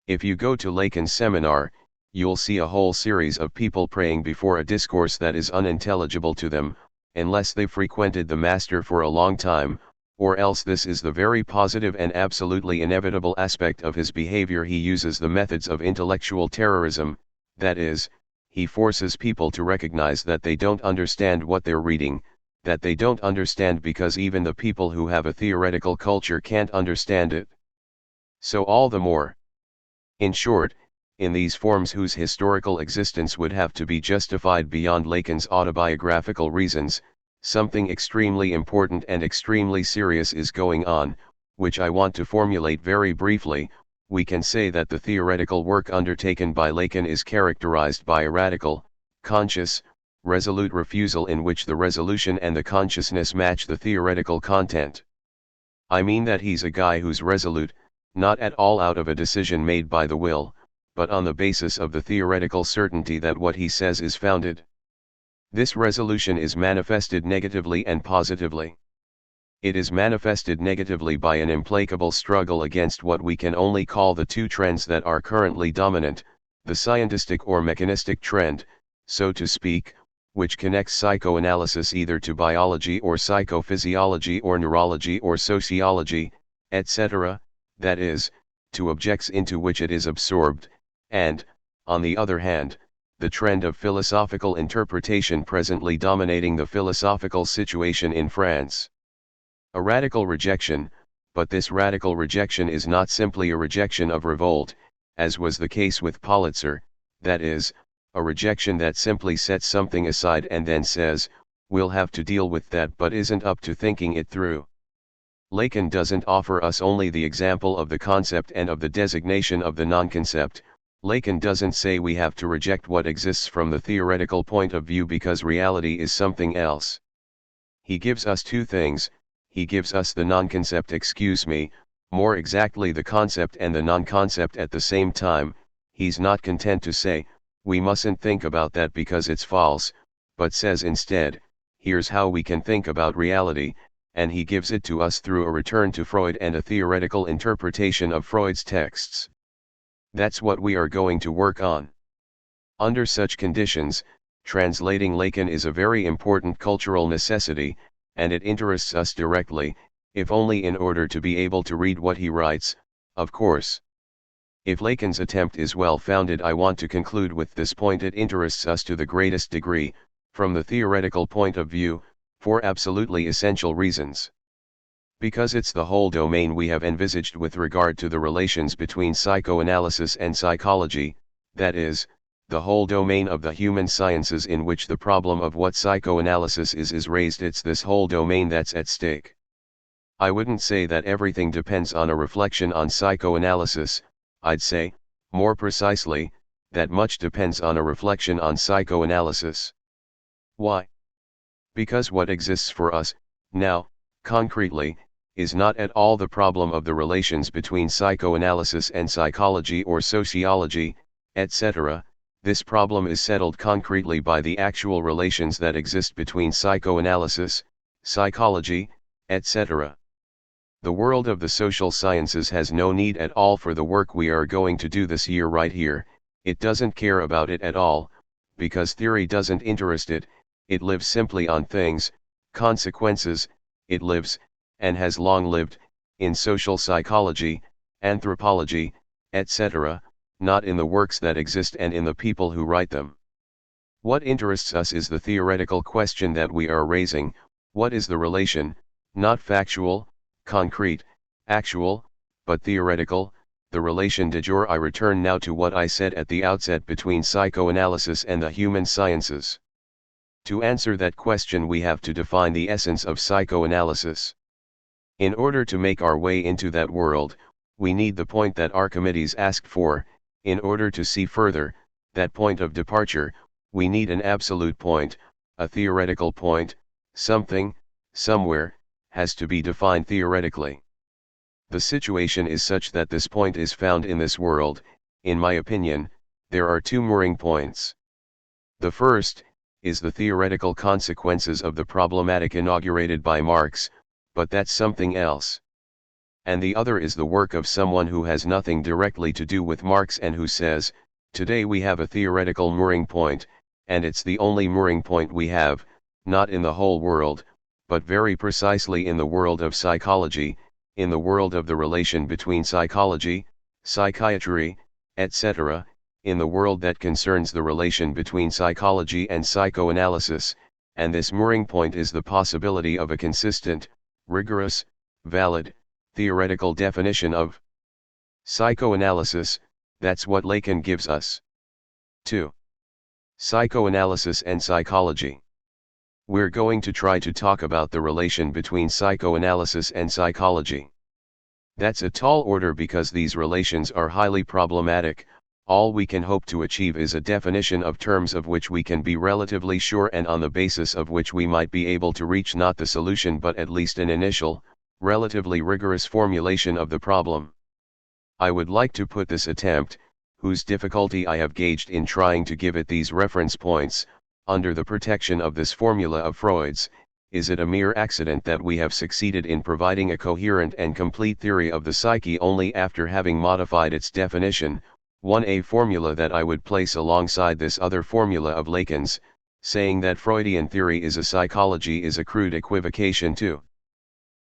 If you go to Lacan's seminar, you'll see a whole series of people praying before a discourse that is unintelligible to them, unless they frequented the master for a long time, or else this is the very positive and absolutely inevitable aspect of his behavior. He uses the methods of intellectual terrorism, that is, he forces people to recognize that they don't understand what they're reading, that they don't understand because even the people who have a theoretical culture can't understand it. So all the more. In short, in these forms whose historical existence would have to be justified beyond Lacan's autobiographical reasons, something extremely important and extremely serious is going on, which I want to formulate very briefly. We can say that the theoretical work undertaken by Lacan is characterized by a radical, conscious, resolute refusal in which the resolution and the consciousness match the theoretical content. I mean that he's a guy who's resolute, not at all out of a decision made by the will, but on the basis of the theoretical certainty that what he says is founded. This resolution is manifested negatively and positively. It is manifested negatively by an implacable struggle against what we can only call the two trends that are currently dominant, the scientistic or mechanistic trend, so to speak, which connects psychoanalysis either to biology or psychophysiology or neurology or sociology, etc., that is, to objects into which it is absorbed, and, on the other hand, the trend of philosophical interpretation presently dominating the philosophical situation in France. A radical rejection, but this radical rejection is not simply a rejection of revolt, as was the case with Politzer, that is, a rejection that simply sets something aside and then says, we'll have to deal with that but isn't up to thinking it through. Lacan doesn't offer us only the example of the concept and of the designation of the non-concept. Lacan doesn't say we have to reject what exists from the theoretical point of view because reality is something else. He gives us two things. He gives us the non-concept, more exactly the concept and the non-concept at the same time. He's not content to say, we mustn't think about that because it's false, but says instead, here's how we can think about reality, and he gives it to us through a return to Freud and a theoretical interpretation of Freud's texts. That's what we are going to work on. Under such conditions, translating Lacan is a very important cultural necessity, and it interests us directly, if only in order to be able to read what he writes, of course. If Lacan's attempt is well founded, I want to conclude with this point: it interests us to the greatest degree, from the theoretical point of view, for absolutely essential reasons. Because it's the whole domain we have envisaged with regard to the relations between psychoanalysis and psychology, that is, the whole domain of the human sciences in which the problem of what psychoanalysis is raised. It's this whole domain that's at stake. I wouldn't say that everything depends on a reflection on psychoanalysis. I'd say, more precisely, that much depends on a reflection on psychoanalysis. Why? Because what exists for us, now, concretely, is not at all the problem of the relations between psychoanalysis and psychology or sociology, etc. This problem is settled concretely by the actual relations that exist between psychoanalysis, psychology, etc. The world of the social sciences has no need at all for the work we are going to do this year right here. It doesn't care about it at all, because theory doesn't interest it. It lives simply on things, consequences. It lives, and has long lived, in social psychology, anthropology, etc., not in the works that exist and in the people who write them. What interests us is the theoretical question that we are raising: what is the relation, not factual, concrete, actual, but theoretical, the relation de jure? I return now to what I said at the outset between psychoanalysis and the human sciences. To answer that question, we have to define the essence of psychoanalysis. In order to make our way into that world, we need the point that Archimedes asked for. In order to see further, that point of departure, we need an absolute point, a theoretical point. Something, somewhere, has to be defined theoretically. The situation is such that this point is found in this world. In my opinion, there are two mooring points. The first is the theoretical consequences of the problematic inaugurated by Marx, but that's something else. And the other is the work of someone who has nothing directly to do with Marx and who says, today we have a theoretical mooring point, and it's the only mooring point we have, not in the whole world, but very precisely in the world of psychology, in the world of the relation between psychology, psychiatry, etc., in the world that concerns the relation between psychology and psychoanalysis, and this mooring point is the possibility of a consistent, rigorous, valid, theoretical definition of psychoanalysis. That's what Lacan gives us. 2. Psychoanalysis and psychology. We're going to try to talk about the relation between psychoanalysis and psychology. That's a tall order because these relations are highly problematic. All we can hope to achieve is a definition of terms of which we can be relatively sure and on the basis of which we might be able to reach not the solution but at least an initial, relatively rigorous formulation of the problem. I would like to put this attempt, whose difficulty I have gauged in trying to give it these reference points, under the protection of this formula of Freud's. Is it a mere accident that we have succeeded in providing a coherent and complete theory of the psyche only after having modified its definition, a formula that I would place alongside this other formula of Lacan's, saying that Freudian theory is a psychology is a crude equivocation too.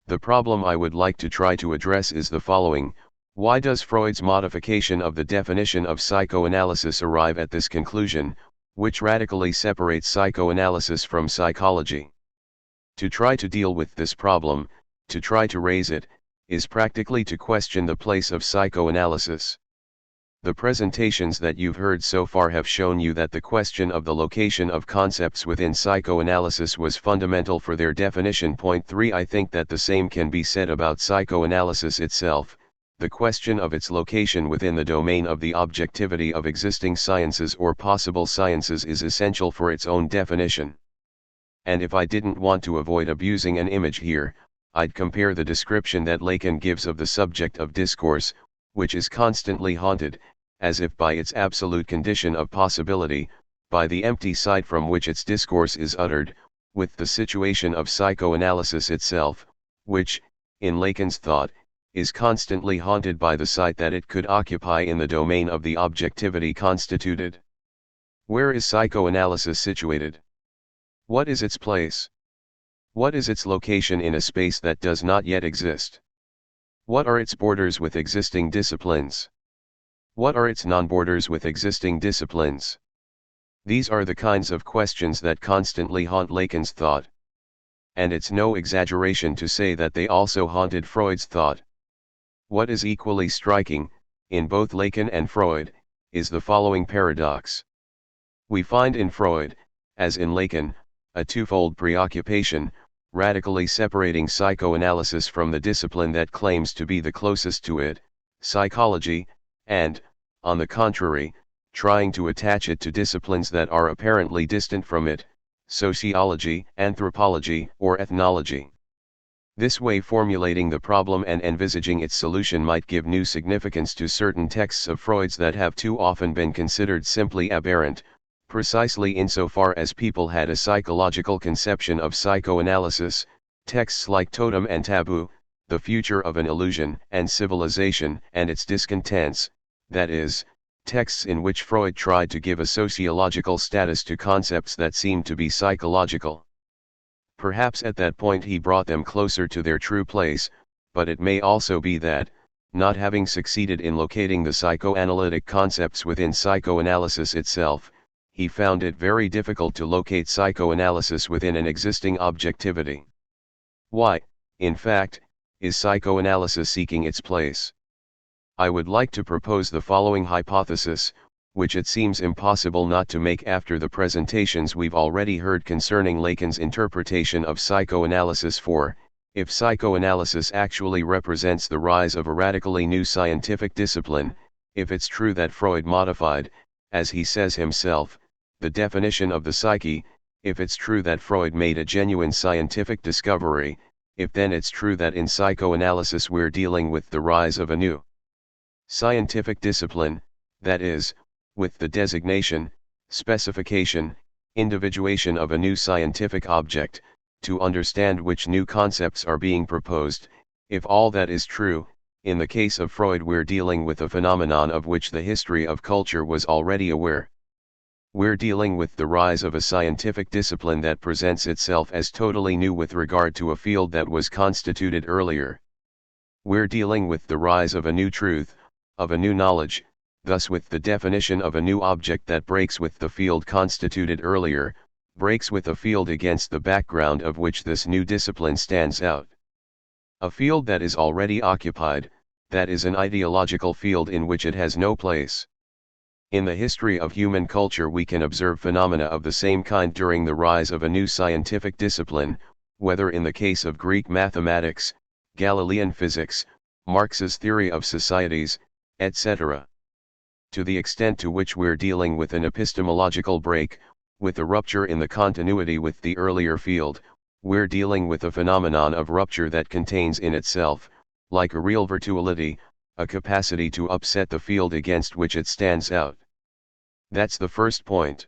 The problem I would like to try to address is the following: why does Freud's modification of the definition of psychoanalysis arrive at this conclusion, which radically separates psychoanalysis from psychology? To try to deal with this problem, to try to raise it, is practically to question the place of psychoanalysis. The presentations that you've heard so far have shown you that the question of the location of concepts within psychoanalysis was fundamental for their definition. Point 3. I think that the same can be said about psychoanalysis itself. The question of its location within the domain of the objectivity of existing sciences or possible sciences is essential for its own definition. And if I didn't want to avoid abusing an image here, I'd compare the description that Lacan gives of the subject of discourse, which is constantly haunted, as if by its absolute condition of possibility, by the empty site from which its discourse is uttered, with the situation of psychoanalysis itself, which, in Lacan's thought, is constantly haunted by the site that it could occupy in the domain of the objectivity constituted. Where is psychoanalysis situated? What is its place? What is its location in a space that does not yet exist? What are its borders with existing disciplines? What are its non-borders with existing disciplines? These are the kinds of questions that constantly haunt Lacan's thought. And it's no exaggeration to say that they also haunted Freud's thought. What is equally striking, in both Lacan and Freud, is the following paradox. We find in Freud, as in Lacan, a twofold preoccupation, radically separating psychoanalysis from the discipline that claims to be the closest to it, psychology, and, on the contrary, trying to attach it to disciplines that are apparently distant from it, sociology, anthropology, or ethnology. This way formulating the problem and envisaging its solution might give new significance to certain texts of Freud's that have too often been considered simply aberrant, precisely insofar as people had a psychological conception of psychoanalysis. Texts like Totem and Taboo, The Future of an Illusion, and Civilization and Its Discontents, that is, texts in which Freud tried to give a sociological status to concepts that seemed to be psychological. Perhaps at that point he brought them closer to their true place, but it may also be that, not having succeeded in locating the psychoanalytic concepts within psychoanalysis itself, he found it very difficult to locate psychoanalysis within an existing objectivity. Why, in fact, is psychoanalysis seeking its place? I would like to propose the following hypothesis, which it seems impossible not to make after the presentations we've already heard concerning Lacan's interpretation of psychoanalysis. For, if psychoanalysis actually represents the rise of a radically new scientific discipline, if it's true that Freud modified, as he says himself, the definition of the psyche, if it's true that Freud made a genuine scientific discovery, if then it's true that in psychoanalysis we're dealing with the rise of a new scientific discipline, that is, with the designation, specification, individuation of a new scientific object, to understand which new concepts are being proposed. If all that is true, in the case of Freud we're dealing with a phenomenon of which the history of culture was already aware. We're dealing with the rise of a scientific discipline that presents itself as totally new with regard to a field that was constituted earlier. We're dealing with the rise of a new truth, of a new knowledge, thus with the definition of a new object that breaks with the field constituted earlier, breaks with a field against the background of which this new discipline stands out. A field that is already occupied, that is an ideological field in which it has no place. In the history of human culture we can observe phenomena of the same kind during the rise of a new scientific discipline, whether in the case of Greek mathematics, Galilean physics, Marx's theory of societies, etc. To the extent to which we're dealing with an epistemological break, with a rupture in the continuity with the earlier field, we're dealing with a phenomenon of rupture that contains in itself, like a real virtuality, a capacity to upset the field against which it stands out. That's the first point.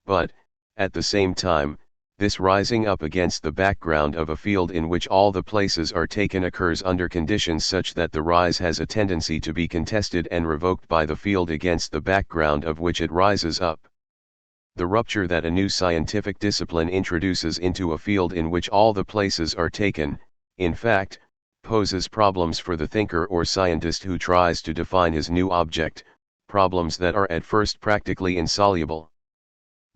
But, at the same time, this rising up against the background of a field in which all the places are taken occurs under conditions such that the rise has a tendency to be contested and revoked by the field against the background of which it rises up. The rupture that a new scientific discipline introduces into a field in which all the places are taken, in fact, poses problems for the thinker or scientist who tries to define his new object, problems that are at first practically insoluble.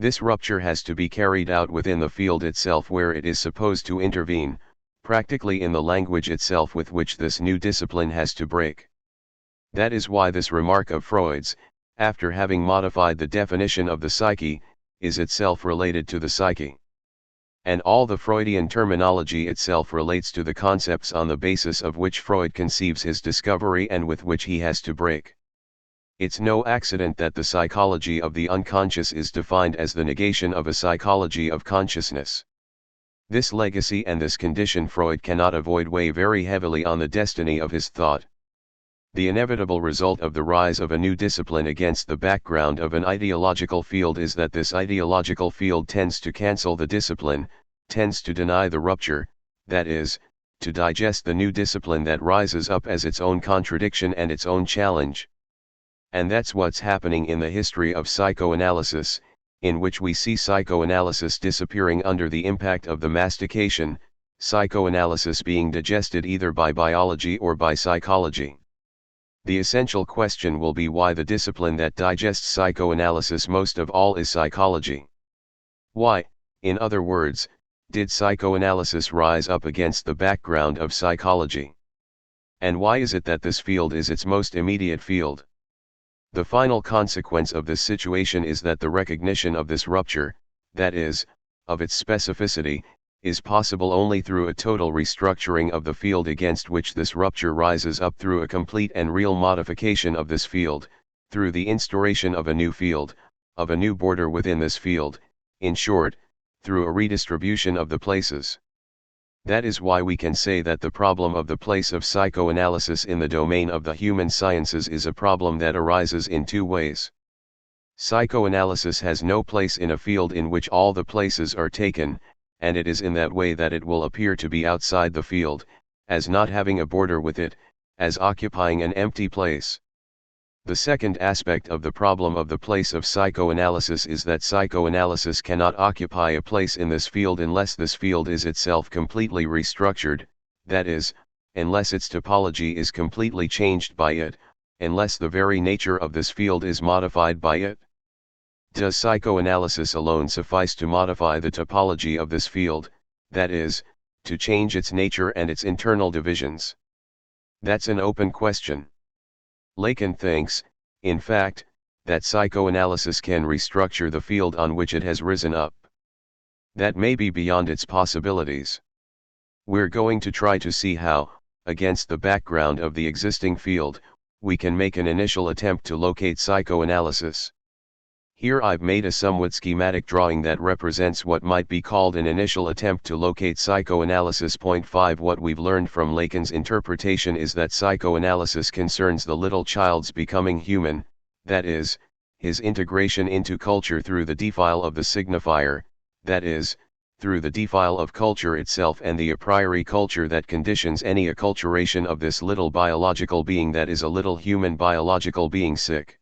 This rupture has to be carried out within the field itself where it is supposed to intervene, practically in the language itself with which this new discipline has to break. That is why this remark of Freud's, after having modified the definition of the psyche, is itself related to the psyche. And all the Freudian terminology itself relates to the concepts on the basis of which Freud conceives his discovery and with which he has to break. It's no accident that the psychology of the unconscious is defined as the negation of a psychology of consciousness. This legacy and this condition Freud cannot avoid weigh very heavily on the destiny of his thought. The inevitable result of the rise of a new discipline against the background of an ideological field is that this ideological field tends to cancel the discipline, tends to deny the rupture, that is, to digest the new discipline that rises up as its own contradiction and its own challenge. And that's what's happening in the history of psychoanalysis, in which we see psychoanalysis disappearing under the impact of the mastication, psychoanalysis being digested either by biology or by psychology. The essential question will be why the discipline that digests psychoanalysis most of all is psychology. Why, in other words, did psychoanalysis rise up against the background of psychology? And why is it that this field is its most immediate field? The final consequence of this situation is that the recognition of this rupture, that is, of its specificity, is possible only through a total restructuring of the field against which this rupture rises up, through a complete and real modification of this field, through the instauration of a new field, of a new border within this field, in short, through a redistribution of the places. That is why we can say that the problem of the place of psychoanalysis in the domain of the human sciences is a problem that arises in two ways. Psychoanalysis has no place in a field in which all the places are taken, and it is in that way that it will appear to be outside the field, as not having a border with it, as occupying an empty place. The second aspect of the problem of the place of psychoanalysis is that psychoanalysis cannot occupy a place in this field unless this field is itself completely restructured, that is, unless its topology is completely changed by it, unless the very nature of this field is modified by it. Does psychoanalysis alone suffice to modify the topology of this field, that is, to change its nature and its internal divisions? That's an open question. Lacan thinks, in fact, that psychoanalysis can restructure the field on which it has risen up. That may be beyond its possibilities. We're going to try to see how, against the background of the existing field, we can make an initial attempt to locate psychoanalysis. Here I've made a somewhat schematic drawing that represents what might be called an initial attempt to locate psychoanalysis. Point 5 What we've learned from Lacan's interpretation is that psychoanalysis concerns the little child's becoming human, that is, his integration into culture through the defile of the signifier, that is, through the defile of culture itself and the a priori culture that conditions any acculturation of this little biological being that is a little human biological being sick.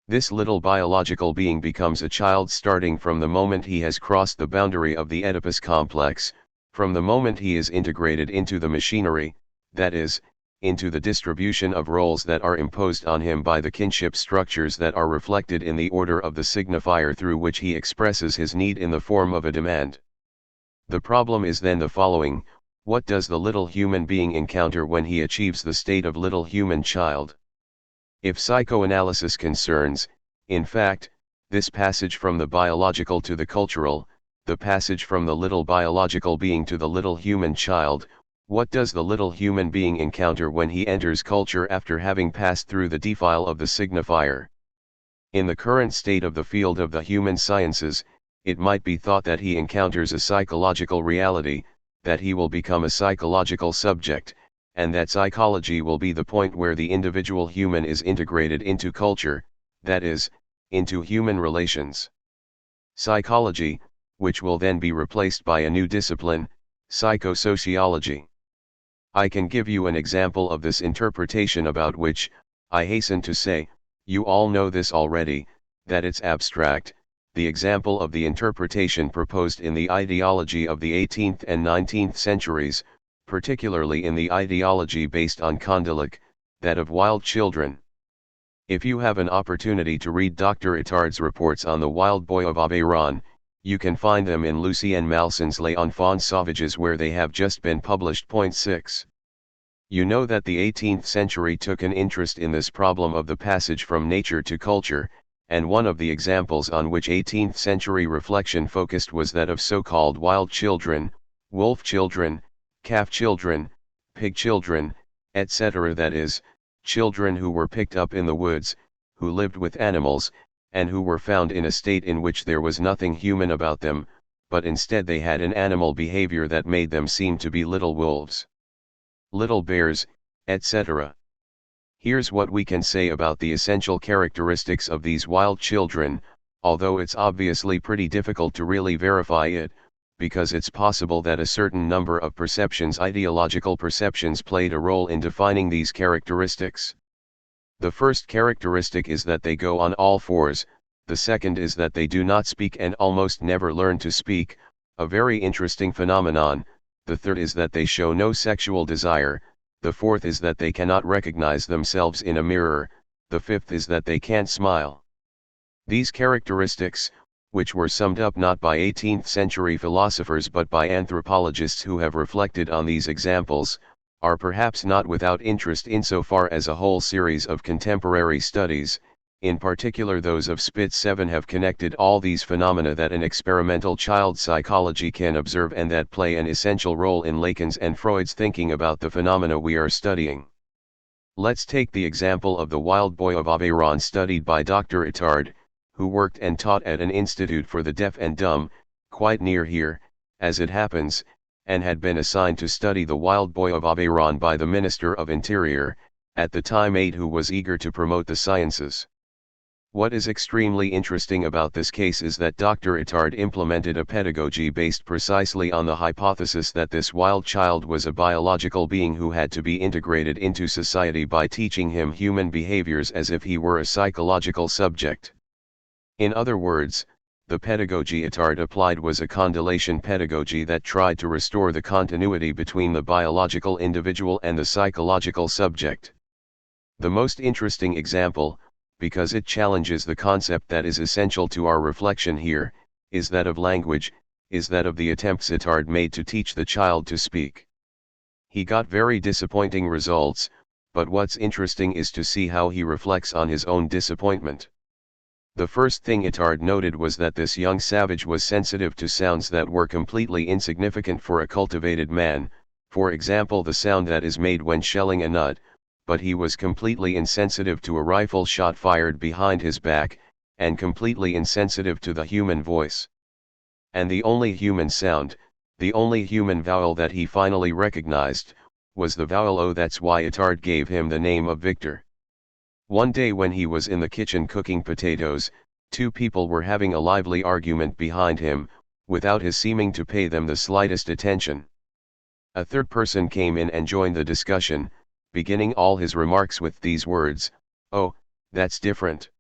This little biological being becomes a child starting from the moment he has crossed the boundary of the Oedipus complex, from the moment he is integrated into the machinery, that is, into the distribution of roles that are imposed on him by the kinship structures that are reflected in the order of the signifier through which he expresses his need in the form of a demand. The problem is then the following: what does the little human being encounter when he achieves the state of little human child? If psychoanalysis concerns, in fact, this passage from the biological to the cultural, the passage from the little biological being to the little human child, what does the little human being encounter when he enters culture after having passed through the defile of the signifier? In the current state of the field of the human sciences, it might be thought that he encounters a psychological reality, that he will become a psychological subject, and that psychology will be the point where the individual human is integrated into culture, that is, into human relations. Psychology, which will then be replaced by a new discipline, psychosociology. I can give you an example of this interpretation about which, I hasten to say, you all know this already, that it's abstract, the example of the interpretation proposed in the ideology of the 18th and 19th centuries, particularly in the ideology based on Condillac, that of wild children. If you have an opportunity to read Dr. Itard's reports on the wild boy of Aveyron, you can find them in Lucien Malson's Les Enfants Sauvages, where they have just been published. 6. You know that the 18th century took an interest in this problem of the passage from nature to culture, and one of the examples on which 18th century reflection focused was that of so-called wild children, wolf children, calf children, pig children, etc., that is, children who were picked up in the woods, who lived with animals, and who were found in a state in which there was nothing human about them, but instead they had an animal behavior that made them seem to be little wolves, little bears, etc. Here's what we can say about the essential characteristics of these wild children, although it's obviously pretty difficult to really verify it, because it's possible that a certain number of perceptions, ideological perceptions, played a role in defining these characteristics. The first characteristic is that they go on all fours, the second is that they do not speak and almost never learn to speak, a very interesting phenomenon, the third is that they show no sexual desire, the fourth is that they cannot recognize themselves in a mirror, the fifth is that they can't smile. These characteristics, which were summed up not by 18th century philosophers but by anthropologists who have reflected on these examples, are perhaps not without interest insofar as a whole series of contemporary studies, in particular those of Spitz 7, have connected all these phenomena that an experimental child psychology can observe and that play an essential role in Lacan's and Freud's thinking about the phenomena we are studying. Let's take the example of the wild boy of Aveyron studied by Dr. Itard, who worked and taught at an institute for the deaf and dumb, quite near here, as it happens, and had been assigned to study the wild boy of Aveyron by the Minister of Interior, at the time 8, who was eager to promote the sciences. What is extremely interesting about this case is that Dr. Itard implemented a pedagogy based precisely on the hypothesis that this wild child was a biological being who had to be integrated into society by teaching him human behaviors as if he were a psychological subject. In other words, the pedagogy Itard applied was a condylation pedagogy that tried to restore the continuity between the biological individual and the psychological subject. The most interesting example, because it challenges the concept that is essential to our reflection here, is that of language, is that of the attempts Itard made to teach the child to speak. He got very disappointing results, but what's interesting is to see how he reflects on his own disappointment. The first thing Itard noted was that this young savage was sensitive to sounds that were completely insignificant for a cultivated man, for example the sound that is made when shelling a nut, but he was completely insensitive to a rifle shot fired behind his back, and completely insensitive to the human voice. And the only human sound, the only human vowel that he finally recognized, was the vowel O. That's why Itard gave him the name of Victor. One day when he was in the kitchen cooking potatoes, two people were having a lively argument behind him, without his seeming to pay them the slightest attention. A third person came in and joined the discussion, beginning all his remarks with these words, "Oh, that's different."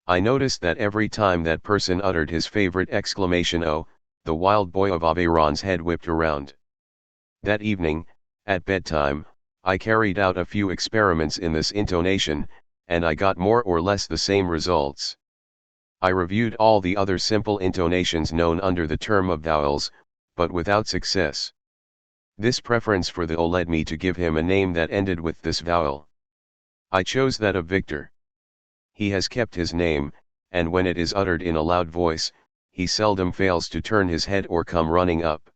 I noticed that every time that person uttered his favorite exclamation "Oh," the wild boy of Aveyron's head whipped around. That evening, at bedtime, I carried out a few experiments in this intonation, and I got more or less the same results. I reviewed all the other simple intonations known under the term of vowels, but without success. This preference for the O led me to give him a name that ended with this vowel. I chose that of Victor. He has kept his name, and when it is uttered in a loud voice, he seldom fails to turn his head or come running up.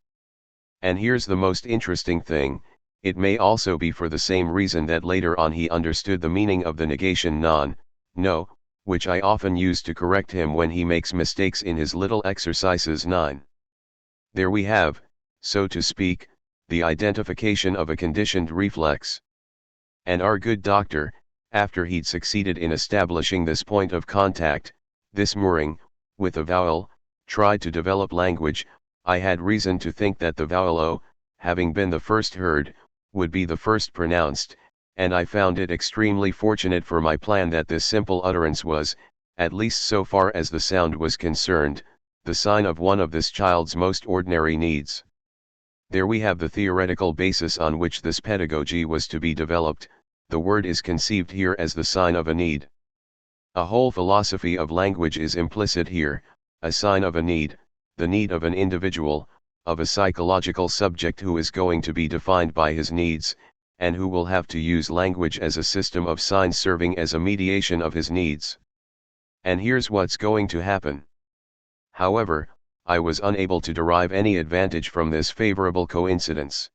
And here's the most interesting thing, it may also be for the same reason that later on he understood the meaning of the negation non, no, which I often use to correct him when he makes mistakes in his little exercises 9. There we have, so to speak, the identification of a conditioned reflex. And our good doctor, after he'd succeeded in establishing this point of contact, this mooring, with a vowel, tried to develop language. I had reason to think that the vowel O, having been the first heard, would be the first pronounced, and I found it extremely fortunate for my plan that this simple utterance was, at least so far as the sound was concerned, the sign of one of this child's most ordinary needs. There we have the theoretical basis on which this pedagogy was to be developed. The word is conceived here as the sign of a need. A whole philosophy of language is implicit here, a sign of a need, the need of an individual, of a psychological subject who is going to be defined by his needs, and who will have to use language as a system of signs serving as a mediation of his needs. And here's what's going to happen. However, I was unable to derive any advantage from this favorable coincidence.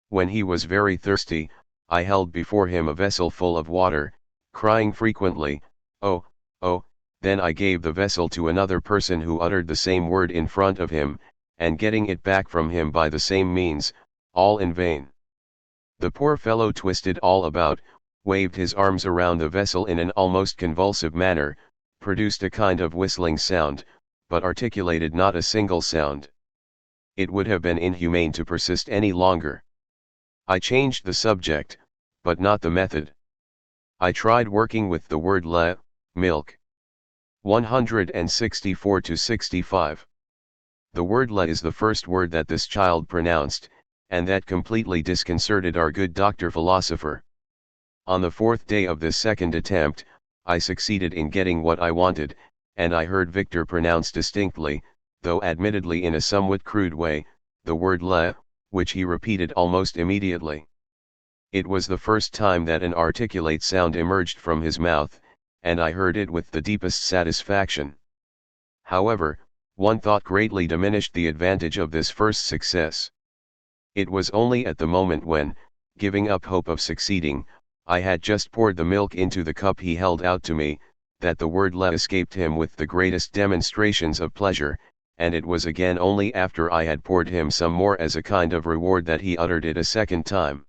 When he was very thirsty, I held before him a vessel full of water, crying frequently, "Oh, oh," then I gave the vessel to another person who uttered the same word in front of him, and getting it back from him by the same means, all in vain. The poor fellow twisted all about, waved his arms around the vessel in an almost convulsive manner, produced a kind of whistling sound, but articulated not a single sound. It would have been inhumane to persist any longer. I changed the subject, but not the method. I tried working with the word le, milk. 164-65. The word le is the first word that this child pronounced, and that completely disconcerted our good doctor philosopher. On the 4th day of this second attempt, I succeeded in getting what I wanted, and I heard Victor pronounce distinctly, though admittedly in a somewhat crude way, the word le, which he repeated almost immediately. It was the first time that an articulate sound emerged from his mouth, and I heard it with the deepest satisfaction. However, one thought greatly diminished the advantage of this first success. It was only at the moment when, giving up hope of succeeding, I had just poured the milk into the cup he held out to me, that the word le escaped him with the greatest demonstrations of pleasure, and it was again only after I had poured him some more as a kind of reward that he uttered it a second time.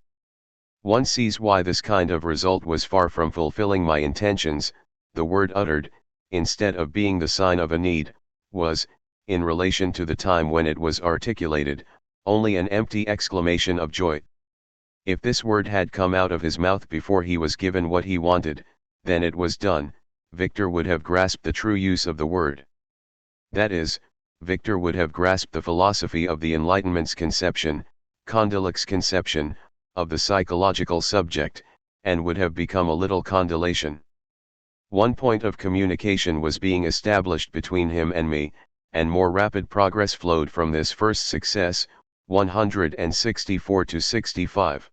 One sees why this kind of result was far from fulfilling my intentions. The word uttered, instead of being the sign of a need, was, in relation to the time when it was articulated, only an empty exclamation of joy. If this word had come out of his mouth before he was given what he wanted, then it was done. Victor would have grasped the true use of the word. That is, Victor would have grasped the philosophy of the Enlightenment's conception, Condillac's conception, of the psychological subject, and would have become a little condylation. One point of communication was being established between him and me, and more rapid progress flowed from this first success. 164-65.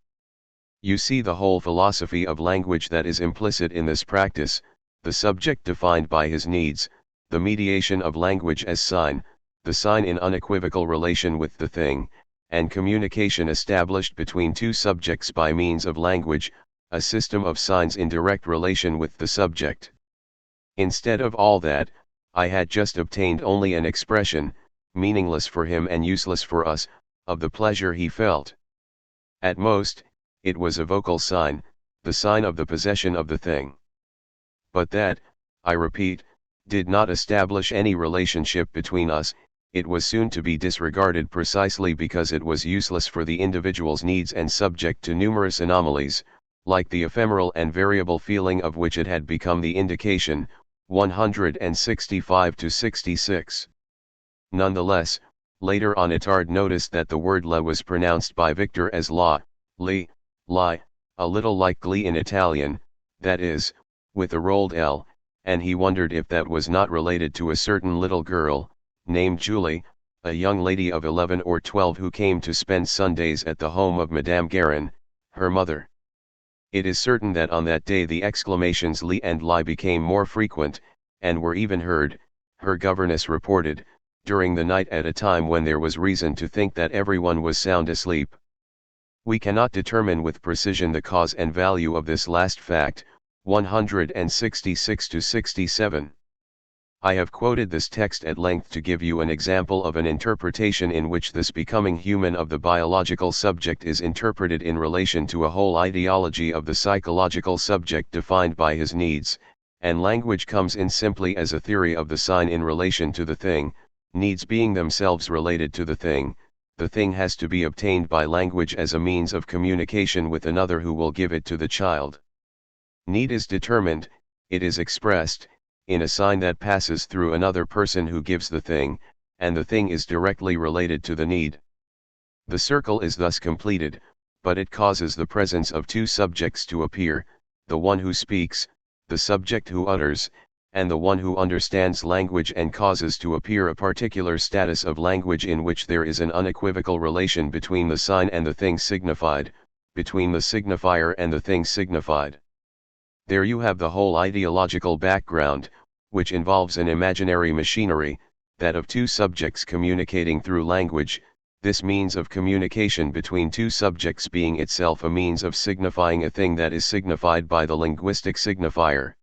You see the whole philosophy of language that is implicit in this practice, the subject defined by his needs, the mediation of language as sign, the sign in unequivocal relation with the thing, and communication established between two subjects by means of language, a system of signs in direct relation with the subject. Instead of all that, I had just obtained only an expression, meaningless for him and useless for us, of the pleasure he felt. At most, it was a vocal sign, the sign of the possession of the thing. But that, I repeat, did not establish any relationship between us. It was soon to be disregarded precisely because it was useless for the individual's needs and subject to numerous anomalies, like the ephemeral and variable feeling of which it had become the indication. 165-66. Nonetheless, later on Itard noticed that the word le was pronounced by Victor as la, li, li, a little like glee in Italian, that is, with a rolled L, and he wondered if that was not related to a certain little girl, named Julie, a young lady of 11 or 12 who came to spend Sundays at the home of Madame Guérin, her mother. It is certain that on that day the exclamations "lee" and "lie" became more frequent, and were even heard, her governess reported, during the night at a time when there was reason to think that everyone was sound asleep. We cannot determine with precision the cause and value of this last fact, 166-67. I have quoted this text at length to give you an example of an interpretation in which this becoming human of the biological subject is interpreted in relation to a whole ideology of the psychological subject defined by his needs, and language comes in simply as a theory of the sign in relation to the thing, needs being themselves related to the thing has to be obtained by language as a means of communication with another who will give it to the child. Need is determined, it is expressed, in a sign that passes through another person who gives the thing, and the thing is directly related to the need. The circle is thus completed, but it causes the presence of two subjects to appear, the one who speaks, the subject who utters, and the one who understands language, and causes to appear a particular status of language in which there is an unequivocal relation between the sign and the thing signified, between the signifier and the thing signified. There you have the whole ideological background, which involves an imaginary machinery, that of two subjects communicating through language, this means of communication between two subjects being itself a means of signifying a thing that is signified by the linguistic signifier.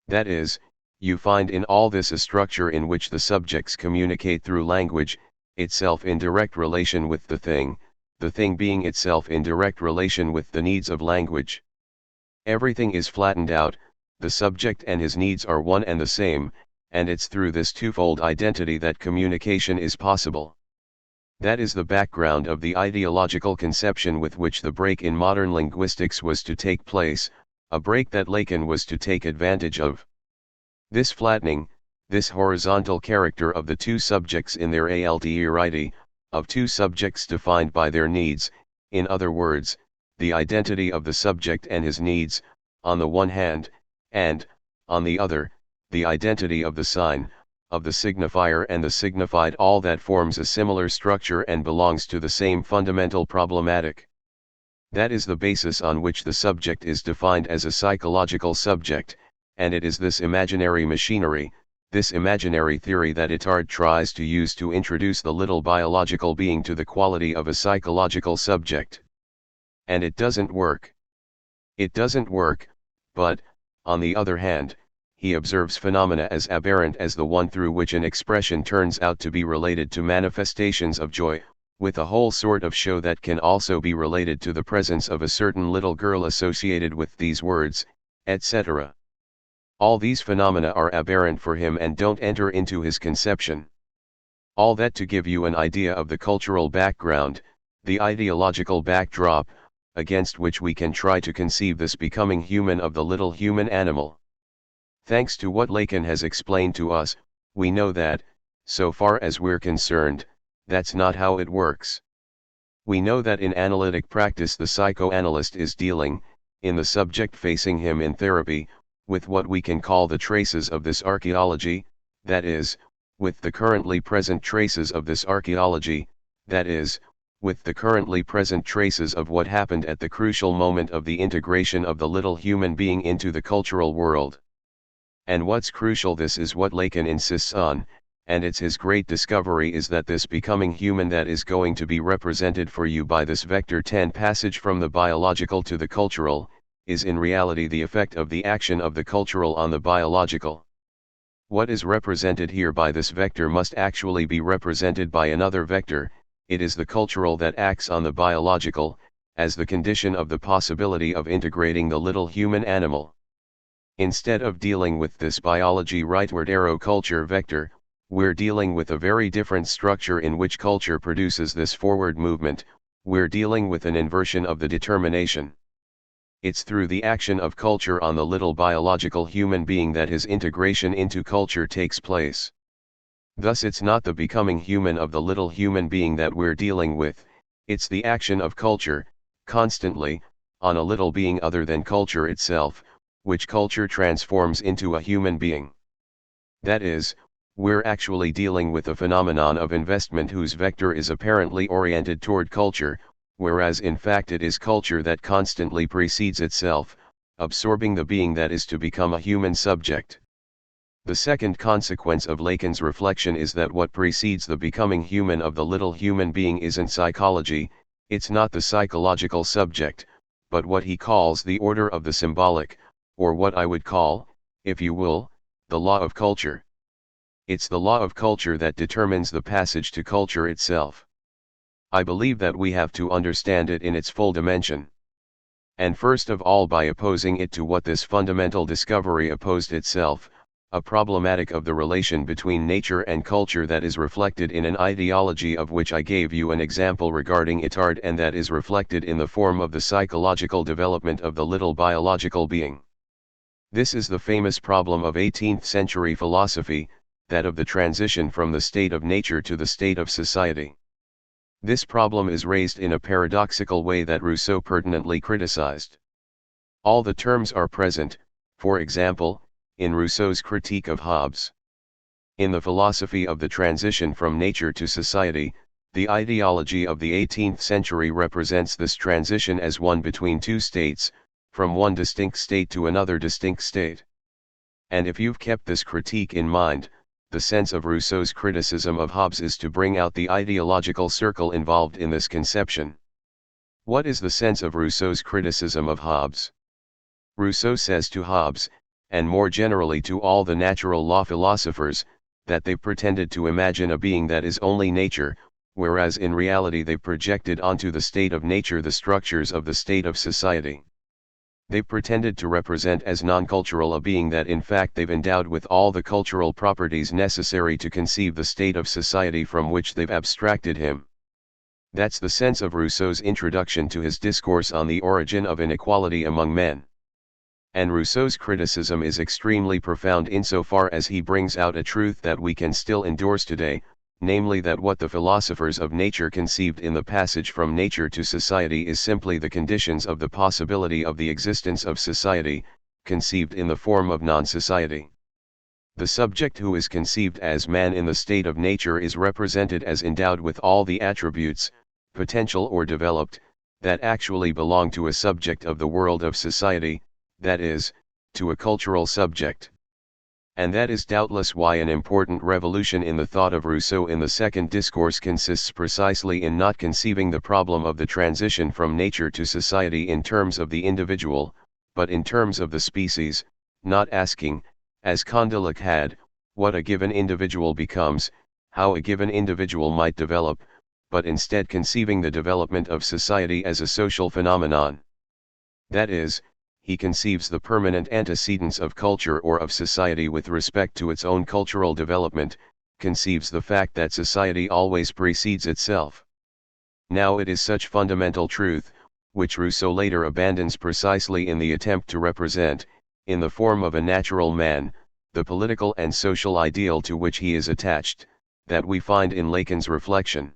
That is, you find in all this a structure in which the subjects communicate through language, itself in direct relation with the thing being itself in direct relation with the needs of language. Everything is flattened out, the subject and his needs are one and the same, and it's through this twofold identity that communication is possible. That is the background of the ideological conception with which the break in modern linguistics was to take place, a break that Lacan was to take advantage of. This flattening, this horizontal character of the two subjects in their alterity, of two subjects defined by their needs, in other words, the identity of the subject and his needs, on the one hand, and, on the other, the identity of the sign, of the signifier and the signified, all that forms a similar structure and belongs to the same fundamental problematic. That is the basis on which the subject is defined as a psychological subject, and it is this imaginary machinery, this imaginary theory that Itard tries to use to introduce the little biological being to the quality of a psychological subject. And it doesn't work. It doesn't work, but, on the other hand, he observes phenomena as aberrant as the one through which an expression turns out to be related to manifestations of joy, with a whole sort of show that can also be related to the presence of a certain little girl associated with these words, etc. All these phenomena are aberrant for him and don't enter into his conception. All that to give you an idea of the cultural background, the ideological backdrop, against which we can try to conceive this becoming human of the little human animal. Thanks to what Lacan has explained to us, we know that, so far as we're concerned, that's not how it works. We know that in analytic practice the psychoanalyst is dealing, in the subject facing him in therapy, with what we can call the traces of this archaeology, that is, with the currently present traces of this archaeology, that is, with the currently present traces of what happened at the crucial moment of the integration of the little human being into the cultural world. And what's crucial, this is what Lacan insists on, and it's his great discovery, is that this becoming human that is going to be represented for you by this vector 10 passage from the biological to the cultural, is in reality the effect of the action of the cultural on the biological. What is represented here by this vector must actually be represented by another vector. It is the cultural that acts on the biological, as the condition of the possibility of integrating the little human animal. Instead of dealing with this biology rightward arrow culture vector, we're dealing with a very different structure in which culture produces this forward movement. We're dealing with an inversion of the determination. It's through the action of culture on the little biological human being that his integration into culture takes place. Thus it's not the becoming human of the little human being that we're dealing with, it's the action of culture, constantly, on a little being other than culture itself, which culture transforms into a human being. That is, we're actually dealing with a phenomenon of investment whose vector is apparently oriented toward culture, whereas in fact it is culture that constantly precedes itself, absorbing the being that is to become a human subject. The second consequence of Lacan's reflection is that what precedes the becoming human of the little human being isn't psychology, it's not the psychological subject, but what he calls the order of the symbolic, or what I would call, if you will, the law of culture. It's the law of culture that determines the passage to culture itself. I believe that we have to understand it in its full dimension. And first of all by opposing it to what this fundamental discovery opposed itself, a problematic of the relation between nature and culture that is reflected in an ideology of which I gave you an example regarding Itard, and that is reflected in the form of the psychological development of the little biological being. This is the famous problem of 18th century philosophy, that of the transition from the state of nature to the state of society. This problem is raised in a paradoxical way that Rousseau pertinently criticized. All the terms are present, for example, in Rousseau's critique of Hobbes. In the philosophy of the transition from nature to society, the ideology of the 18th century represents this transition as one between two states, from one distinct state to another distinct state. And if you've kept this critique in mind, the sense of Rousseau's criticism of Hobbes is to bring out the ideological circle involved in this conception. What is the sense of Rousseau's criticism of Hobbes? Rousseau says to Hobbes, and more generally to all the natural law philosophers, that they pretended to imagine a being that is only nature, whereas in reality they projected onto the state of nature the structures of the state of society. They pretended to represent as non-cultural a being that in fact they've endowed with all the cultural properties necessary to conceive the state of society from which they've abstracted him. That's the sense of Rousseau's introduction to his discourse on the origin of inequality among men. And Rousseau's criticism is extremely profound insofar as he brings out a truth that we can still endorse today, namely that what the philosophers of nature conceived in the passage from nature to society is simply the conditions of the possibility of the existence of society, conceived in the form of non-society. The subject who is conceived as man in the state of nature is represented as endowed with all the attributes, potential or developed, that actually belong to a subject of the world of society, that is, to a cultural subject. And that is doubtless why an important revolution in the thought of Rousseau in the second discourse consists precisely in not conceiving the problem of the transition from nature to society in terms of the individual, but in terms of the species, not asking, as Condillac had, what a given individual becomes, how a given individual might develop, but instead conceiving the development of society as a social phenomenon. That is, he conceives the permanent antecedents of culture or of society with respect to its own cultural development, conceives the fact that society always precedes itself. Now it is such fundamental truth, which Rousseau later abandons precisely in the attempt to represent, in the form of a natural man, the political and social ideal to which he is attached, that we find in Lacan's reflection.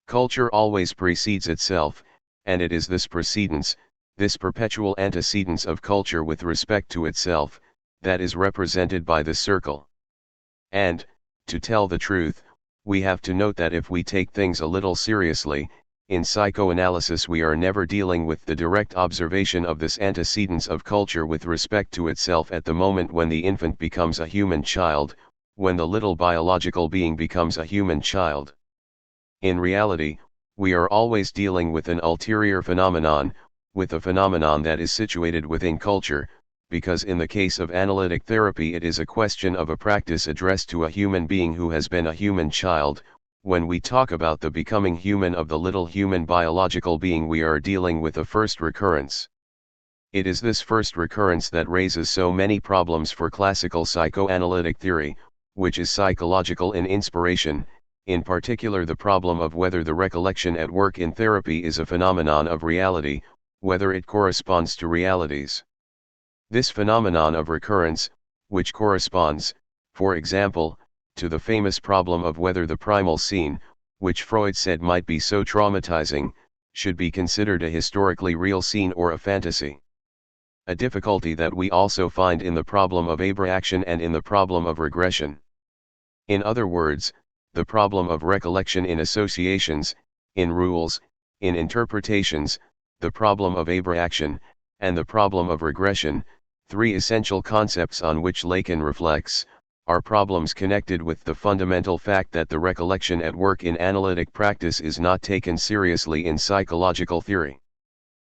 Culture always precedes itself, and it is this precedence, this perpetual antecedence of culture with respect to itself, that is represented by this circle. And, to tell the truth, we have to note that if we take things a little seriously, in psychoanalysis we are never dealing with the direct observation of this antecedence of culture with respect to itself at the moment when the infant becomes a human child, when the little biological being becomes a human child. In reality, we are always dealing with an ulterior phenomenon, with a phenomenon that is situated within culture, because in the case of analytic therapy it is a question of a practice addressed to a human being who has been a human child. When we talk about the becoming human of the little human biological being, we are dealing with a first recurrence. It is this first recurrence that raises so many problems for classical psychoanalytic theory, which is psychological in inspiration, in particular the problem of whether the recollection at work in therapy is a phenomenon of reality, whether it corresponds to realities. This phenomenon of recurrence, which corresponds, for example, to the famous problem of whether the primal scene, which Freud said might be so traumatizing, should be considered a historically real scene or a fantasy. A difficulty that we also find in the problem of abreaction and in the problem of regression. In other words, the problem of recollection in associations, in rules, in interpretations, the problem of abreaction, and the problem of regression, three essential concepts on which Lacan reflects, are problems connected with the fundamental fact that the recollection at work in analytic practice is not taken seriously in psychological theory.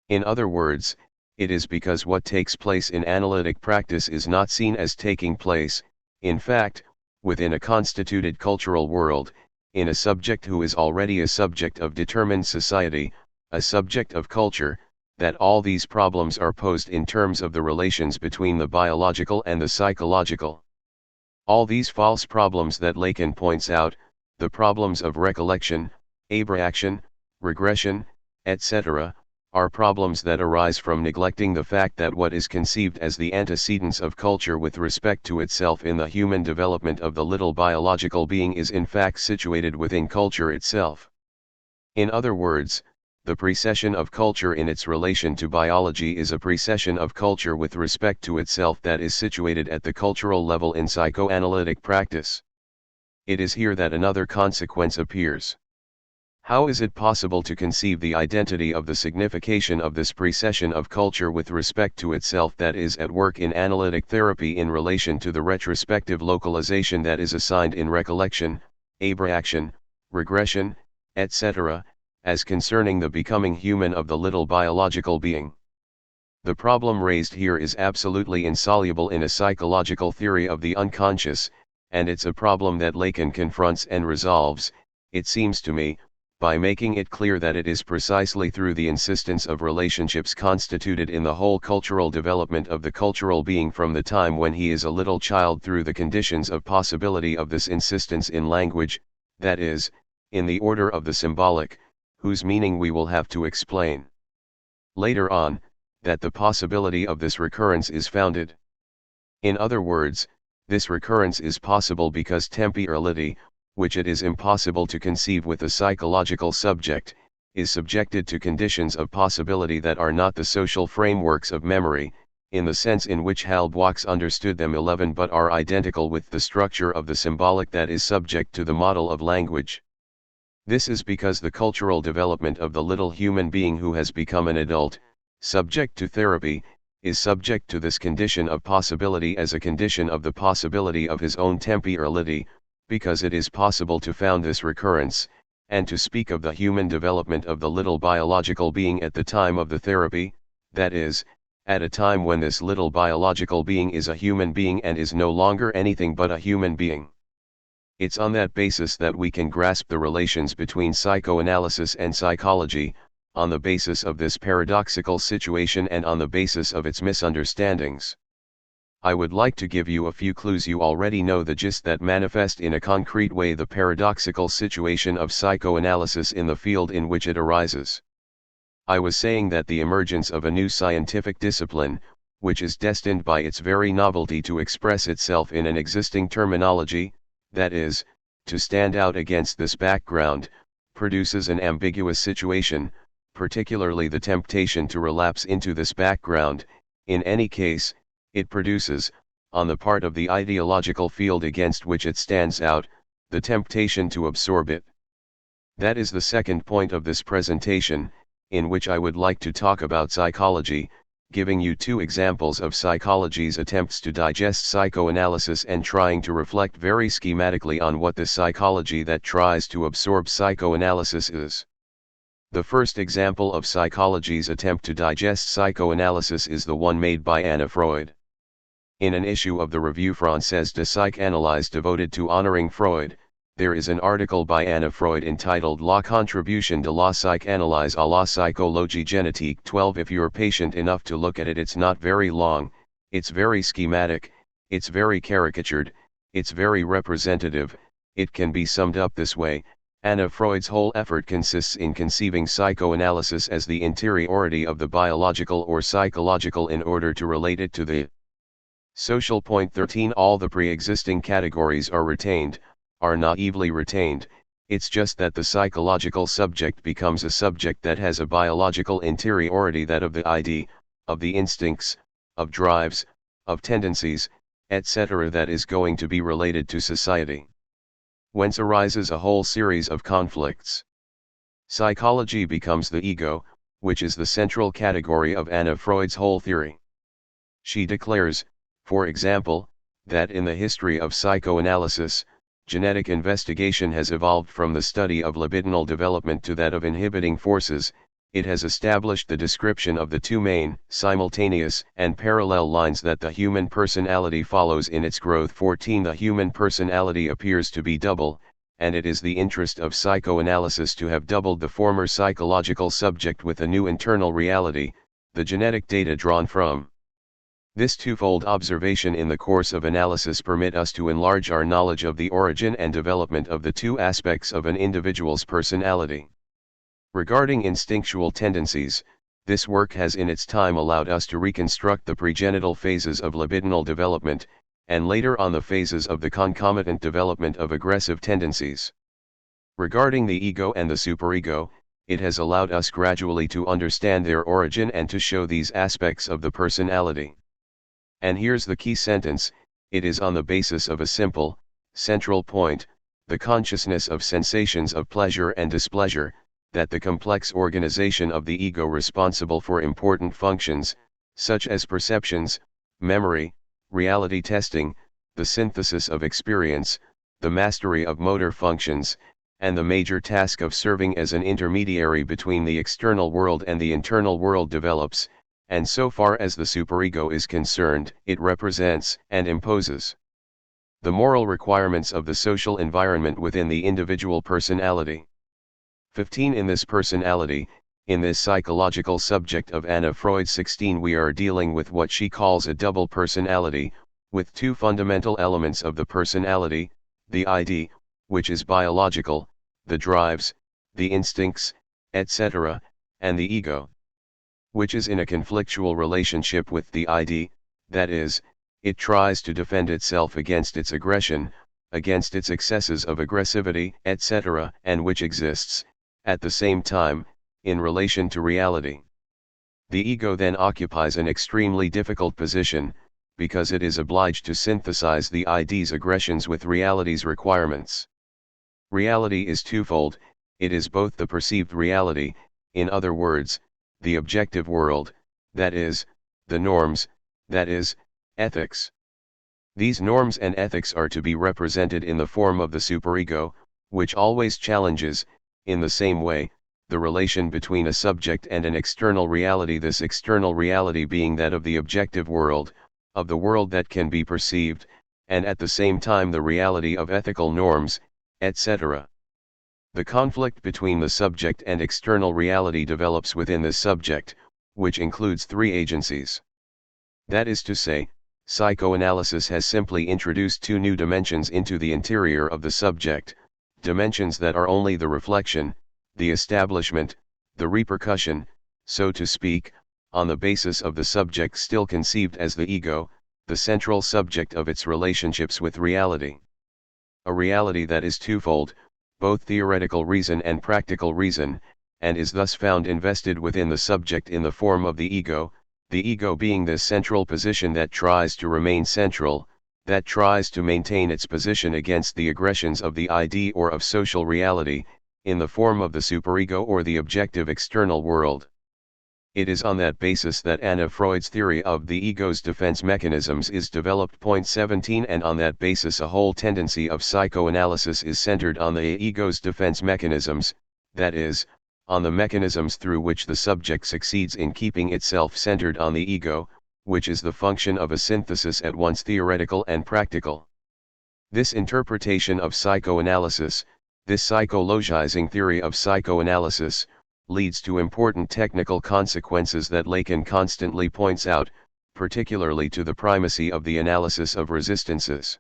In other words, it is because what takes place in analytic practice is not seen as taking place, in fact, within a constituted cultural world, in a subject who is already a subject of determined society, a subject of culture, that all these problems are posed in terms of the relations between the biological and the psychological. All these false problems that Lacan points out, the problems of recollection, abreaction, regression, etc., are problems that arise from neglecting the fact that what is conceived as the antecedents of culture with respect to itself in the human development of the little biological being is in fact situated within culture itself. In other words, the precession of culture in its relation to biology is a precession of culture with respect to itself that is situated at the cultural level in psychoanalytic practice. It is here that another consequence appears. How is it possible to conceive the identity of the signification of this precession of culture with respect to itself that is at work in analytic therapy in relation to the retrospective localization that is assigned in recollection, abreaction, regression, etc., as concerning the becoming human of the little biological being? The problem raised here is absolutely insoluble in a psychological theory of the unconscious, and it's a problem that Lacan confronts and resolves, it seems to me, by making it clear that it is precisely through the insistence of relationships constituted in the whole cultural development of the cultural being from the time when he is a little child through the conditions of possibility of this insistence in language, that is, in the order of the symbolic, whose meaning we will have to explain later on, that the possibility of this recurrence is founded. In other words, this recurrence is possible because temporality, which it is impossible to conceive with a psychological subject, is subjected to conditions of possibility that are not the social frameworks of memory, in the sense in which Halbwachs understood them 11 but are identical with the structure of the symbolic that is subject to the model of language. This is because the cultural development of the little human being who has become an adult, subject to therapy, is subject to this condition of possibility as a condition of the possibility of his own temporality, because it is possible to found this recurrence, and to speak of the human development of the little biological being at the time of the therapy, that is, at a time when this little biological being is a human being and is no longer anything but a human being. It's on that basis that we can grasp the relations between psychoanalysis and psychology, on the basis of this paradoxical situation and on the basis of its misunderstandings. I would like to give you a few clues. You already know the gist that manifest in a concrete way the paradoxical situation of psychoanalysis in the field in which it arises. I was saying that the emergence of a new scientific discipline, which is destined by its very novelty to express itself in an existing terminology, that is, to stand out against this background, produces an ambiguous situation, particularly the temptation to relapse into this background. In any case, it produces, on the part of the ideological field against which it stands out, the temptation to absorb it. That is the second point of this presentation, in which I would like to talk about psychology, giving you two examples of psychology's attempts to digest psychoanalysis and trying to reflect very schematically on what the psychology that tries to absorb psychoanalysis is. The first example of psychology's attempt to digest psychoanalysis is the one made by Anna Freud. In an issue of the Revue Française de Psychanalyse devoted to honoring Freud, there is an article by Anna Freud entitled La contribution de la psychanalyse à la psychologie génétique 12. If you're patient enough to look at it, it's not very long, it's very schematic, it's very caricatured, it's very representative. It can be summed up this way: Anna Freud's whole effort consists in conceiving psychoanalysis as the interiority of the biological or psychological in order to relate it to the social. Point 13. All the pre-existing categories are retained, are naively retained, It's just that the psychological subject becomes a subject that has a biological interiority, that of the ID, of the instincts, of drives, of tendencies, etc., that is going to be related to society. Whence arises a whole series of conflicts. Psychology becomes the ego, which is the central category of Anna Freud's whole theory. She declares, for example, that in the history of psychoanalysis, genetic investigation has evolved from the study of libidinal development to that of inhibiting forces. It has established the description of the two main, simultaneous, and parallel lines that the human personality follows in its growth. 14. The human personality appears to be double, and it is the interest of psychoanalysis to have doubled the former psychological subject with a new internal reality, the genetic data drawn from. This twofold observation in the course of analysis permit us to enlarge our knowledge of the origin and development of the two aspects of an individual's personality. Regarding instinctual tendencies, this work has in its time allowed us to reconstruct the pregenital phases of libidinal development, and later on the phases of the concomitant development of aggressive tendencies. Regarding the ego and the superego, it has allowed us gradually to understand their origin and to show these aspects of the personality. And here's the key sentence: it is on the basis of a simple, central point, the consciousness of sensations of pleasure and displeasure, that the complex organization of the ego responsible for important functions, such as perceptions, memory, reality testing, the synthesis of experience, the mastery of motor functions, and the major task of serving as an intermediary between the external world and the internal world develops, and so far as the superego is concerned, it represents and imposes the moral requirements of the social environment within the individual personality. 15. In this personality, in this psychological subject of Anna Freud. 16. We are dealing with what she calls a double personality, with two fundamental elements of the personality, the ID, which is biological, the drives, the instincts, etc., and the ego, which is in a conflictual relationship with the ID, that is, it tries to defend itself against its aggression, against its excesses of aggressivity, etc., and which exists, at the same time, in relation to reality. The ego then occupies an extremely difficult position, because it is obliged to synthesize the ID's aggressions with reality's requirements. Reality is twofold: it is both the perceived reality, in other words, the objective world, that is, the norms, that is, ethics. These norms and ethics are to be represented in the form of the superego, which always challenges, in the same way, the relation between a subject and an external reality, this external reality being that of the objective world, of the world that can be perceived, and at the same time the reality of ethical norms, etc. The conflict between the subject and external reality develops within this subject, which includes three agencies. That is to say, psychoanalysis has simply introduced two new dimensions into the interior of the subject, dimensions that are only the reflection, the establishment, the repercussion, so to speak, on the basis of the subject still conceived as the ego, the central subject of its relationships with reality. A reality that is twofold, both theoretical reason and practical reason, and is thus found invested within the subject in the form of the ego being this central position that tries to remain central, that tries to maintain its position against the aggressions of the ID or of social reality, in the form of the superego or the objective external world. It is on that basis that Anna Freud's theory of the ego's defense mechanisms is developed. 17. And on that basis a whole tendency of psychoanalysis is centered on the ego's defense mechanisms, that is, on the mechanisms through which the subject succeeds in keeping itself centered on the ego, which is the function of a synthesis at once theoretical and practical. This interpretation of psychoanalysis, this psychologizing theory of psychoanalysis, leads to important technical consequences that Lacan constantly points out, particularly to the primacy of the analysis of resistances.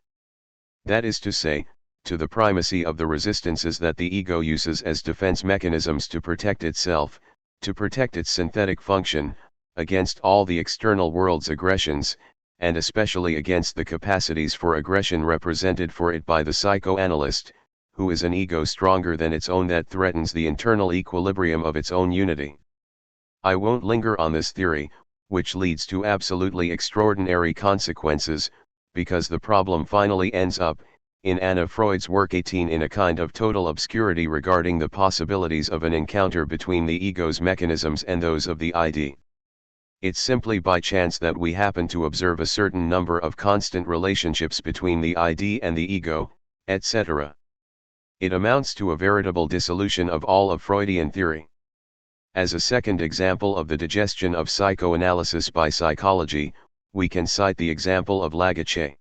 That is to say, to the primacy of the resistances that the ego uses as defense mechanisms to protect itself, to protect its synthetic function, against all the external world's aggressions, and especially against the capacities for aggression represented for it by the psychoanalyst, who is an ego stronger than its own that threatens the internal equilibrium of its own unity. I won't linger on this theory, which leads to absolutely extraordinary consequences, because the problem finally ends up, in Anna Freud's work 18, in a kind of total obscurity regarding the possibilities of an encounter between the ego's mechanisms and those of the ID. It's simply by chance that we happen to observe a certain number of constant relationships between the ID and the ego, etc. It amounts to a veritable dissolution of all of Freudian theory. As a second example of the digestion of psychoanalysis by psychology, we can cite the example of Lagache.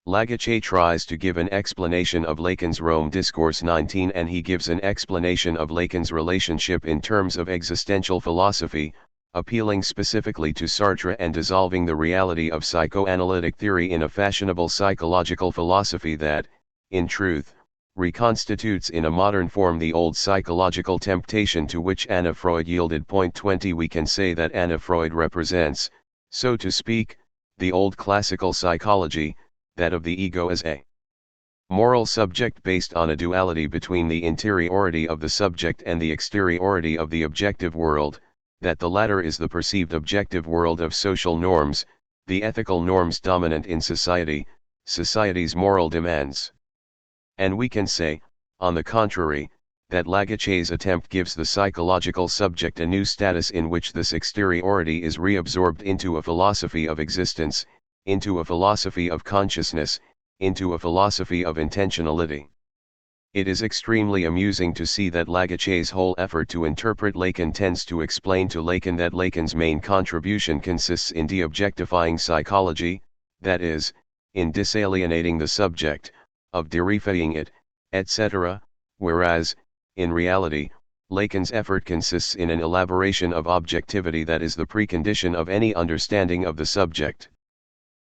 Lagache tries to give an explanation of Lacan's Rome Discourse 19, and he gives an explanation of Lacan's relationship in terms of existential philosophy, appealing specifically to Sartre and dissolving the reality of psychoanalytic theory in a fashionable psychological philosophy that, in truth, reconstitutes in a modern form the old psychological temptation to which Anna Freud yielded. Point 20. We can say that Anna Freud represents, so to speak, the old classical psychology, that of the ego as a moral subject based on a duality between the interiority of the subject and the exteriority of the objective world, that the latter is the perceived objective world of social norms, the ethical norms dominant in society, society's moral demands. And we can say, on the contrary, that Lagache's attempt gives the psychological subject a new status in which this exteriority is reabsorbed into a philosophy of existence, into a philosophy of consciousness, into a philosophy of intentionality. It is extremely amusing to see that Lagache's whole effort to interpret Lacan tends to explain to Lacan that Lacan's main contribution consists in de-objectifying psychology, that is, in disalienating the subject, of derifying it, etc., whereas, in reality, Lacan's effort consists in an elaboration of objectivity that is the precondition of any understanding of the subject.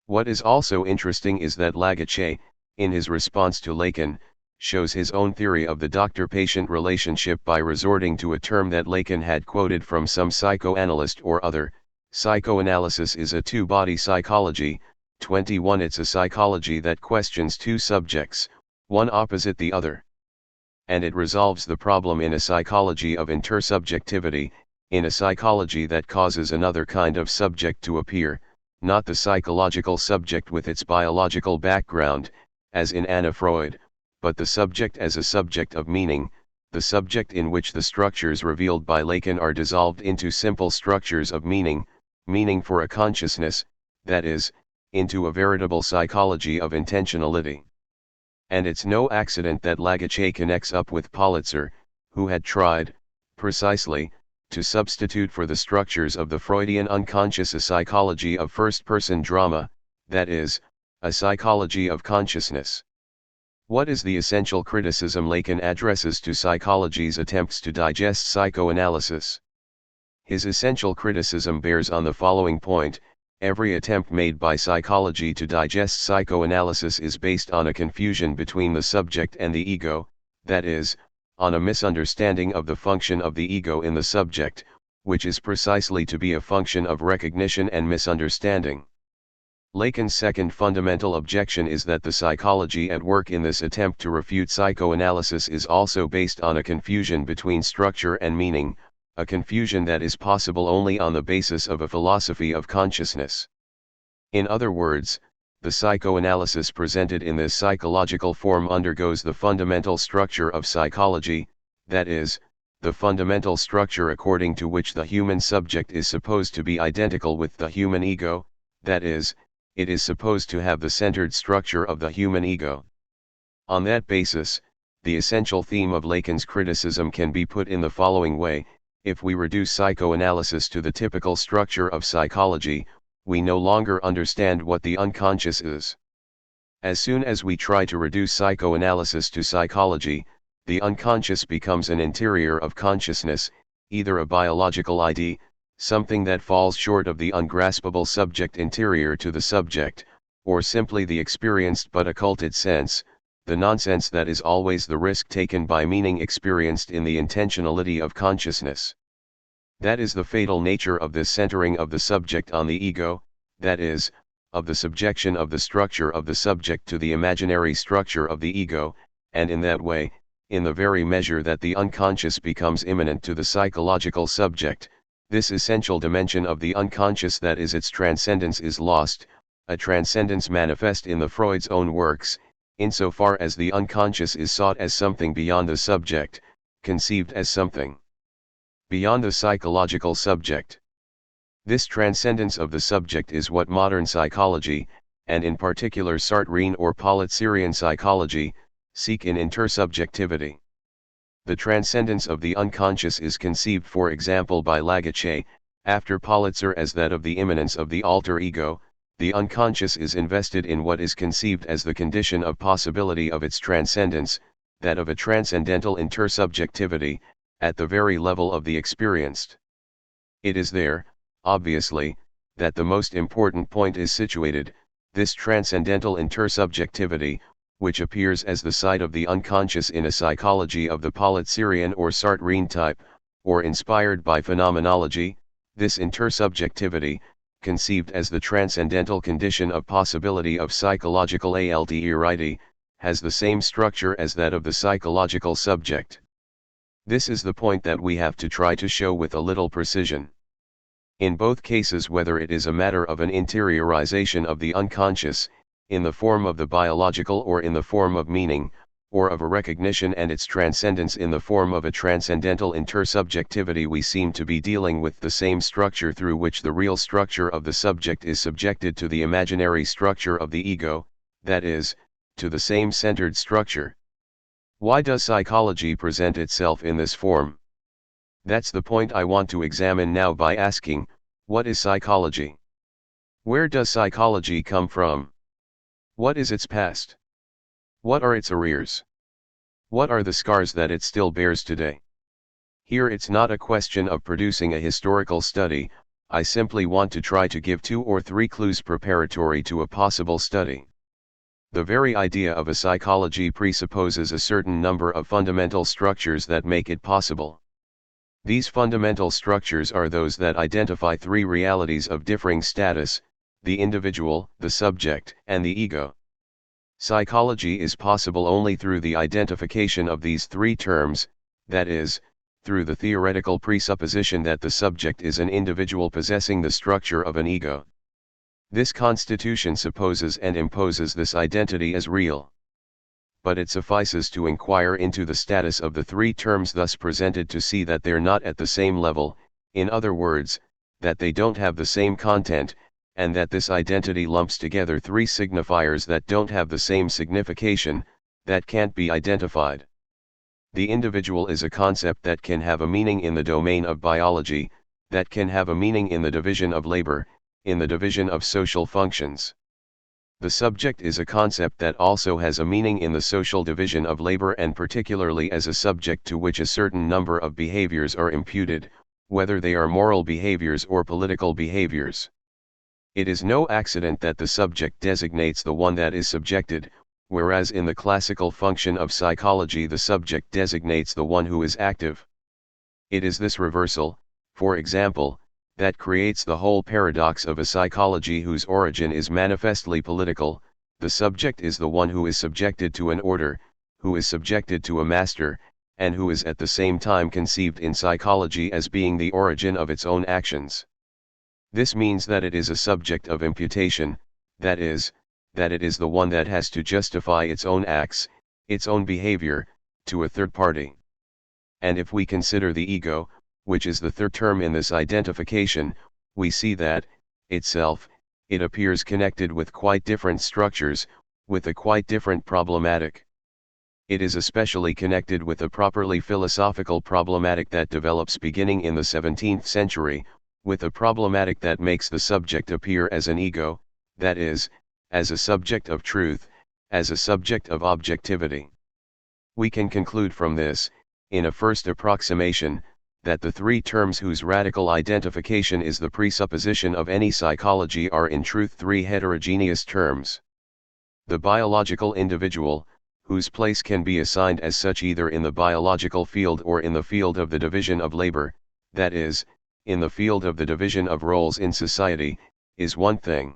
What is also interesting is that Lagache, in his response to Lacan, shows his own theory of the doctor-patient relationship by resorting to a term that Lacan had quoted from some psychoanalyst or other. Psychoanalysis is a two-body psychology. 21. It's a psychology that questions two subjects, one opposite the other. And it resolves the problem in a psychology of intersubjectivity, in a psychology that causes another kind of subject to appear, not the psychological subject with its biological background, as in Anna Freud, but the subject as a subject of meaning, the subject in which the structures revealed by Lacan are dissolved into simple structures of meaning, meaning for a consciousness, that is, into a veritable psychology of intentionality. And it's no accident that Lagache connects up with Politzer, who had tried, precisely, to substitute for the structures of the Freudian unconscious a psychology of first-person drama, that is, a psychology of consciousness. What is the essential criticism Lacan addresses to psychology's attempts to digest psychoanalysis? His essential criticism bears on the following point: every attempt made by psychology to digest psychoanalysis is based on a confusion between the subject and the ego, that is, on a misunderstanding of the function of the ego in the subject, which is precisely to be a function of recognition and misunderstanding. Lacan's second fundamental objection is that the psychology at work in this attempt to refute psychoanalysis is also based on a confusion between structure and meaning, a confusion that is possible only on the basis of a philosophy of consciousness. In other words, the psychoanalysis presented in this psychological form undergoes the fundamental structure of psychology, that is, the fundamental structure according to which the human subject is supposed to be identical with the human ego, that is, it is supposed to have the centered structure of the human ego. On that basis, the essential theme of Lacan's criticism can be put in the following way: if we reduce psychoanalysis to the typical structure of psychology, we no longer understand what the unconscious is. As soon as we try to reduce psychoanalysis to psychology, the unconscious becomes an interior of consciousness, either a biological ID, something that falls short of the ungraspable subject interior to the subject, or simply the experienced but occulted sense, the nonsense that is always the risk taken by meaning experienced in the intentionality of consciousness. That is the fatal nature of this centering of the subject on the ego, that is, of the subjection of the structure of the subject to the imaginary structure of the ego, and in that way, in the very measure that the unconscious becomes immanent to the psychological subject, this essential dimension of the unconscious that is its transcendence is lost, a transcendence manifest in the Freud's own works, insofar as the unconscious is sought as something beyond the subject, conceived as something beyond the psychological subject. This transcendence of the subject is what modern psychology, and in particular Sartrean or Politzerian psychology, seek in intersubjectivity. The transcendence of the unconscious is conceived for example by Lagache, after Politzer as that of the immanence of the alter ego. The unconscious is invested in what is conceived as the condition of possibility of its transcendence, that of a transcendental intersubjectivity, at the very level of the experienced. It is there, obviously, that the most important point is situated, this transcendental intersubjectivity, which appears as the site of the unconscious in a psychology of the Politzerian or Sartrean type, or inspired by phenomenology. This intersubjectivity, conceived as the transcendental condition of possibility of psychological alterity, has the same structure as that of the psychological subject. This is the point that we have to try to show with a little precision. In both cases, whether it is a matter of an interiorization of the unconscious, in the form of the biological or in the form of meaning, or of a recognition and its transcendence in the form of a transcendental intersubjectivity, we seem to be dealing with the same structure through which the real structure of the subject is subjected to the imaginary structure of the ego, that is, to the same centered structure. Why does psychology present itself in this form? That's the point I want to examine now by asking, what is psychology? Where does psychology come from? What is its past? What are its arrears? What are the scars that it still bears today? Here it's not a question of producing a historical study, I simply want to try to give 2 or 3 clues preparatory to a possible study. The very idea of a psychology presupposes a certain number of fundamental structures that make it possible. These fundamental structures are those that identify 3 realities of differing status, the individual, the subject, and the ego. Psychology is possible only through the identification of these 3 terms, that is, through the theoretical presupposition that the subject is an individual possessing the structure of an ego. This constitution supposes and imposes this identity as real. But it suffices to inquire into the status of the 3 terms thus presented to see that they're not at the same level, in other words, that they don't have the same content, and that this identity lumps together 3 signifiers that don't have the same signification, that can't be identified. The individual is a concept that can have a meaning in the domain of biology, that can have a meaning in the division of labor, in the division of social functions. The subject is a concept that also has a meaning in the social division of labor, and particularly as a subject to which a certain number of behaviors are imputed, whether they are moral behaviors or political behaviors. It is no accident that the subject designates the one that is subjected, whereas in the classical function of psychology the subject designates the one who is active. It is this reversal, for example, that creates the whole paradox of a psychology whose origin is manifestly political. The subject is the one who is subjected to an order, who is subjected to a master, and who is at the same time conceived in psychology as being the origin of its own actions. This means that it is a subject of imputation, that is, that it is the one that has to justify its own acts, its own behavior, to a third party. And if we consider the ego, which is the third term in this identification, we see that, itself, it appears connected with quite different structures, with a quite different problematic. It is especially connected with a properly philosophical problematic that develops beginning in the 17th century, with a problematic that makes the subject appear as an ego, that is, as a subject of truth, as a subject of objectivity. We can conclude from this, in a first approximation, that the 3 terms whose radical identification is the presupposition of any psychology are in truth 3 heterogeneous terms. The biological individual, whose place can be assigned as such either in the biological field or in the field of the division of labor, that is, in the field of the division of roles in society, is one thing.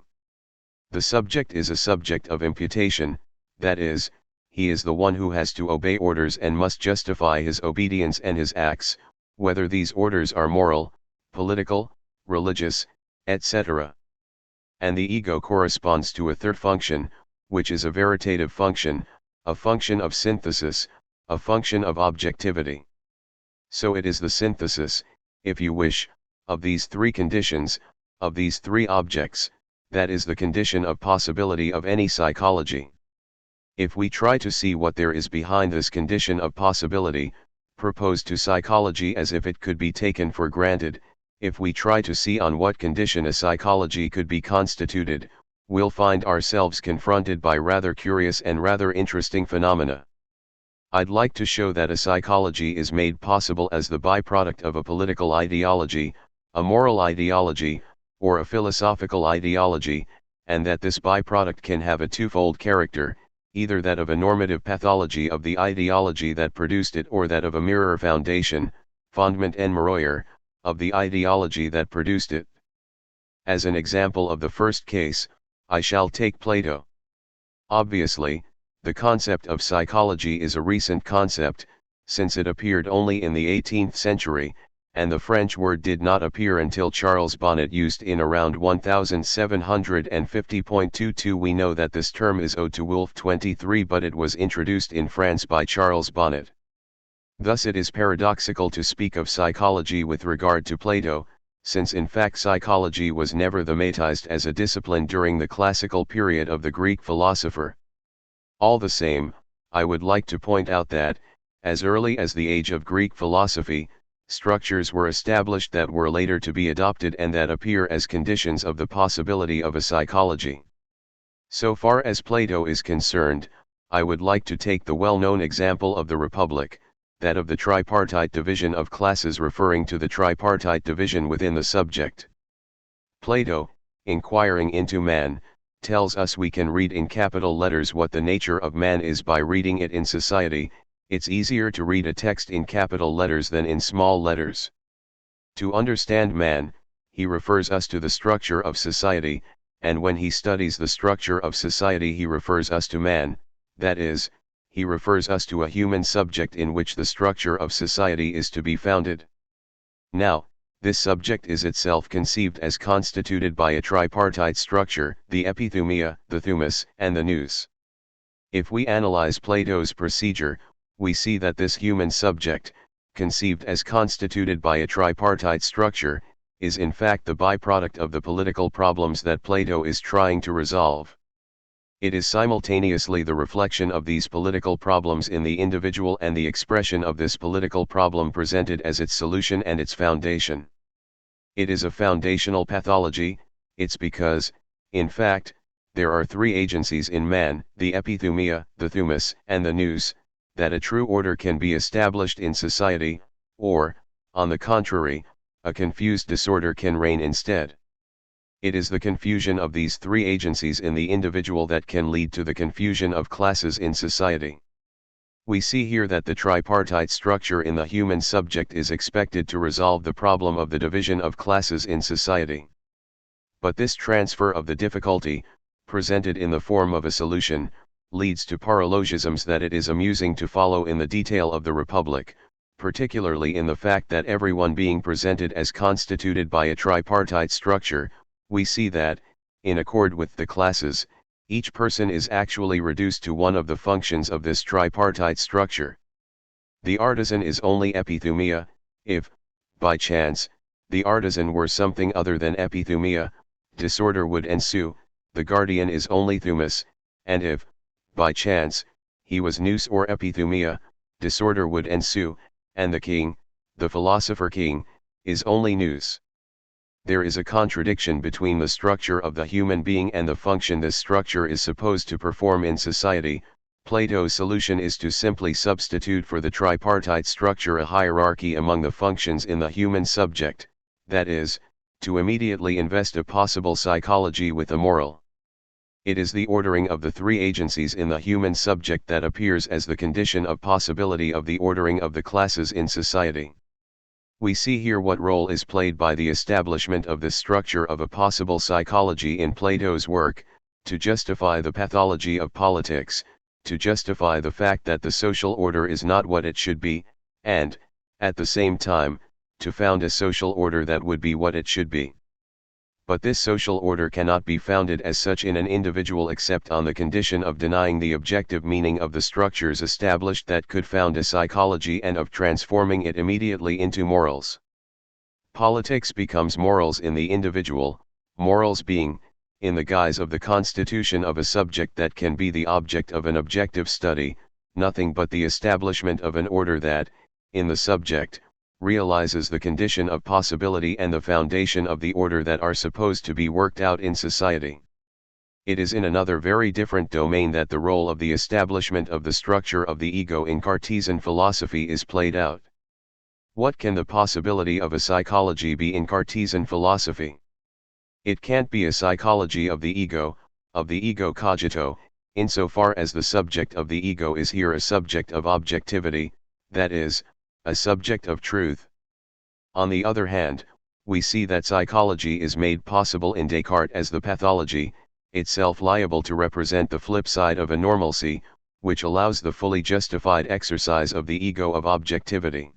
The subject is a subject of imputation, that is, he is the one who has to obey orders and must justify his obedience and his acts, whether these orders are moral, political, religious, etc. And the ego corresponds to a third function, which is a veritative function, a function of synthesis, a function of objectivity. So it is the synthesis, if you wish, of these three conditions, of these three objects, that is the condition of possibility of any psychology. If we try to see what there is behind this condition of possibility, proposed to psychology as if it could be taken for granted, if we try to see on what condition a psychology could be constituted, we'll find ourselves confronted by rather curious and rather interesting phenomena. I'd like to show that a psychology is made possible as the byproduct of a political ideology, a moral ideology, or a philosophical ideology, and that this byproduct can have a twofold character, either that of a normative pathology of the ideology that produced it or that of a mirror foundation, fondement en miroir, of the ideology that produced it. As an example of the first case, I shall take Plato. Obviously, the concept of psychology is a recent concept, since it appeared only in the 18th century, and the French word did not appear until Charles Bonnet used in around 1750.22. We know that this term is owed to Wolf 23, but it was introduced in France by Charles Bonnet. Thus it is paradoxical to speak of psychology with regard to Plato, since in fact psychology was never thematized as a discipline during the classical period of the Greek philosopher. All the same, I would like to point out that, as early as the age of Greek philosophy, structures were established that were later to be adopted and that appear as conditions of the possibility of a psychology. So far as Plato is concerned, I would like to take the well-known example of the Republic, that of the tripartite division of classes, referring to the tripartite division within the subject. Plato, inquiring into man, tells us we can read in capital letters what the nature of man is by reading it in society. It's easier to read a text in capital letters than in small letters. To understand man, he refers us to the structure of society, and when he studies the structure of society he refers us to man, that is, he refers us to a human subject in which the structure of society is to be founded. Now, this subject is itself conceived as constituted by a tripartite structure, the epithumia, the thumos, and the nous. If we analyze Plato's procedure, we see that this human subject, conceived as constituted by a tripartite structure, is in fact the byproduct of the political problems that Plato is trying to resolve. It is simultaneously the reflection of these political problems in the individual and the expression of this political problem presented as its solution and its foundation. It is a foundational pathology, it's because, in fact, there are three agencies in man, the epithumia, the thumos, and the nous, that a true order can be established in society, or, on the contrary, a confused disorder can reign instead. It is the confusion of these three agencies in the individual that can lead to the confusion of classes in society. We see here that the tripartite structure in the human subject is expected to resolve the problem of the division of classes in society. But this transfer of the difficulty, presented in the form of a solution, leads to paralogisms that it is amusing to follow in the detail of the Republic, particularly in the fact that everyone being presented as constituted by a tripartite structure, we see that, in accord with the classes, each person is actually reduced to one of the functions of this tripartite structure. The artisan is only epithumia. If, by chance, the artisan were something other than epithumia, disorder would ensue. The guardian is only thumos, and if, by chance, he was nous or epithumia, disorder would ensue, and the king, the philosopher king, is only nous. There is a contradiction between the structure of the human being and the function this structure is supposed to perform in society. Plato's solution is to simply substitute for the tripartite structure a hierarchy among the functions in the human subject, that is, to immediately invest a possible psychology with a moral. It is the ordering of the three agencies in the human subject that appears as the condition of possibility of the ordering of the classes in society. We see here what role is played by the establishment of this structure of a possible psychology in Plato's work, to justify the pathology of politics, to justify the fact that the social order is not what it should be, and, at the same time, to found a social order that would be what it should be. But this social order cannot be founded as such in an individual except on the condition of denying the objective meaning of the structures established that could found a psychology and of transforming it immediately into morals. Politics becomes morals in the individual, morals being, in the guise of the constitution of a subject that can be the object of an objective study, nothing but the establishment of an order that, in the subject, realizes the condition of possibility and the foundation of the order that are supposed to be worked out in society. It is in another very different domain that the role of the establishment of the structure of the ego in Cartesian philosophy is played out. What can the possibility of a psychology be in Cartesian philosophy? It can't be a psychology of the ego cogito, insofar as the subject of the ego is here a subject of objectivity, that is, a subject of truth. On the other hand, we see that psychology is made possible in Descartes as the pathology, itself liable to represent the flip side of a normalcy, which allows the fully justified exercise of the ego of objectivity.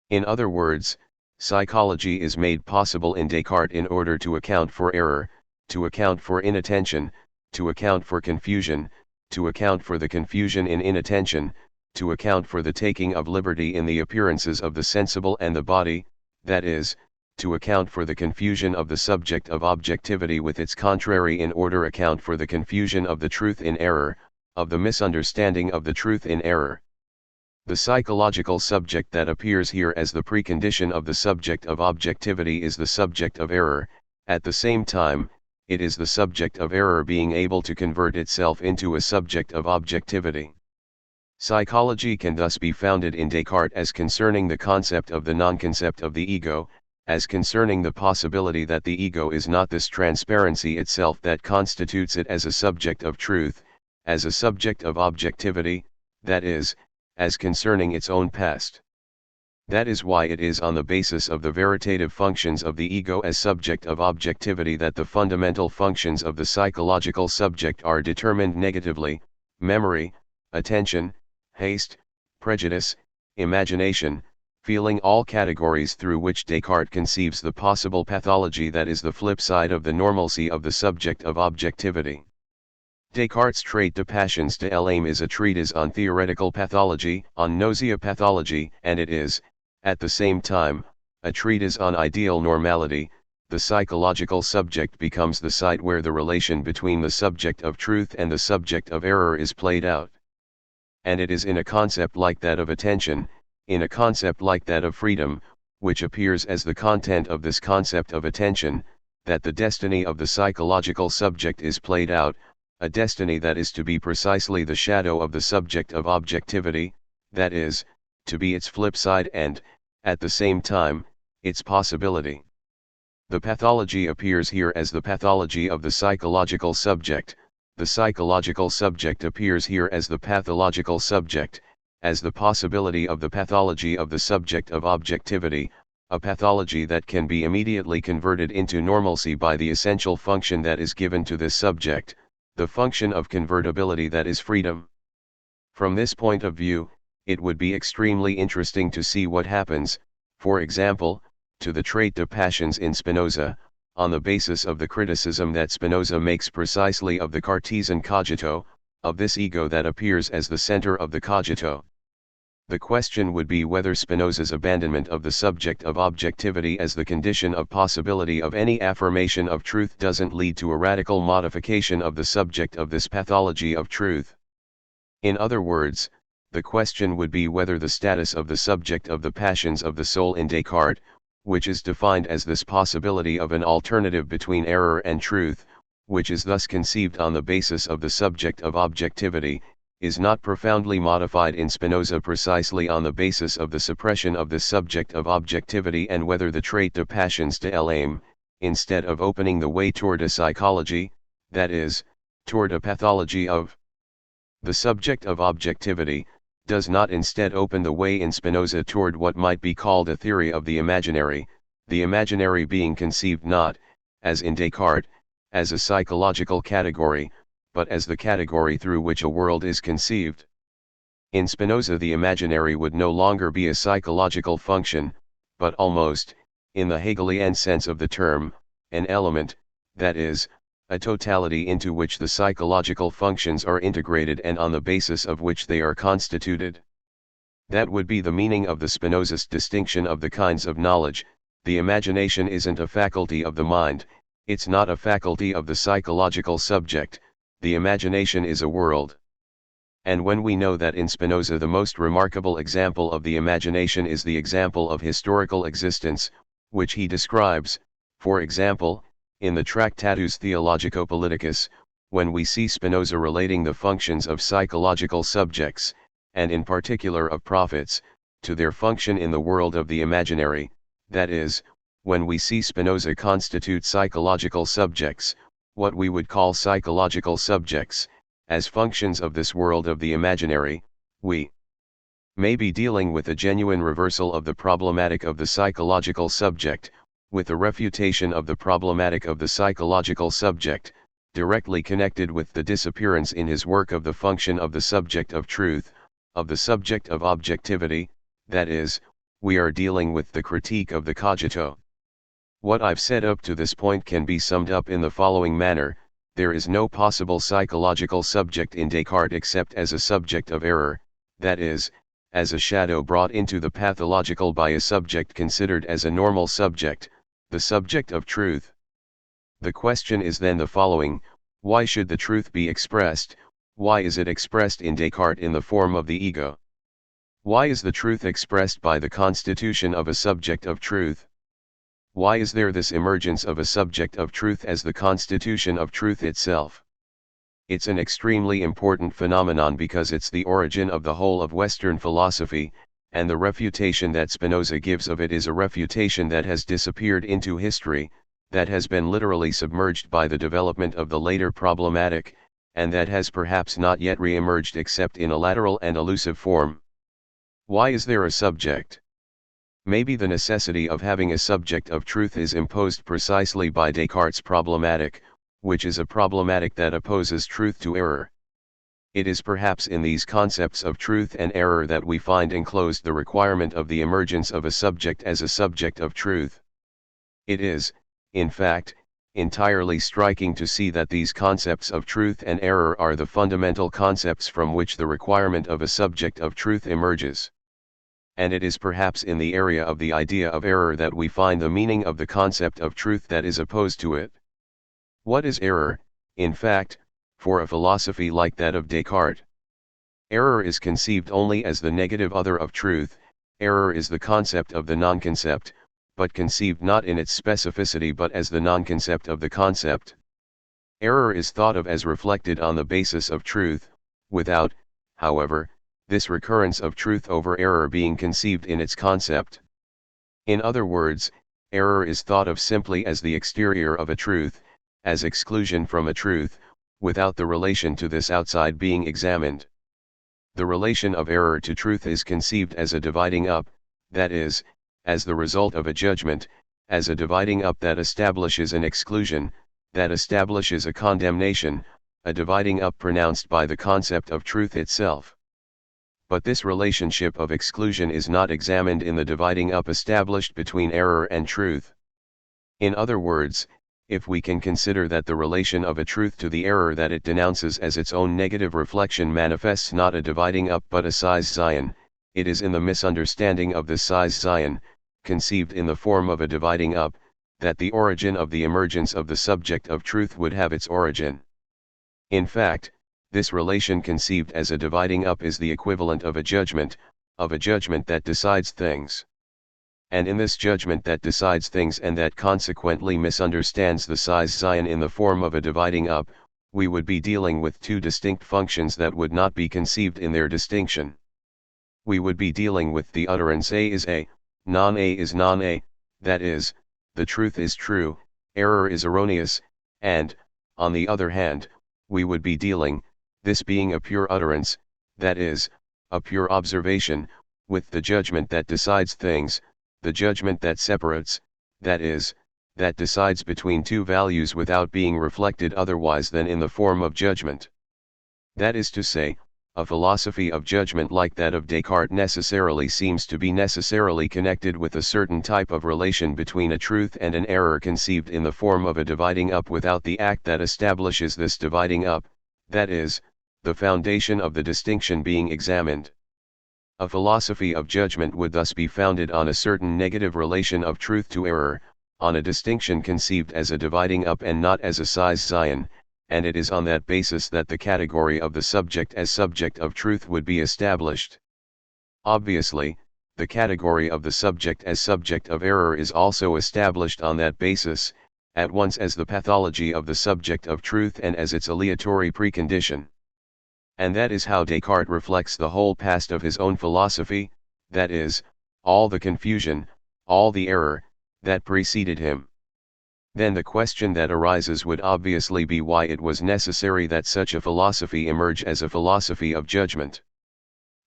In other words, psychology is made possible in Descartes in order to account for error, to account for inattention, to account for confusion, to account for the confusion in inattention, to account for the taking of liberty in the appearances of the sensible and the body, that is, to account for the confusion of the subject of objectivity with its contrary in order account for the confusion of the truth in error, of the misunderstanding of the truth in error. The psychological subject that appears here as the precondition of the subject of objectivity is the subject of error, at the same time, it is the subject of error being able to convert itself into a subject of objectivity. Psychology can thus be founded in Descartes as concerning the concept of the non-concept of the ego, as concerning the possibility that the ego is not this transparency itself that constitutes it as a subject of truth, as a subject of objectivity, that is, as concerning its own past. That is why it is on the basis of the veritative functions of the ego as subject of objectivity that the fundamental functions of the psychological subject are determined negatively: memory, attention, haste, prejudice, imagination, feeling, all categories through which Descartes conceives the possible pathology that is the flip side of the normalcy of the subject of objectivity. Descartes' Trait de Passions de l'Âme is a treatise on theoretical pathology, on nausea pathology, and it is, at the same time, a treatise on ideal normality. The psychological subject becomes the site where the relation between the subject of truth and the subject of error is played out. And it is in a concept like that of attention, in a concept like that of freedom, which appears as the content of this concept of attention, that the destiny of the psychological subject is played out, a destiny that is to be precisely the shadow of the subject of objectivity, that is, to be its flip side and, at the same time, its possibility. The pathology appears here as the pathology of the psychological subject. The psychological subject appears here as the pathological subject, as the possibility of the pathology of the subject of objectivity, a pathology that can be immediately converted into normalcy by the essential function that is given to this subject, the function of convertibility that is freedom. From this point of view, it would be extremely interesting to see what happens, for example, to the trait de passions in Spinoza, on the basis of the criticism that Spinoza makes precisely of the Cartesian cogito, of this ego that appears as the center of the cogito. The question would be whether Spinoza's abandonment of the subject of objectivity as the condition of possibility of any affirmation of truth doesn't lead to a radical modification of the subject of this pathology of truth. In other words, the question would be whether the status of the subject of the passions of the soul in Descartes, which is defined as this possibility of an alternative between error and truth, which is thus conceived on the basis of the subject of objectivity, is not profoundly modified in Spinoza precisely on the basis of the suppression of the subject of objectivity, and whether the trait de passions de l'âme, instead of opening the way toward a psychology, that is, toward a pathology of the subject of objectivity, does not instead open the way in Spinoza toward what might be called a theory of the imaginary being conceived not, as in Descartes, as a psychological category, but as the category through which a world is conceived. In Spinoza, the imaginary would no longer be a psychological function, but almost, in the Hegelian sense of the term, an element, that is, a totality into which the psychological functions are integrated and on the basis of which they are constituted. That would be the meaning of the Spinozist distinction of the kinds of knowledge. The imagination isn't a faculty of the mind, it's not a faculty of the psychological subject, the imagination is a world. And when we know that in Spinoza the most remarkable example of the imagination is the example of historical existence, which he describes, for example, in the Tractatus Theologico-Politicus, when we see Spinoza relating the functions of psychological subjects, and in particular of prophets, to their function in the world of the imaginary, that is, when we see Spinoza constitute psychological subjects, what we would call psychological subjects, as functions of this world of the imaginary, we may be dealing with a genuine reversal of the problematic of the psychological subject, with a refutation of the problematic of the psychological subject, directly connected with the disappearance in his work of the function of the subject of truth, of the subject of objectivity, that is, we are dealing with the critique of the cogito. What I've said up to this point can be summed up in the following manner: there is no possible psychological subject in Descartes except as a subject of error, that is, as a shadow brought into the pathological by a subject considered as a normal subject, the subject of truth. The question is then the following: why should the truth be expressed? Why is it expressed in Descartes in the form of the ego? Why is the truth expressed by the constitution of a subject of truth? Why is there this emergence of a subject of truth as the constitution of truth itself? It's an extremely important phenomenon because it's the origin of the whole of Western philosophy, and the refutation that Spinoza gives of it is a refutation that has disappeared into history, that has been literally submerged by the development of the later problematic, and that has perhaps not yet re-emerged except in a lateral and elusive form. Why is there a subject? Maybe the necessity of having a subject of truth is imposed precisely by Descartes' problematic, which is a problematic that opposes truth to error. It is perhaps in these concepts of truth and error that we find enclosed the requirement of the emergence of a subject as a subject of truth. It is, in fact, entirely striking to see that these concepts of truth and error are the fundamental concepts from which the requirement of a subject of truth emerges. And it is perhaps in the area of the idea of error that we find the meaning of the concept of truth that is opposed to it. What is error, in fact, for a philosophy like that of Descartes? Error is conceived only as the negative other of truth. Error is the concept of the non-concept, but conceived not in its specificity but as the non-concept of the concept. Error is thought of as reflected on the basis of truth, without, however, this recurrence of truth over error being conceived in its concept. In other words, error is thought of simply as the exterior of a truth, as exclusion from a truth, without the relation to this outside being examined. The relation of error to truth is conceived as a dividing up, that is, as the result of a judgment, as a dividing up that establishes an exclusion, that establishes a condemnation, a dividing up pronounced by the concept of truth itself. But this relationship of exclusion is not examined in the dividing up established between error and truth. In other words, if we can consider that the relation of a truth to the error that it denounces as its own negative reflection manifests not a dividing up but a size Zion, it is in the misunderstanding of this size Zion, conceived in the form of a dividing up, that the origin of the emergence of the subject of truth would have its origin. In fact, this relation conceived as a dividing up is the equivalent of a judgment that decides things. And in this judgment that decides things and that consequently misunderstands the size Zion in the form of a dividing up, we would be dealing with two distinct functions that would not be conceived in their distinction. We would be dealing with the utterance A is A, non-A is non-A, that is, the truth is true, error is erroneous, and, on the other hand, we would be dealing, this being a pure utterance, that is, a pure observation, with the judgment that decides things, the judgment that separates, that is, that decides between two values without being reflected otherwise than in the form of judgment. That is to say, a philosophy of judgment like that of Descartes necessarily seems to be necessarily connected with a certain type of relation between a truth and an error conceived in the form of a dividing up without the act that establishes this dividing up, that is, the foundation of the distinction being examined. A philosophy of judgment would thus be founded on a certain negative relation of truth to error, on a distinction conceived as a dividing up and not as a size Zion, and it is on that basis that the category of the subject as subject of truth would be established. Obviously, the category of the subject as subject of error is also established on that basis, at once as the pathology of the subject of truth and as its aleatory precondition. And that is how Descartes reflects the whole past of his own philosophy, that is, all the confusion, all the error, that preceded him. Then the question that arises would obviously be why it was necessary that such a philosophy emerge as a philosophy of judgment.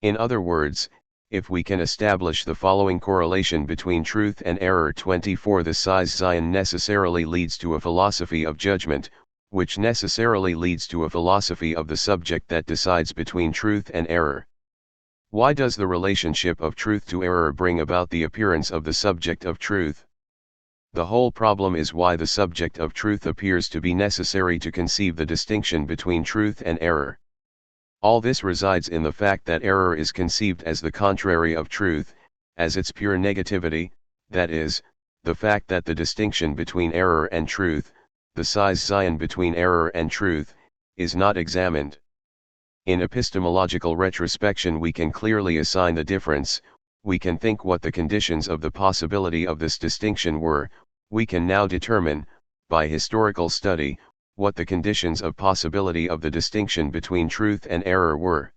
In other words, if we can establish the following correlation between truth and error 24, the size Zion necessarily leads to a philosophy of judgment, which necessarily leads to a philosophy of the subject that decides between truth and error. Why does the relationship of truth to error bring about the appearance of the subject of truth? The whole problem is why the subject of truth appears to be necessary to conceive the distinction between truth and error. All this resides in the fact that error is conceived as the contrary of truth, as its pure negativity, that is, the fact that the distinction between error and truth, the size Zion between error and truth, is not examined. In epistemological retrospection we can clearly assign the difference, we can think what the conditions of the possibility of this distinction were, we can now determine, by historical study, what the conditions of possibility of the distinction between truth and error were.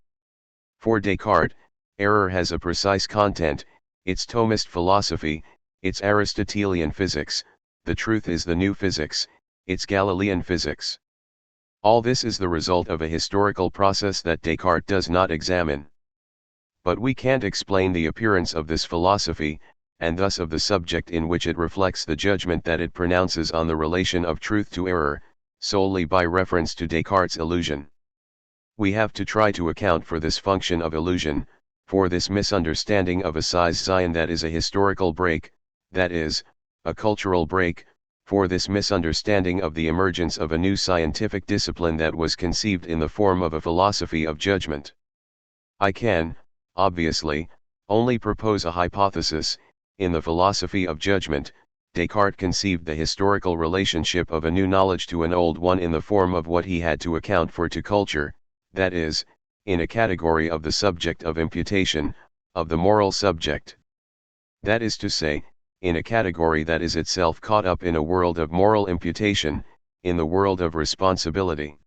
For Descartes, error has a precise content, its Thomist philosophy, its Aristotelian physics, the truth is the new physics, its Galilean physics. All this is the result of a historical process that Descartes does not examine. But we can't explain the appearance of this philosophy, and thus of the subject in which it reflects the judgment that it pronounces on the relation of truth to error, solely by reference to Descartes' illusion. We have to try to account for this function of illusion, for this misunderstanding of a size Zion that is a historical break, that is, a cultural break, for this misunderstanding of the emergence of a new scientific discipline that was conceived in the form of a philosophy of judgment. I can, obviously, only propose a hypothesis. In the philosophy of judgment, Descartes conceived the historical relationship of a new knowledge to an old one in the form of what he had to account for to culture, that is, in a category of the subject of imputation, of the moral subject. That is to say, in a category that is itself caught up in a world of moral imputation, in the world of responsibility.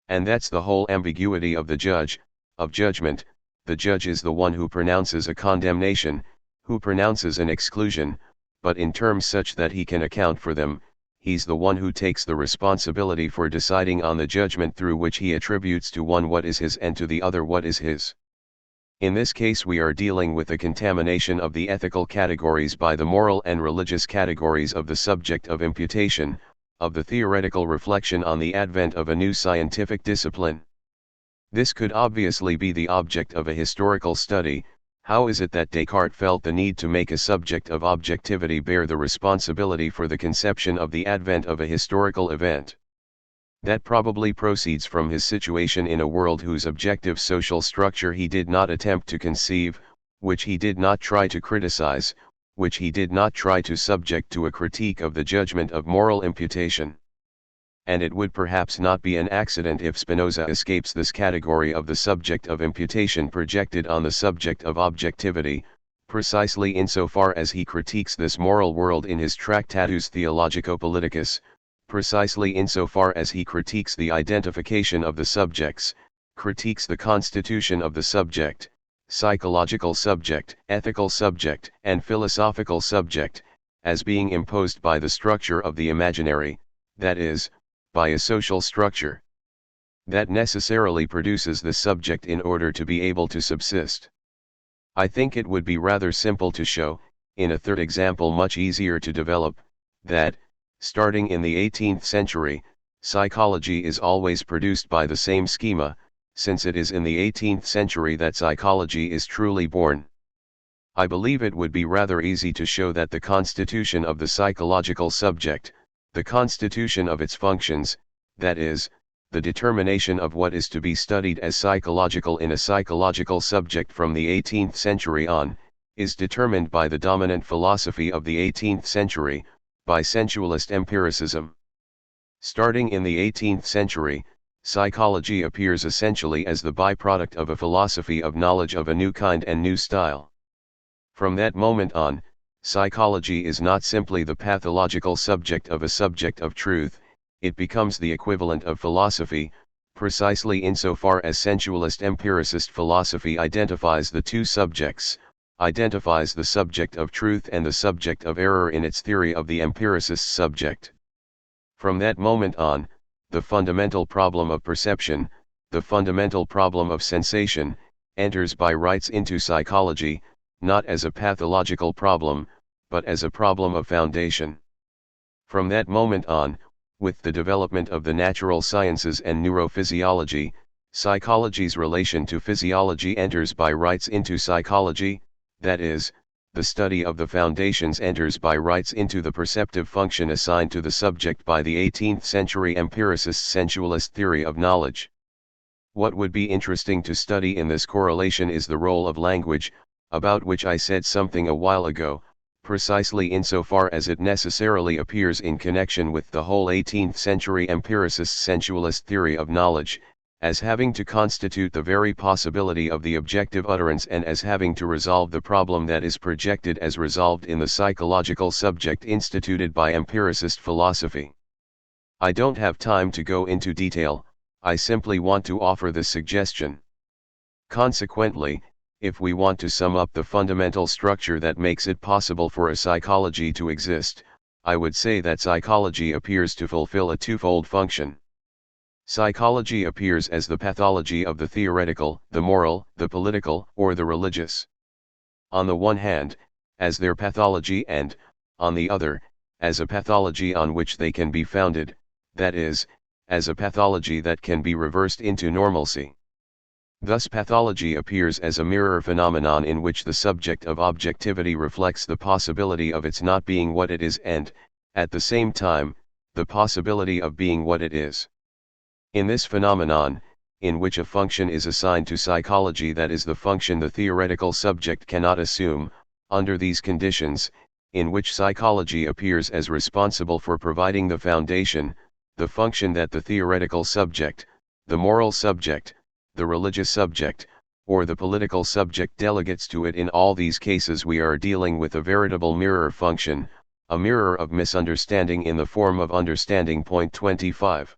And that's the whole ambiguity of the judge, of judgment. The judge is the one who pronounces a condemnation, who pronounces an exclusion, but in terms such that he can account for them, he's the one who takes the responsibility for deciding on the judgment through which he attributes to one what is his and to the other what is his. In this case we are dealing with the contamination of the ethical categories by the moral and religious categories of the subject of imputation, of the theoretical reflection on the advent of a new scientific discipline. This could obviously be the object of a historical study. How is it that Descartes felt the need to make a subject of objectivity bear the responsibility for the conception of the advent of a historical event? That probably proceeds from his situation in a world whose objective social structure he did not attempt to conceive, which he did not try to criticize, which he did not try to subject to a critique of the judgment of moral imputation. And it would perhaps not be an accident if Spinoza escapes this category of the subject of imputation projected on the subject of objectivity, precisely insofar as he critiques this moral world in his Tractatus Theologico-Politicus, precisely insofar as he critiques the identification of the subjects, critiques the constitution of the subject, psychological subject, ethical subject, and philosophical subject, as being imposed by the structure of the imaginary, that is, by a social structure. That necessarily produces the subject in order to be able to subsist. I think it would be rather simple to show, in a third example much easier to develop, that, Starting in the 18th century, psychology is always produced by the same schema, since it is in the 18th century that psychology is truly born. I believe it would be rather easy to show that the constitution of the psychological subject, the constitution of its functions, that is, the determination of what is to be studied as psychological in a psychological subject from the 18th century on, is determined by the dominant philosophy of the 18th century, by sensualist empiricism. Starting in the 18th century, psychology appears essentially as the byproduct of a philosophy of knowledge of a new kind and new style. From that moment on, psychology is not simply the pathological subject of a subject of truth, it becomes the equivalent of philosophy, precisely insofar as sensualist empiricist philosophy identifies the two subjects, identifies the subject of truth and the subject of error in its theory of the empiricist subject. From that moment on, the fundamental problem of perception, the fundamental problem of sensation, enters by rights into psychology, not as a pathological problem, but as a problem of foundation. From that moment on, with the development of the natural sciences and neurophysiology, psychology's relation to physiology enters by rights into psychology, that is, the study of the foundations enters by rights into the perceptive function assigned to the subject by the 18th century empiricist sensualist theory of knowledge. What would be interesting to study in this correlation is the role of language, about which I said something a while ago, precisely insofar as it necessarily appears in connection with the whole 18th century empiricist sensualist theory of knowledge, as having to constitute the very possibility of the objective utterance and as having to resolve the problem that is projected as resolved in the psychological subject instituted by empiricist philosophy. I don't have time to go into detail, I simply want to offer this suggestion. Consequently, if we want to sum up the fundamental structure that makes it possible for a psychology to exist, I would say that psychology appears to fulfill a twofold function. Psychology appears as the pathology of the theoretical, the moral, the political, or the religious. On the one hand, as their pathology and, on the other, as a pathology on which they can be founded, that is, as a pathology that can be reversed into normalcy. Thus pathology appears as a mirror phenomenon in which the subject of objectivity reflects the possibility of its not being what it is and, at the same time, the possibility of being what it is. In this phenomenon, in which a function is assigned to psychology that is the function the theoretical subject cannot assume, under these conditions, in which psychology appears as responsible for providing the foundation, the function that the theoretical subject, the moral subject, the religious subject, or the political subject delegates to it. In all these cases we are dealing with a veritable mirror function, a mirror of misunderstanding in the form of understanding. Point 25.